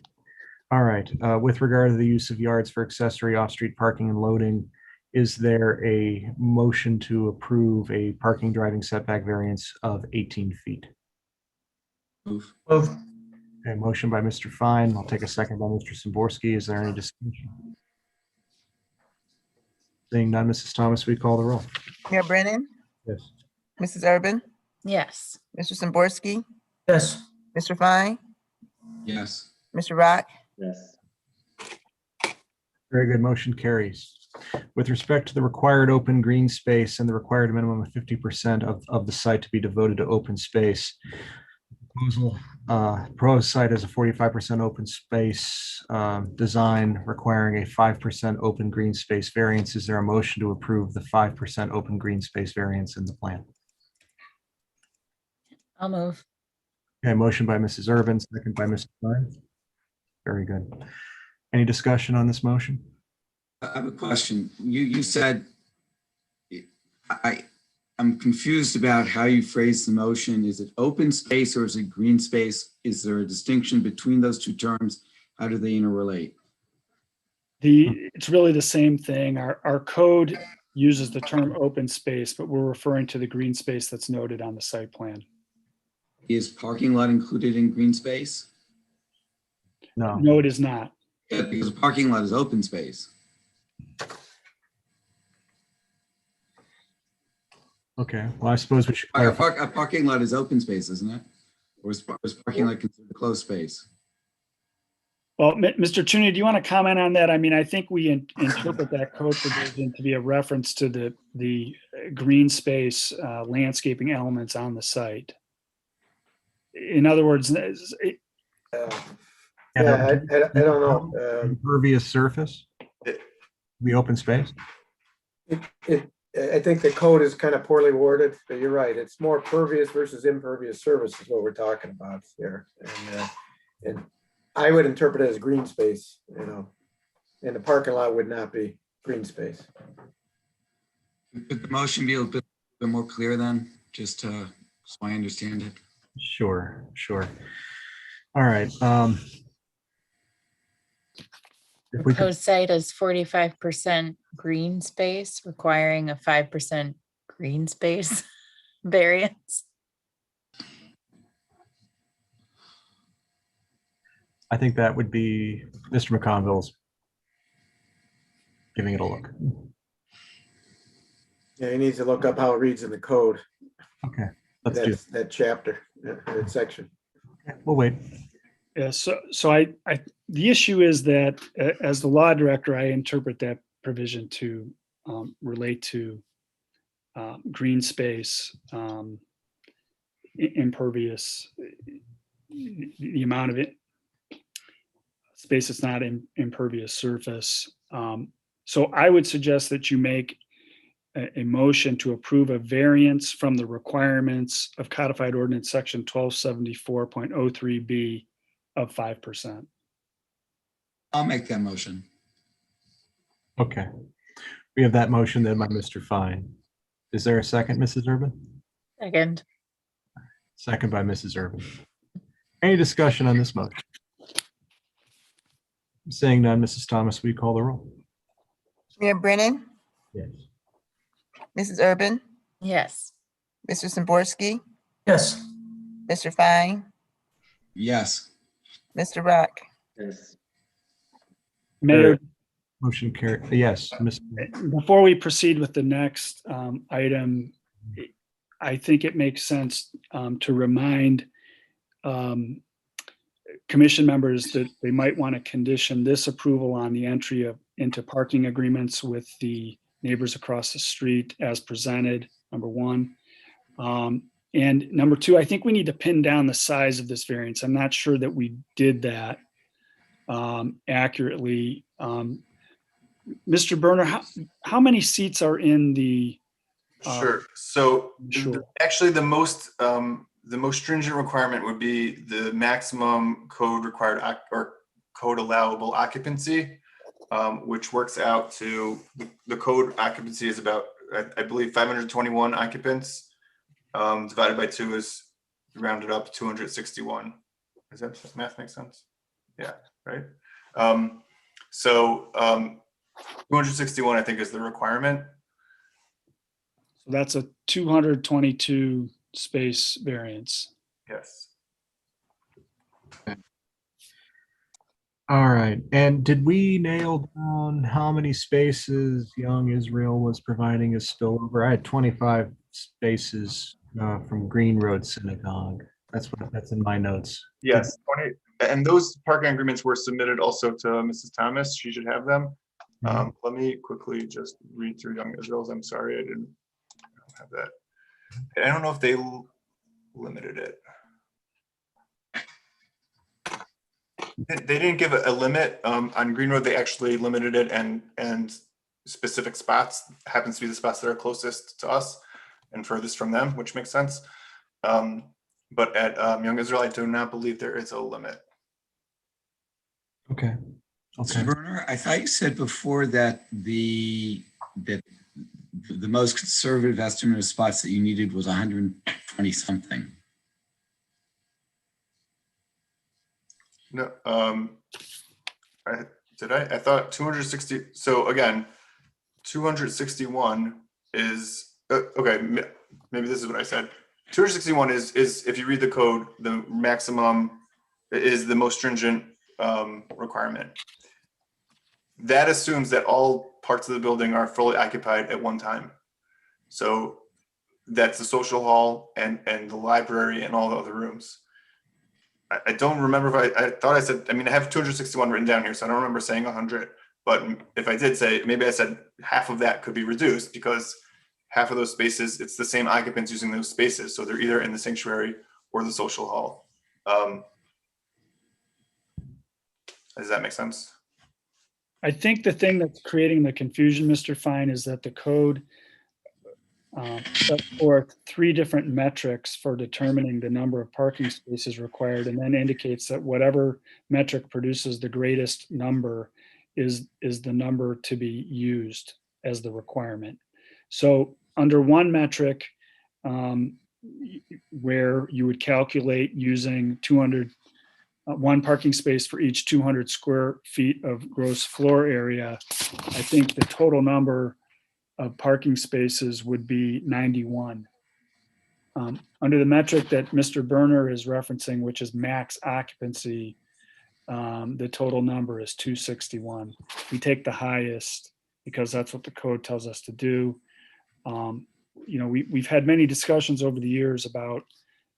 All right. With regard to the use of yards for accessory off-street parking and loading, is there a motion to approve a parking driving setback variance of 18 feet? Move. Move. Okay, motion by Mr. Fine. I'll take a second by Mr. Zimborski. Is there any discussion? Seeing none, Mrs. Thomas, we call the roll. Mayor Brennan, Yes. Mrs. Urban, Yes. Mr. Samborski, Yes. Mr. Fine, Yes. Mr. Rock, Yes. Very good. Motion carries. With respect to the required open green space and the required minimum of 50% of the site to be devoted to open space, proposal, proposed site has a 45% open space design requiring a 5% open green space variance. Is there a motion to approve the 5% open green space variance in the plan? I'll move. Okay, motion by Mrs. Urban, second by Mr. Klein. Very good. Any discussion on this motion? I have a question. You said, I'm confused about how you phrase the motion. Is it open space or is it green space? Is there a distinction between those two terms? How do they interrelate? It's really the same thing. Our code uses the term open space, but we're referring to the green space that's noted on the site plan. Is parking lot included in green space? No. No, it is not. Yeah, because a parking lot is open space. Okay, well, I suppose we should A clarify. parking lot is open space, isn't it? Or is parking lot considered closed space? Well, Mr. Tooney, do you want to comment on that? I mean, I think we interpret that code provision to be a reference to the green space landscaping elements on the site. In other words, Yeah, I don't know. Impervious surface? The open space? I think the code is kind of poorly worded, but you're right. It's more pervious versus impervious surface is what we're talking about here. And I would interpret it as green space, you know, and the parking lot would not be green space. Could the motion be a bit more clear then, just so I understand it? Sure, sure. All right. If we could, Proposed site is 45% green space, requiring a 5% green space variance. I think that would be Mr. McConville's giving it a look. Yeah, he needs to look up how it reads in the code. Okay, let's do it. That chapter, that section. We'll wait. Yeah, so the issue is that as the law director, I interpret that provision to relate to green space, impervious, the amount of it, space that's not impervious surface. So I would suggest that you make a motion to approve a variance from the requirements of codified ordinance section 1274.03B of 5%. I'll make that motion. Okay. We have that motion then by Mr. Fine. Is there a second, Mrs. Urban? Second. Second by Mrs. Urban. Any discussion on this motion? Saying none, Mrs. Thomas, will you call the roll? Mayor Brennan, Yes. Mrs. Urban, Yes. Mr. Samborski, Yes. Mr. Fine, Yes. Mr. Rock. Yes. Mayor, Motion carried. Yes. before we proceed with the next item, I think it makes sense to remind commission members that they might want to condition this approval on the entry into parking agreements with the neighbors across the street as presented, number one. And number two, I think we need to pin down the size of this variance. I'm not sure that we did that accurately. Mr. Berner, how many seats are in the? Sure. So Sure. actually the most stringent requirement would be the maximum code required or code allowable occupancy, which works out to the code occupancy is about, I believe, 521 occupants. Divided by 2 is rounded up 261. Does that math make sense? Yeah, right. So 261, I think, is the requirement. So that's a 222 space variance. Yes. All right. And did we nail down how many spaces Young Israel was providing as spillover? I had 25 spaces from Green Road Synagogue. That's in my notes. Yes, 20, and those parking agreements were submitted also to Mrs. Thomas. She should have them. Let me quickly just read through Young Israel's. I'm sorry, I don't have that. I don't know if they limited it. They didn't give a limit on Green Road. They actually limited it and specific spots happens to be the spots that are closest to us and furthest from them, which makes sense. But at Young Israel, I do not believe there is a limit. Okay. Mr. Berner, I thought you said before that the most conservative estimate of spots that you needed was 120 something. No, I thought 260. So again, 261 is okay. Maybe this is what I said. 261 is if you read the code, the maximum is the most stringent requirement. That assumes that all parts of the building are fully occupied at one time. So that's the social hall and the library and all the other rooms. I don't remember if I thought I said, I mean, I have 261 written down here, so I don't remember saying 100. But if I did say, maybe I said half of that could be reduced because half of those spaces, it's the same occupants using those spaces. So they're either in the sanctuary or the social hall. Does that make sense? I think the thing that's creating the confusion, Mr. Fine, is that the code set forth 3 different metrics for determining the number of parking spaces required, and then indicates that whatever metric produces the greatest number is the number to be used as the requirement. So under one metric, where you would calculate using 200, one parking space for each 200 square feet of gross floor area, I think the total number of parking spaces would be 91. Under the metric that Mr. Berner is referencing, which is max occupancy, the total number is 261. We take the highest because that's what the code tells us to do. You know, we've had many discussions over the years about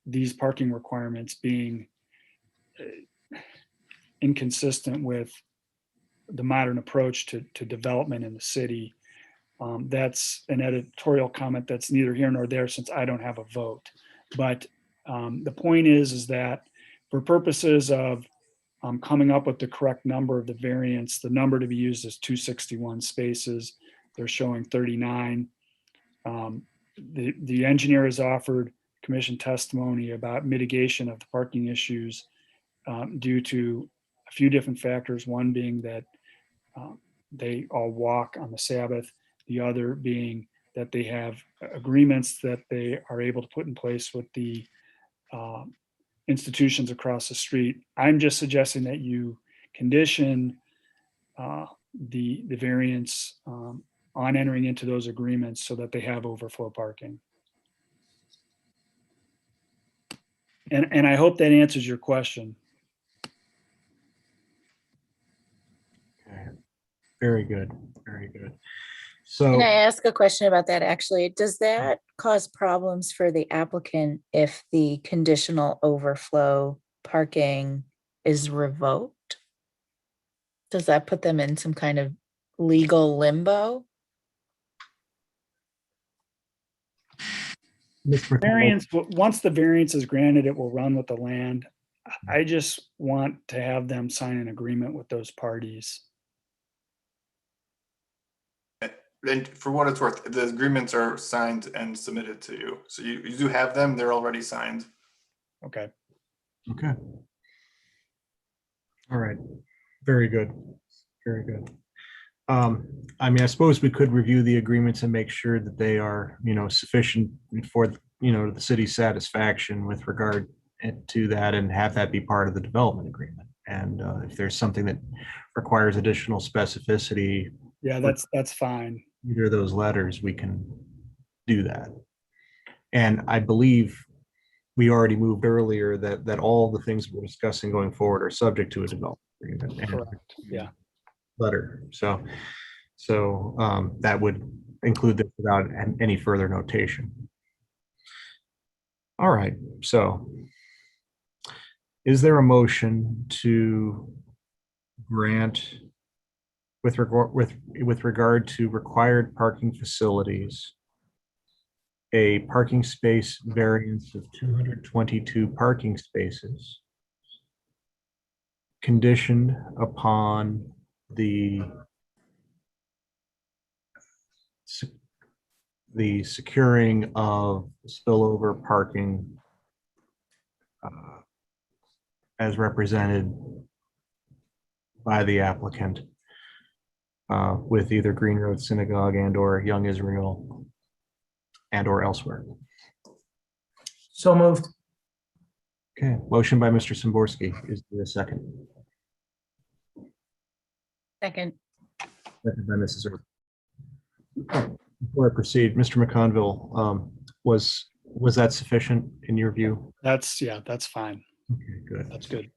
these parking requirements being inconsistent with the modern approach to development in the city. That's an editorial comment that's neither here nor there since I don't have a vote. But the point is that for purposes of coming up with the correct number of the variance, the number to be used is 261 spaces. They're showing 39. The engineer has offered commission testimony about mitigation of the parking issues due to a few different factors, one being that they all walk on the Sabbath, the other being that they have agreements that they are able to put in place with the institutions across the street. I'm just suggesting that you condition the variance on entering into those agreements so that they have overflow parking. And I hope that answers your question. Okay. Very good. Very good. So Can I ask a question about that? Actually, does that cause problems for the applicant if the conditional overflow parking is revoked? Does that put them in some kind of legal limbo? Variance, once the variance is granted, it will run with the land. I just want to have them sign an agreement with those parties. And for what it's worth, the agreements are signed and submitted to you. So you do have them, they're already signed. Okay. Okay. All right. Very good. Very good. I mean, I suppose we could review the agreements and make sure that they are, you know, sufficient for, you know, the city's satisfaction with regard to that and have that be part of the development agreement. And if there's something that requires additional specificity. Yeah, that's fine. Either of those letters, we can do that. And I believe we already moved earlier that all the things we're discussing going forward are subject to a development agreement. Correct. Yeah. Letter. So that would include this without any further notation. All right, so is there a motion to grant with regard to required parking facilities, a parking space variance of 222 parking spaces, conditioned upon the securing of spillover parking as represented by the applicant with either Green Road Synagogue and or Young Israel and or elsewhere. So moved. Okay, motion by Mr. Simborski. Is there a second? Second. Second by Mrs. Erb. Before I proceed, Mr. McConville, was that sufficient in your view? That's fine. Okay, good. That's good.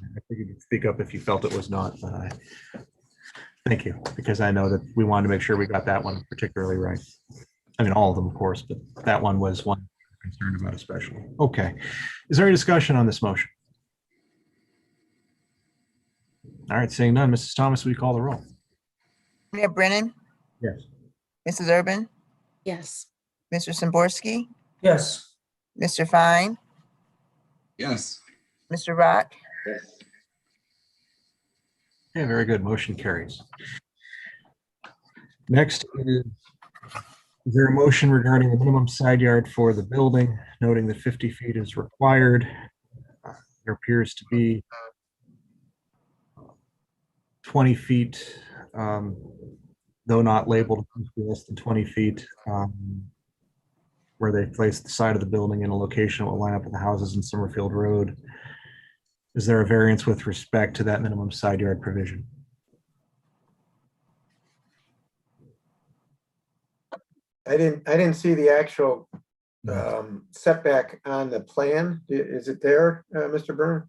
I figured you'd speak up if you felt it was not, but thank you, because I know that we wanted to make sure we got that one particularly right. I mean, all of them, of course, but that one was one I'm concerned about especially. Okay. Is there any discussion on this motion? All right, seeing none, Mrs. Thomas, will you call the roll? Mayor Brennan, Yes. Mrs. Urban, Yes. Mr. Simborski, Yes. Mr. Fine, Yes. Mr. Rock, Yes. Okay, very good. Motion carries. Next is there a motion regarding the minimum side yard for the building, noting that 50 feet is required? There appears to be 20 feet, though not labeled less than 20 feet, where they place the side of the building in a location that will line up with the houses in Summerfield Road. Is there a variance with respect to that minimum side yard provision? I didn't see the actual setback on the plan. Is it there, Mr. Byrne?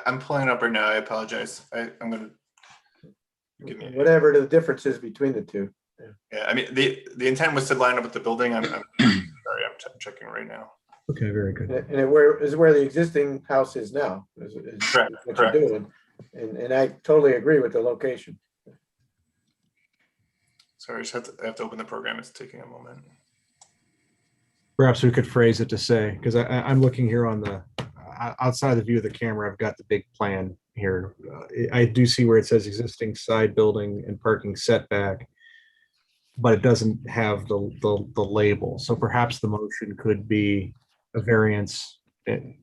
I'm pulling it up right now. I apologize. I'm gonna give me Whatever the difference is between the two. Yeah, I mean the intent was to line up with the building. I'm sorry, I'm checking right now. Okay, very good. And it is where the existing house is now. Is Correct, what correct. you're doing, and I totally agree with the location. Sorry, I have to open the program. It's taking a moment. Perhaps we could phrase it to say, because I'm looking here on the outside the view of the camera, I've got the big plan here. I do see where it says existing side building and parking setback, but it doesn't have the label. So perhaps the motion could be a variance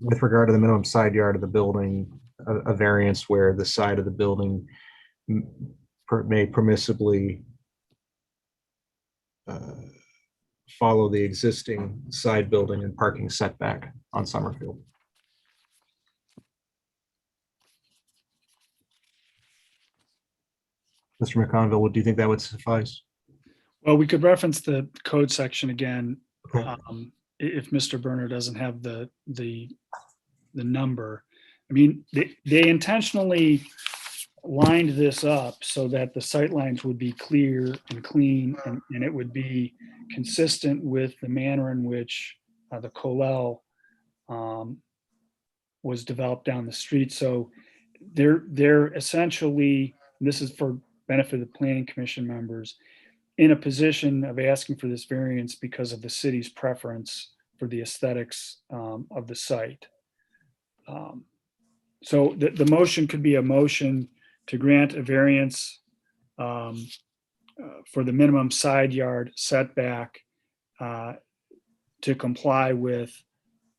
with regard to the minimum side yard of the building, a variance where the side of the building may permissibly follow the existing side building and parking setback on Summerfield. Mr. McConville, do you think that would suffice? Well, we could reference the code section again. Okay. If Mr. Berner doesn't have the number. I mean, they intentionally lined this up so that the sight lines would be clear and clean, and it would be consistent with the manner in which the Colel was developed down the street. So they're essentially, and this is for benefit of the Planning Commission members, in a position of asking for this variance because of the city's preference for the aesthetics of the site. So the motion could be a motion to grant a variance for the minimum side yard setback to comply with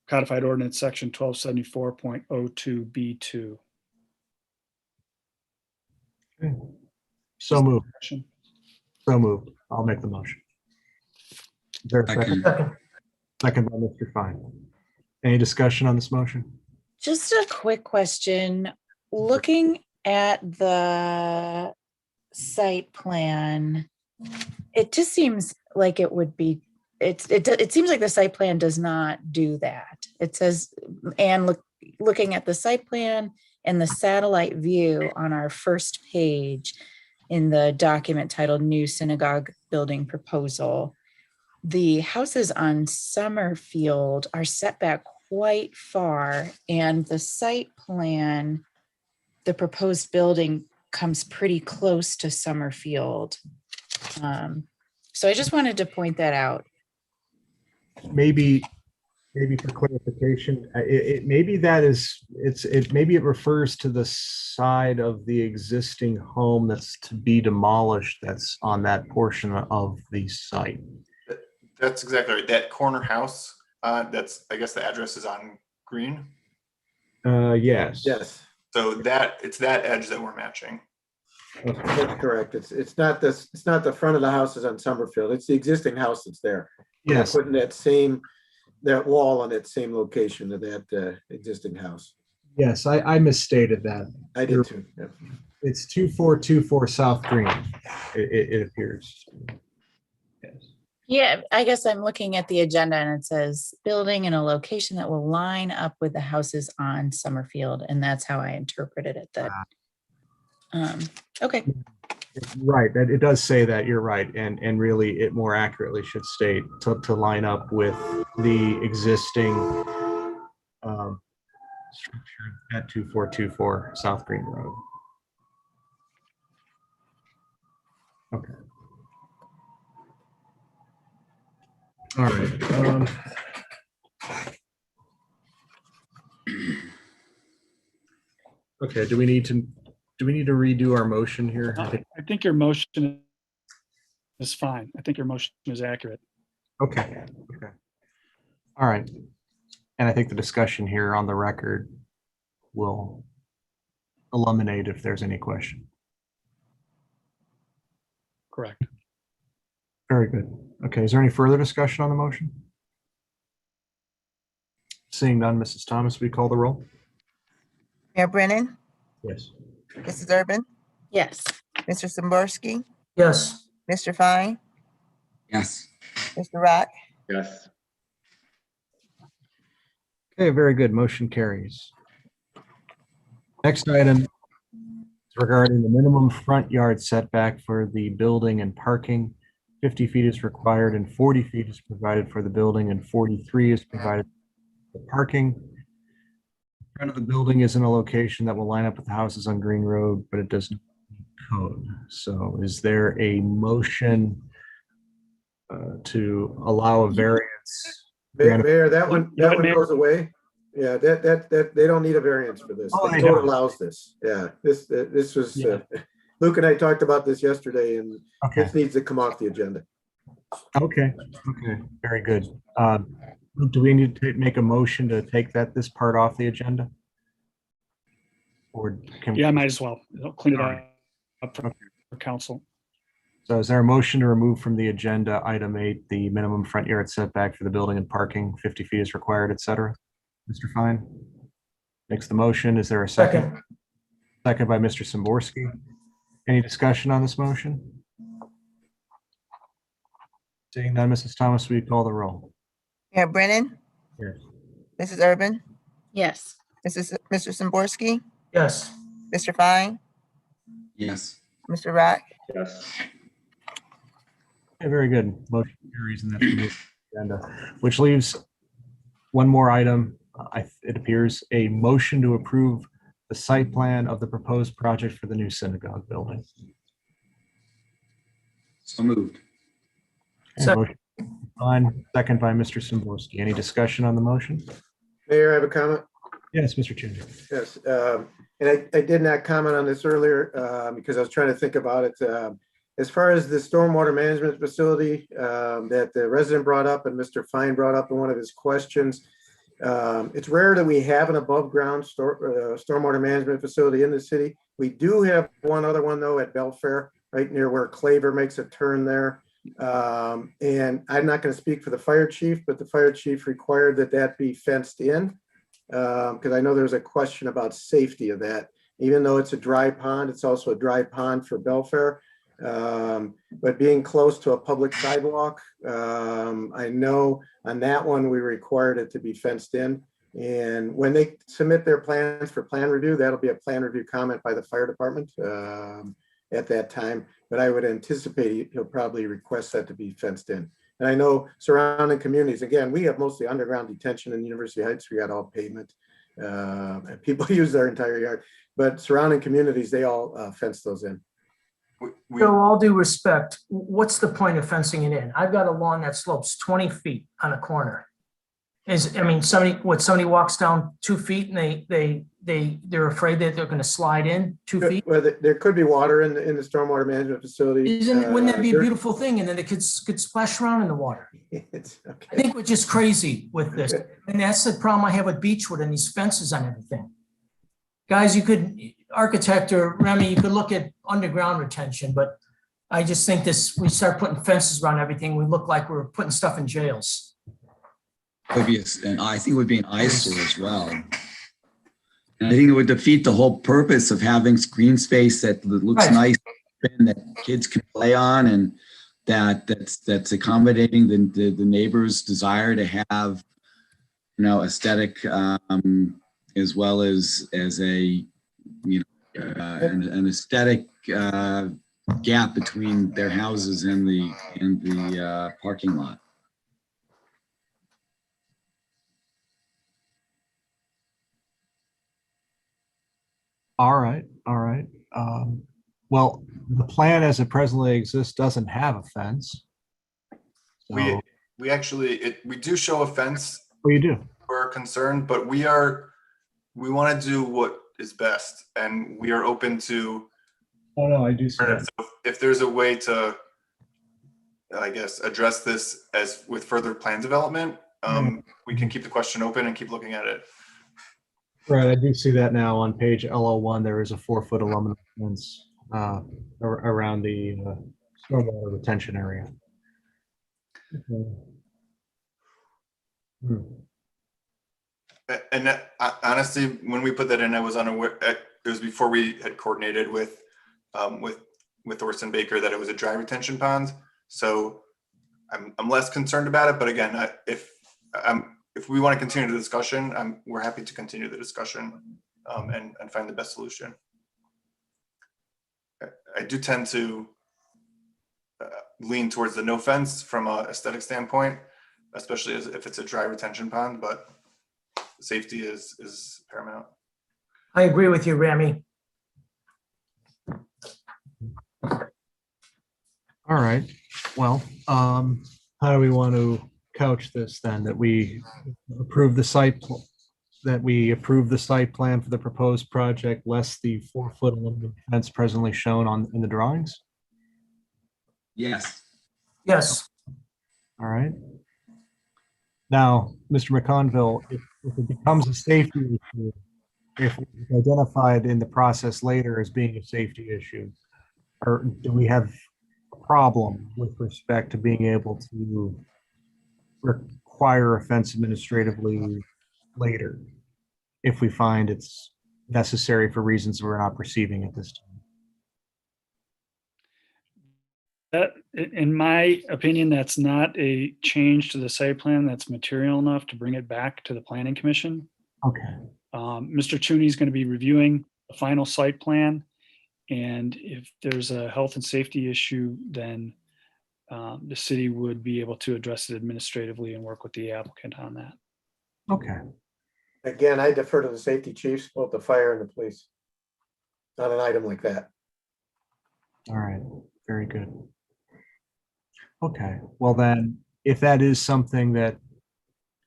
codified ordinance section 1274.02B2. Okay. So moved. So moved. I'll make the motion. Is there a second? Second by Mr. Fine. Any discussion on this motion? Just a quick question. Looking at the site plan, it just seems like it would be, it seems like the site plan does not do that. It says, and looking at the site plan and the satellite view on our first page in the document titled New Synagogue Building Proposal, the houses on Summerfield are set back quite far, and the site plan, the proposed building comes pretty close to Summerfield. So I just wanted to point that out. Maybe for clarification, maybe it refers to the side of the existing home that's to be demolished, that's on that portion of the site. That's exactly right. That corner house, I guess the address is on Green. Yes. Yes, So it's that edge that we're matching. that's correct. It's not the front of the houses on Summerfield. It's the existing house that's there. Yes. They're putting that wall on that same location of that existing house. Yes, I misstated that. I did too. Yeah. It's 2424 South Green, it appears. Yes. Yeah, I guess I'm looking at the agenda and it says building in a location that will line up with the houses on Summerfield, and that's how I interpreted it. That okay. Right, that it does say that, you're right, and really it more accurately should state to line up with the existing structure at 2424 South Green Road. Okay. All right. Okay, do we need to redo our motion here? I think your motion is fine. I think your motion is accurate. Okay. All right. And I think the discussion here on the record will eliminate if there's any question. Correct. Very good. Okay, is there any further discussion on the motion? Seeing none, Mrs. Thomas, we call the roll? Mayor Brennan, Yes. Mrs. Urban, Yes. Mr. Samborski, Yes. Mr. Fine, Yes. Mr. Rock, Yes. Okay, very good. Motion carries. Next item is regarding the minimum front yard setback for the building and parking. 50 feet is required and 40 feet is provided for the building and 43 is provided for parking. Front of the building is in a location that will line up with the houses on Green Road, but it doesn't code. So is there a motion to allow a variance? Mayor, that one goes away. Yeah, that they don't need a variance for this. Oh, The they code don't. allows this. Yeah, this was, Yeah. Luke and I talked about this yesterday, and Okay. this needs to come off the agenda. Okay, very good. Do we need to make a motion to take this part off the agenda? Or can we? Yeah, I might as well. It'll clean it All right. up for council. So is there a motion to remove from the agenda item 8, the minimum front yard setback for the building and parking, 50 feet is required, et cetera? Mr. Fine makes the motion. Is there a second? Second by Mr. Samborski. Any discussion on this motion? Seeing none, Mrs. Thomas, will you call the roll? Mayor Brennan, Yes. Mrs. Urban, Yes. Mr. Samborski, Yes. Mr. Fine, Yes. Mr. Rock, Yes. Okay, very good. Motion carries and that's removed from the agenda, which leaves one more item. It appears a motion to approve the site plan of the proposed project for the new synagogue building. So moved. Motion on, second by Mr. Samborski. Any discussion on the motion? Mayor, I have a comment. Yes, Mr. Ginger. Yes, and I did not comment on this earlier because I was trying to think about it. As far as the stormwater management facility that the resident brought up and Mr. Fine brought up in one of his questions, it's rare that we have an above ground stormwater management facility in the city. We do have one other one though at Belfair, right near where Claver makes a turn there. And I'm not going to speak for the fire chief, but the fire chief required that be fenced in because I know there's a question about safety of that. Even though it's a dry pond, it's also a dry pond for Belfair. But being close to a public sidewalk, I know on that one, we required it to be fenced in. And when they submit their plans for plan review, that'll be a plan review comment by the fire department at that time. But I would anticipate he'll probably request that to be fenced in. And I know surrounding communities, again, we have mostly underground detention in University Heights. We got all pavement. People use their entire yard, but surrounding communities, they all fence those in. So all due respect, what's the point of fencing it in? I've got a lawn that slopes 20 feet on a corner. Somebody walks down 2 feet and they're afraid that they're gonna slide in 2 feet? Well, there could be water in the stormwater management facility. Wouldn't that be a beautiful thing? And then the kids could splash around in the water. I think we're just crazy with this. And that's the problem I have with Beechwood and these fences on everything. Guys, you could, architect or Remy, you could look at underground retention, but I just think we start putting fences around everything, we look like we're putting stuff in jails. I think it would be an eyesore as well. And I think it would defeat the whole purpose of having green space that looks nice and that kids can play on, and that's accommodating the neighbors' desire to have, aesthetic as well as a an aesthetic gap between their houses and the parking lot. All right. Well, the plan as it presently exists doesn't have a fence. So, We actually, we do show a fence. Oh, you do? We're concerned, but we want to do what is best, and we are open to. Oh no, I do see that. So if there's a way to, I guess, address this as with further plan development, we can keep the question open and keep looking at it. Right, I do see that now on page LO1. There is a 4-foot aluminum fence around the stormwater retention area. And honestly, when we put that in, I was unaware. It was before we had coordinated with Orson Baker that it was a dry retention pond. So I'm less concerned about it. But again, if we want to continue the discussion, we're happy to continue the discussion and find the best solution. I do tend to lean towards the no fence from a aesthetic standpoint, especially if it's a dry retention pond, but safety is paramount. I agree with you, Rami. All right. Well, how do we want to couch this then? That we approve the site plan for the proposed project less the 4-foot aluminum fence presently shown in the drawings? Yes. Yes. All right. Now, Mr. McConville, if it becomes a safety issue, if it's identified in the process later as being a safety issue, or do we have a problem with respect to being able to require a fence administratively later if we find it's necessary for reasons we're not perceiving at this time? In my opinion, that's not a change to the site plan that's material enough to bring it back to the Planning Commission. Okay. Mr. Tooney is going to be reviewing the final site plan, and if there's a health and safety issue, then the city would be able to address it administratively and work with the applicant on that. Okay. Again, I defer to the safety chiefs, both the fire and the police, on an item like that. All right. Very good. Okay. Well, then, if that is something that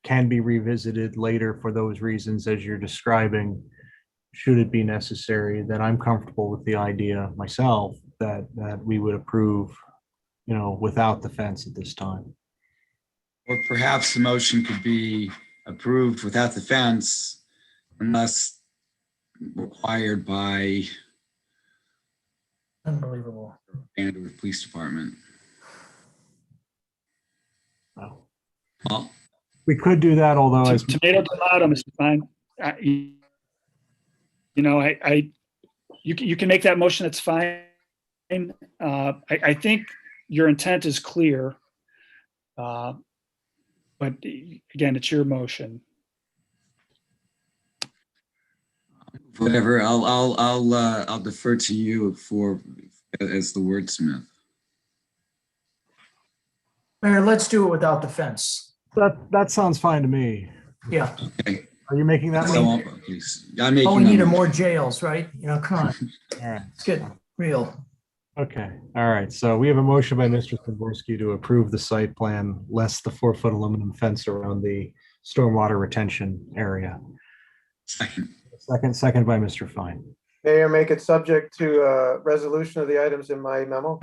can be revisited later for those reasons as you're describing, should it be necessary, then I'm comfortable with the idea myself that we would approve, without the fence at this time. Or perhaps the motion could be approved without the fence unless required by Unbelievable. and or police department. Well, we could do that, although as tomato, Mr. Fine. You can make that motion. That's fine. I think your intent is clear, but again, it's your motion. Whatever. I'll defer to you as the wordsmith. Mayor, let's do it without the fence. That sounds fine to me. Yeah. Okay. Are you making that? So, motion? please. I'm making All we that need are motion. more jails, right? You know, come on. All right. Let's get real. Okay. All right. So we have a motion by Mr. Szymborski to approve the site plan less the 4-foot aluminum fence around the stormwater retention area. Second by Mr. Fine. Mayor, make it subject to resolution of the items in my memo.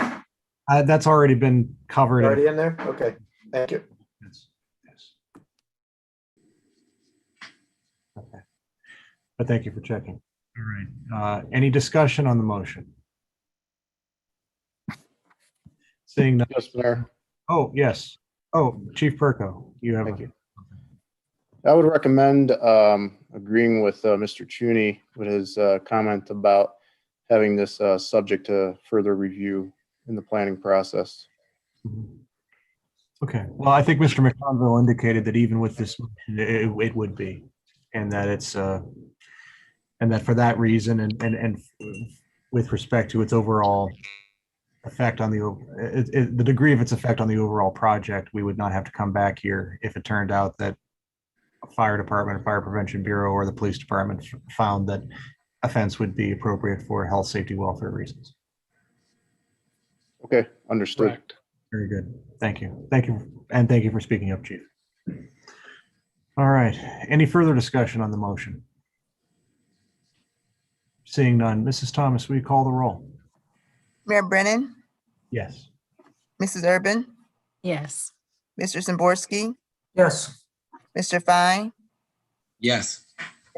That's already been covered. Already in there? Okay, thank you. Yes. Okay. But thank you for checking. All right. Any discussion on the motion? Seeing none. Yes, Mayor. Oh, yes. Oh, Chief Perko, you have. Thank you. I would recommend agreeing with Mr. Chuney with his comment about having this subject to further review in the planning process. Okay, well, I think Mr. McConville indicated that even with this, it would be, and that it's, and that for that reason, and with respect to its overall effect on the degree of its effect on the overall project, we would not have to come back here if it turned out that a fire department, fire prevention bureau, or the police department found that a fence would be appropriate for health, safety, welfare reasons. Okay, understood. Correct. Very good. Thank you. Thank you. And thank you for speaking up, Chief. All right. Any further discussion on the motion? Seeing none. Mrs. Thomas, will you call the roll? Mayor Brennan, Yes. Mrs. Urban, Yes. Mr. Szymborski, Yes. Mr. Fine, Yes.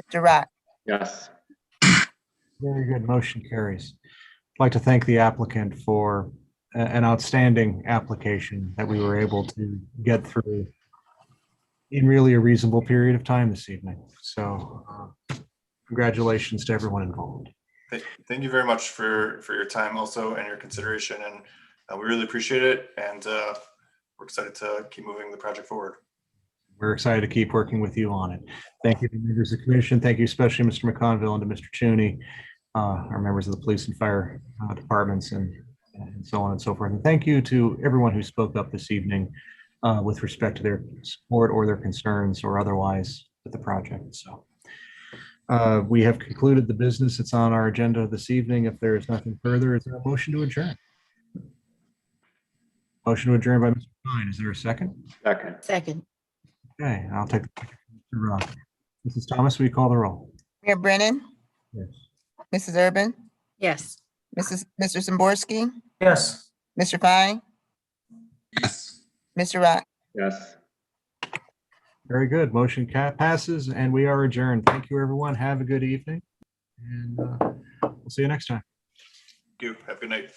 Mr. Rock. Yes. Very good. Motion carries. I'd like to thank the applicant for an outstanding application that we were able to get through in really a reasonable period of time this evening. So congratulations to everyone involved. Thank you very much for your time also and your consideration, and we really appreciate it, and we're excited to keep moving the project forward. We're excited to keep working with you on it. Thank you to members of the commission. Thank you especially Mr. McConville and to Mr. Chuney, our members of the police and fire departments and so on and so forth. And thank you to everyone who spoke up this evening with respect to their support or their concerns or otherwise with the project. So we have concluded the business that's on our agenda this evening. If there is nothing further, is there a motion to adjourn? Motion to adjourn by Mr. Fine. Is there a second? Second. Second. Okay, I'll take Mr. Rock. Mrs. Thomas, will you call the roll? Mayor Brennan, Yes. Mrs. Urban, Yes. Mr. Szymborski, Yes. Mr. Fine, Yes. Mr. Rock. Yes. Very good. Motion passes and we are adjourned. Thank you, everyone. Have a good evening. And we'll see you next time. Thank you. Have a good night.